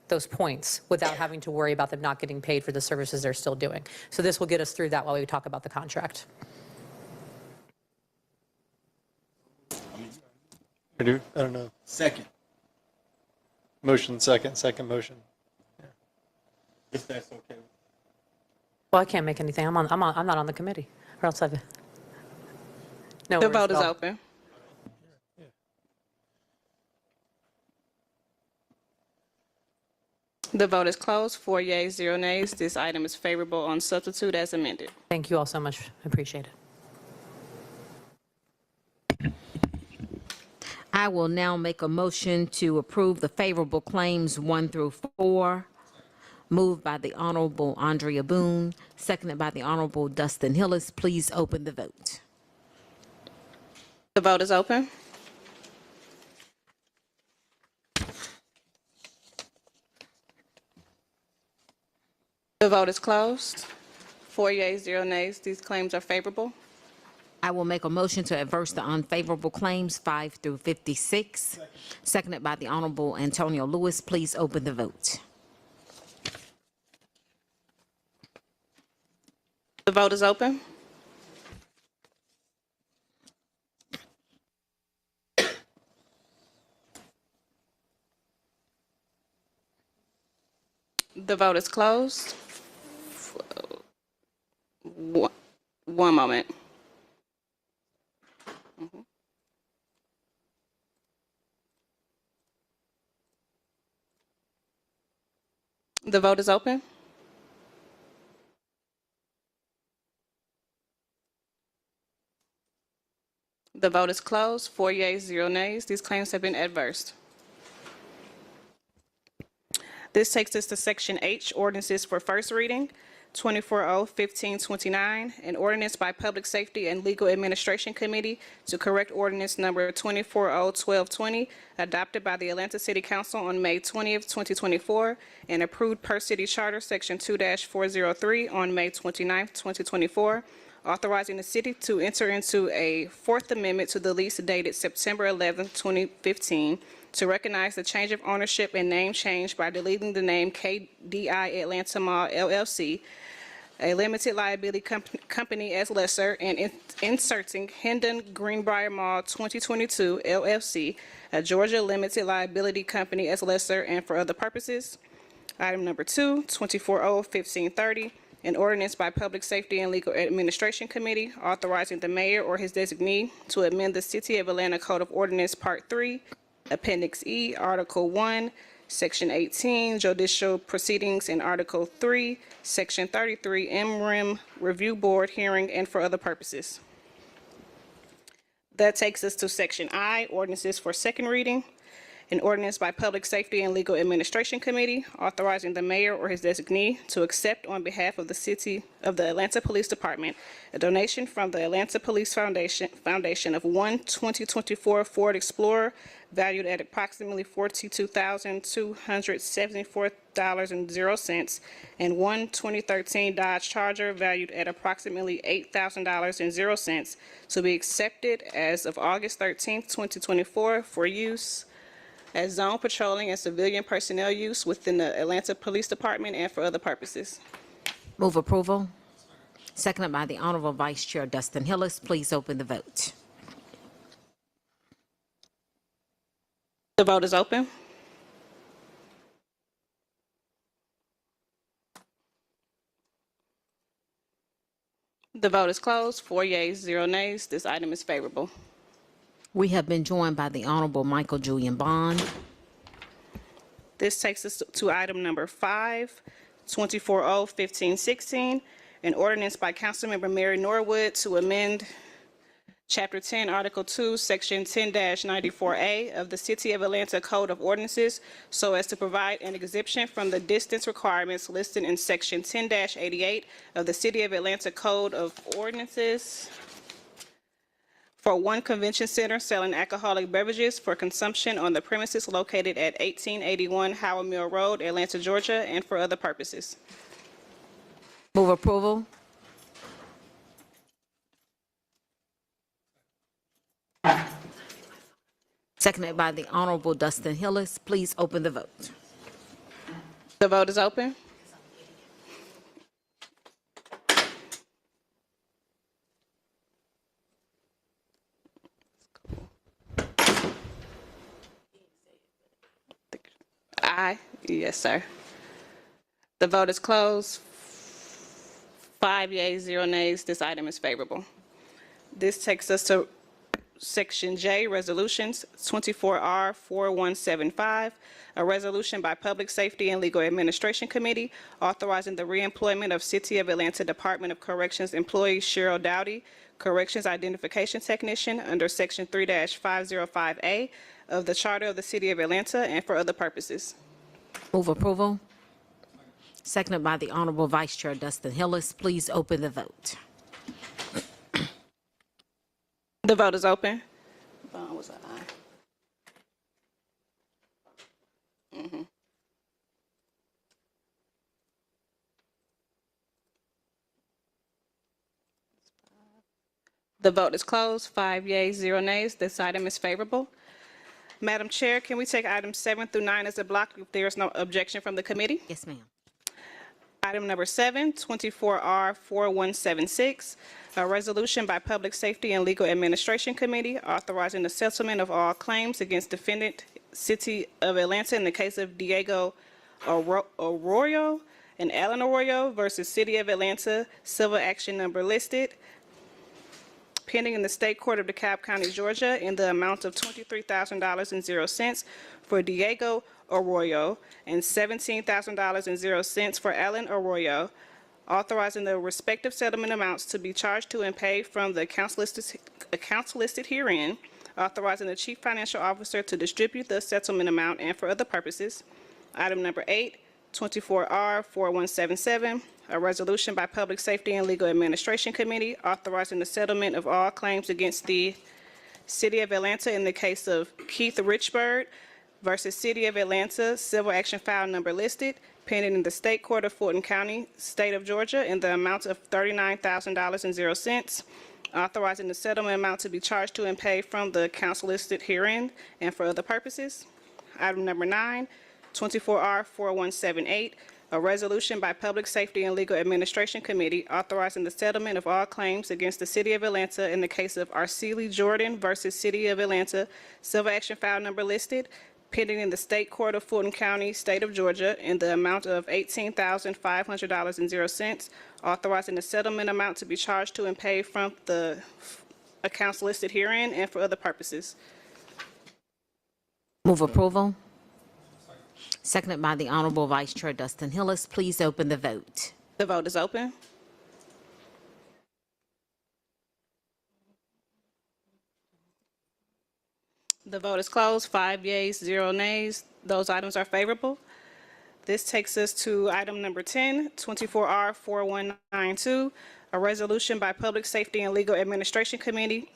those points without having to worry about them not getting paid for the services they're still doing. So this will get us through that while we talk about the contract. I don't know. Second. Motion second motion. If that's okay. Well, I can't make anything. I'm not on the committee, or else I've. No. The vote is open. The vote is closed. 4 yeas, 0 nays. This item is favorable on substitute as amended. Thank you all so much. I appreciate it. I will now make a motion to approve the favorable claims 1 through 4, moved by the Honorable Andrea Boone, seconded by the Honorable Dustin Hillis. Please open the vote. The vote is open. The vote is closed. 4 yeas, 0 nays. These claims are favorable. I will make a motion to adverse the unfavorable claims 5 through 56, seconded by the Honorable Antonio Lewis. Please open the vote. The vote is open. The vote is closed. One moment. The vote is open. The vote is closed. 4 yeas, 0 nays. These claims have been adversed. This takes us to Section H, ordinances for first reading. 24-0-1529, an ordinance by Public Safety and Legal Administration Committee to correct ordinance number 24-0-1220, adopted by the Atlanta City Council on May 20th, 2024, and approved per city charter section 2-403 on May 29th, 2024, authorizing the city to enter into a Fourth Amendment to the lease dated September 11th, 2015, to recognize the change of ownership and name change by deleting the name KDI Atlanta Mall LLC, a limited liability company as lesser, and inserting Hendon Greenbrier Mall 2022 LLC, a Georgia limited liability company as lesser and for other purposes. Item number 2, 24-0-1530, an ordinance by Public Safety and Legal Administration Committee authorizing the mayor or his designee to amend the City of Atlanta Code of Ordinance Part 3, Appendix E, Article 1, Section 18, Judicial Proceedings, and Article 3, Section 33, MRIM, Review Board Hearing, and for other purposes. That takes us to Section I, Ordinances for second reading. An ordinance by Public Safety and Legal Administration Committee authorizing the mayor or his designee to accept on behalf of the City of the Atlanta Police Department a donation from the Atlanta Police Foundation of one 2024 Ford Explorer valued at approximately $42,274.00 and one 2013 Dodge Charger valued at approximately $8,000.00 to be accepted as of August 13th, 2024 for use as zone patrolling and civilian personnel use within the Atlanta Police Department and for other purposes. Move approval. Seconded by the Honorable Vice Chair Dustin Hillis. Please open the vote. The vote is open. The vote is closed. 4 yeas, 0 nays. This item is favorable. We have been joined by the Honorable Michael Julian Bond. This takes us to item number 5, 240-1516, an ordinance by Councilmember Mary Norwood to amend Chapter 10, Article 2, Section 10-94A of the City of Atlanta Code of Ordinances so as to provide an exemption from the distance requirements listed in Section 10-88 of the City of Atlanta Code of Ordinances for one convention center selling alcoholic beverages for consumption on the premises located at 1881 Howard Mill Road, Atlanta, Georgia, and for other purposes. Move approval. Seconded by the Honorable Dustin Hillis. Please open the vote. The vote is open. Aye. Yes, sir. The vote is closed. 5 yeas, 0 nays. This item is favorable. This takes us to Section J, Resolutions, 24R4175, a resolution by Public Safety and Legal Administration Committee authorizing the reemployment of City of Atlanta Department of Corrections employee Cheryl Dowdy, Corrections Identification Technician, under Section 3-505A of the Charter of the City of Atlanta and for other purposes. Move approval. Seconded by the Honorable Vice Chair Dustin Hillis. Please open the vote. The vote is open. Bond was an aye. The vote is closed. 5 yeas, 0 nays. This item is favorable. Madam Chair, can we take items 7 through 9 as a block if there is no objection from the committee? Yes, ma'am. Item number 7, 24R4176, a resolution by Public Safety and Legal Administration Committee authorizing the settlement of all claims against defendant City of Atlanta in the case of Diego Arroyo and Alan Arroyo versus City of Atlanta, civil action number listed, pending in the State Court of DeKalb County, Georgia, in the amount of $23,000.00 for Diego Arroyo and $17,000.00 for Alan Arroyo, authorizing the respective settlement amounts to be charged to and paid from the accounts listed herein, authorizing the Chief Financial Officer to distribute the settlement amount and for other purposes. Item number 8, 24R4177, a resolution by Public Safety and Legal Administration Committee authorizing the settlement of all claims against the City of Atlanta in the case of Keith Richburd versus City of Atlanta, civil action file number listed, pending in the State Court of Fulton County, State of Georgia, in the amount of $39,000.00, authorizing the settlement amount to be charged to and paid from the accounts listed herein and for other purposes. Item number 9, 24R4178, a resolution by Public Safety and Legal Administration Committee authorizing the settlement of all claims against the City of Atlanta in the case of Arceli Jordan versus City of Atlanta, civil action file number listed, pending in the State Court of Fulton County, State of Georgia, in the amount of $18,500.00, authorizing the settlement amount to be charged to and paid from the accounts listed herein and for other purposes. Move approval. Seconded by the Honorable Vice Chair Dustin Hillis. Please open the vote. The vote is open. The vote is closed. 5 yeas, 0 nays. Those items are favorable. This takes us to item number 10, 24R4192, a resolution by Public Safety and Legal Administration Committee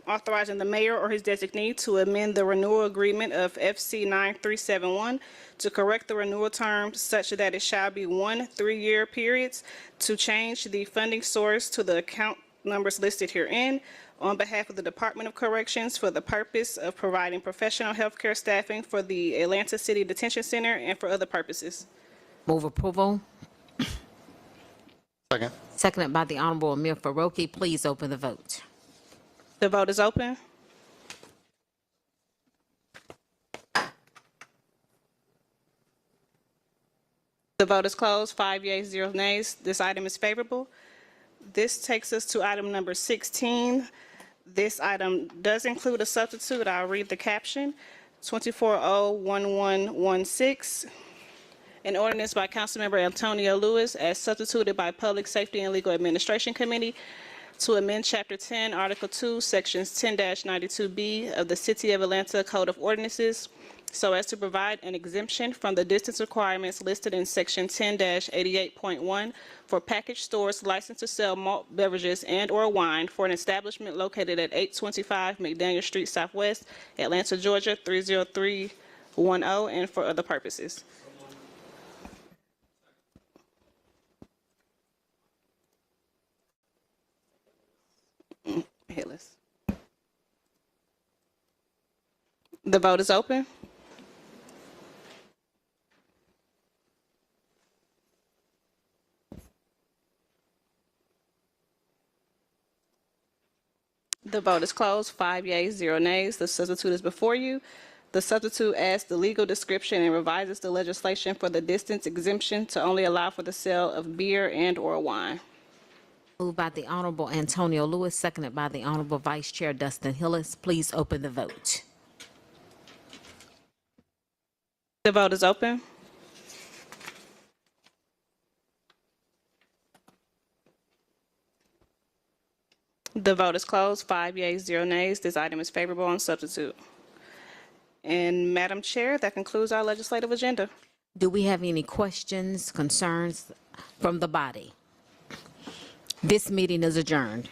authorizing the mayor or his designee to amend the renewal agreement of FC 9371 to correct the renewal terms such that it shall be 1 3-year periods, to change the funding source to the account numbers listed herein on behalf of the Department of Corrections for the purpose of providing professional health care staffing for the Atlanta City Detention Center and for other purposes. Move approval. Second. Seconded by the Honorable Amir Faroki. Please open the vote. The vote is open. The vote is closed. 5 yeas, 0 nays. This item is favorable. This takes us to item number 16. This item does include a substitute. I'll read the caption. 24-01116. An ordinance by Councilmember Antonio Lewis as substituted by Public Safety and Legal Administration Committee to amend Chapter 10, Article 2, Sections 10-92B of the City of Atlanta Code of Ordinances so as to provide an exemption from the distance requirements listed in Section 10-88.1 for package stores licensed to sell malt beverages and/or wine for an establishment located at 825 McDaniel Street Southwest, Atlanta, Georgia 30310, and for other purposes. Hillis. The vote is open. The vote is closed. 5 yeas, 0 nays. The substitute is before you. The substitute adds the legal description and revises the legislation for the distance exemption to only allow for the sale of beer and/or wine. Moved by the Honorable Antonio Lewis, seconded by the Honorable Vice Chair Dustin Hillis. Please open the vote. The vote is open. The vote is closed. 5 yeas, 0 nays. This item is favorable on substitute. And Madam Chair, that concludes our legislative agenda. Do we have any questions, concerns from the body? This meeting is adjourned.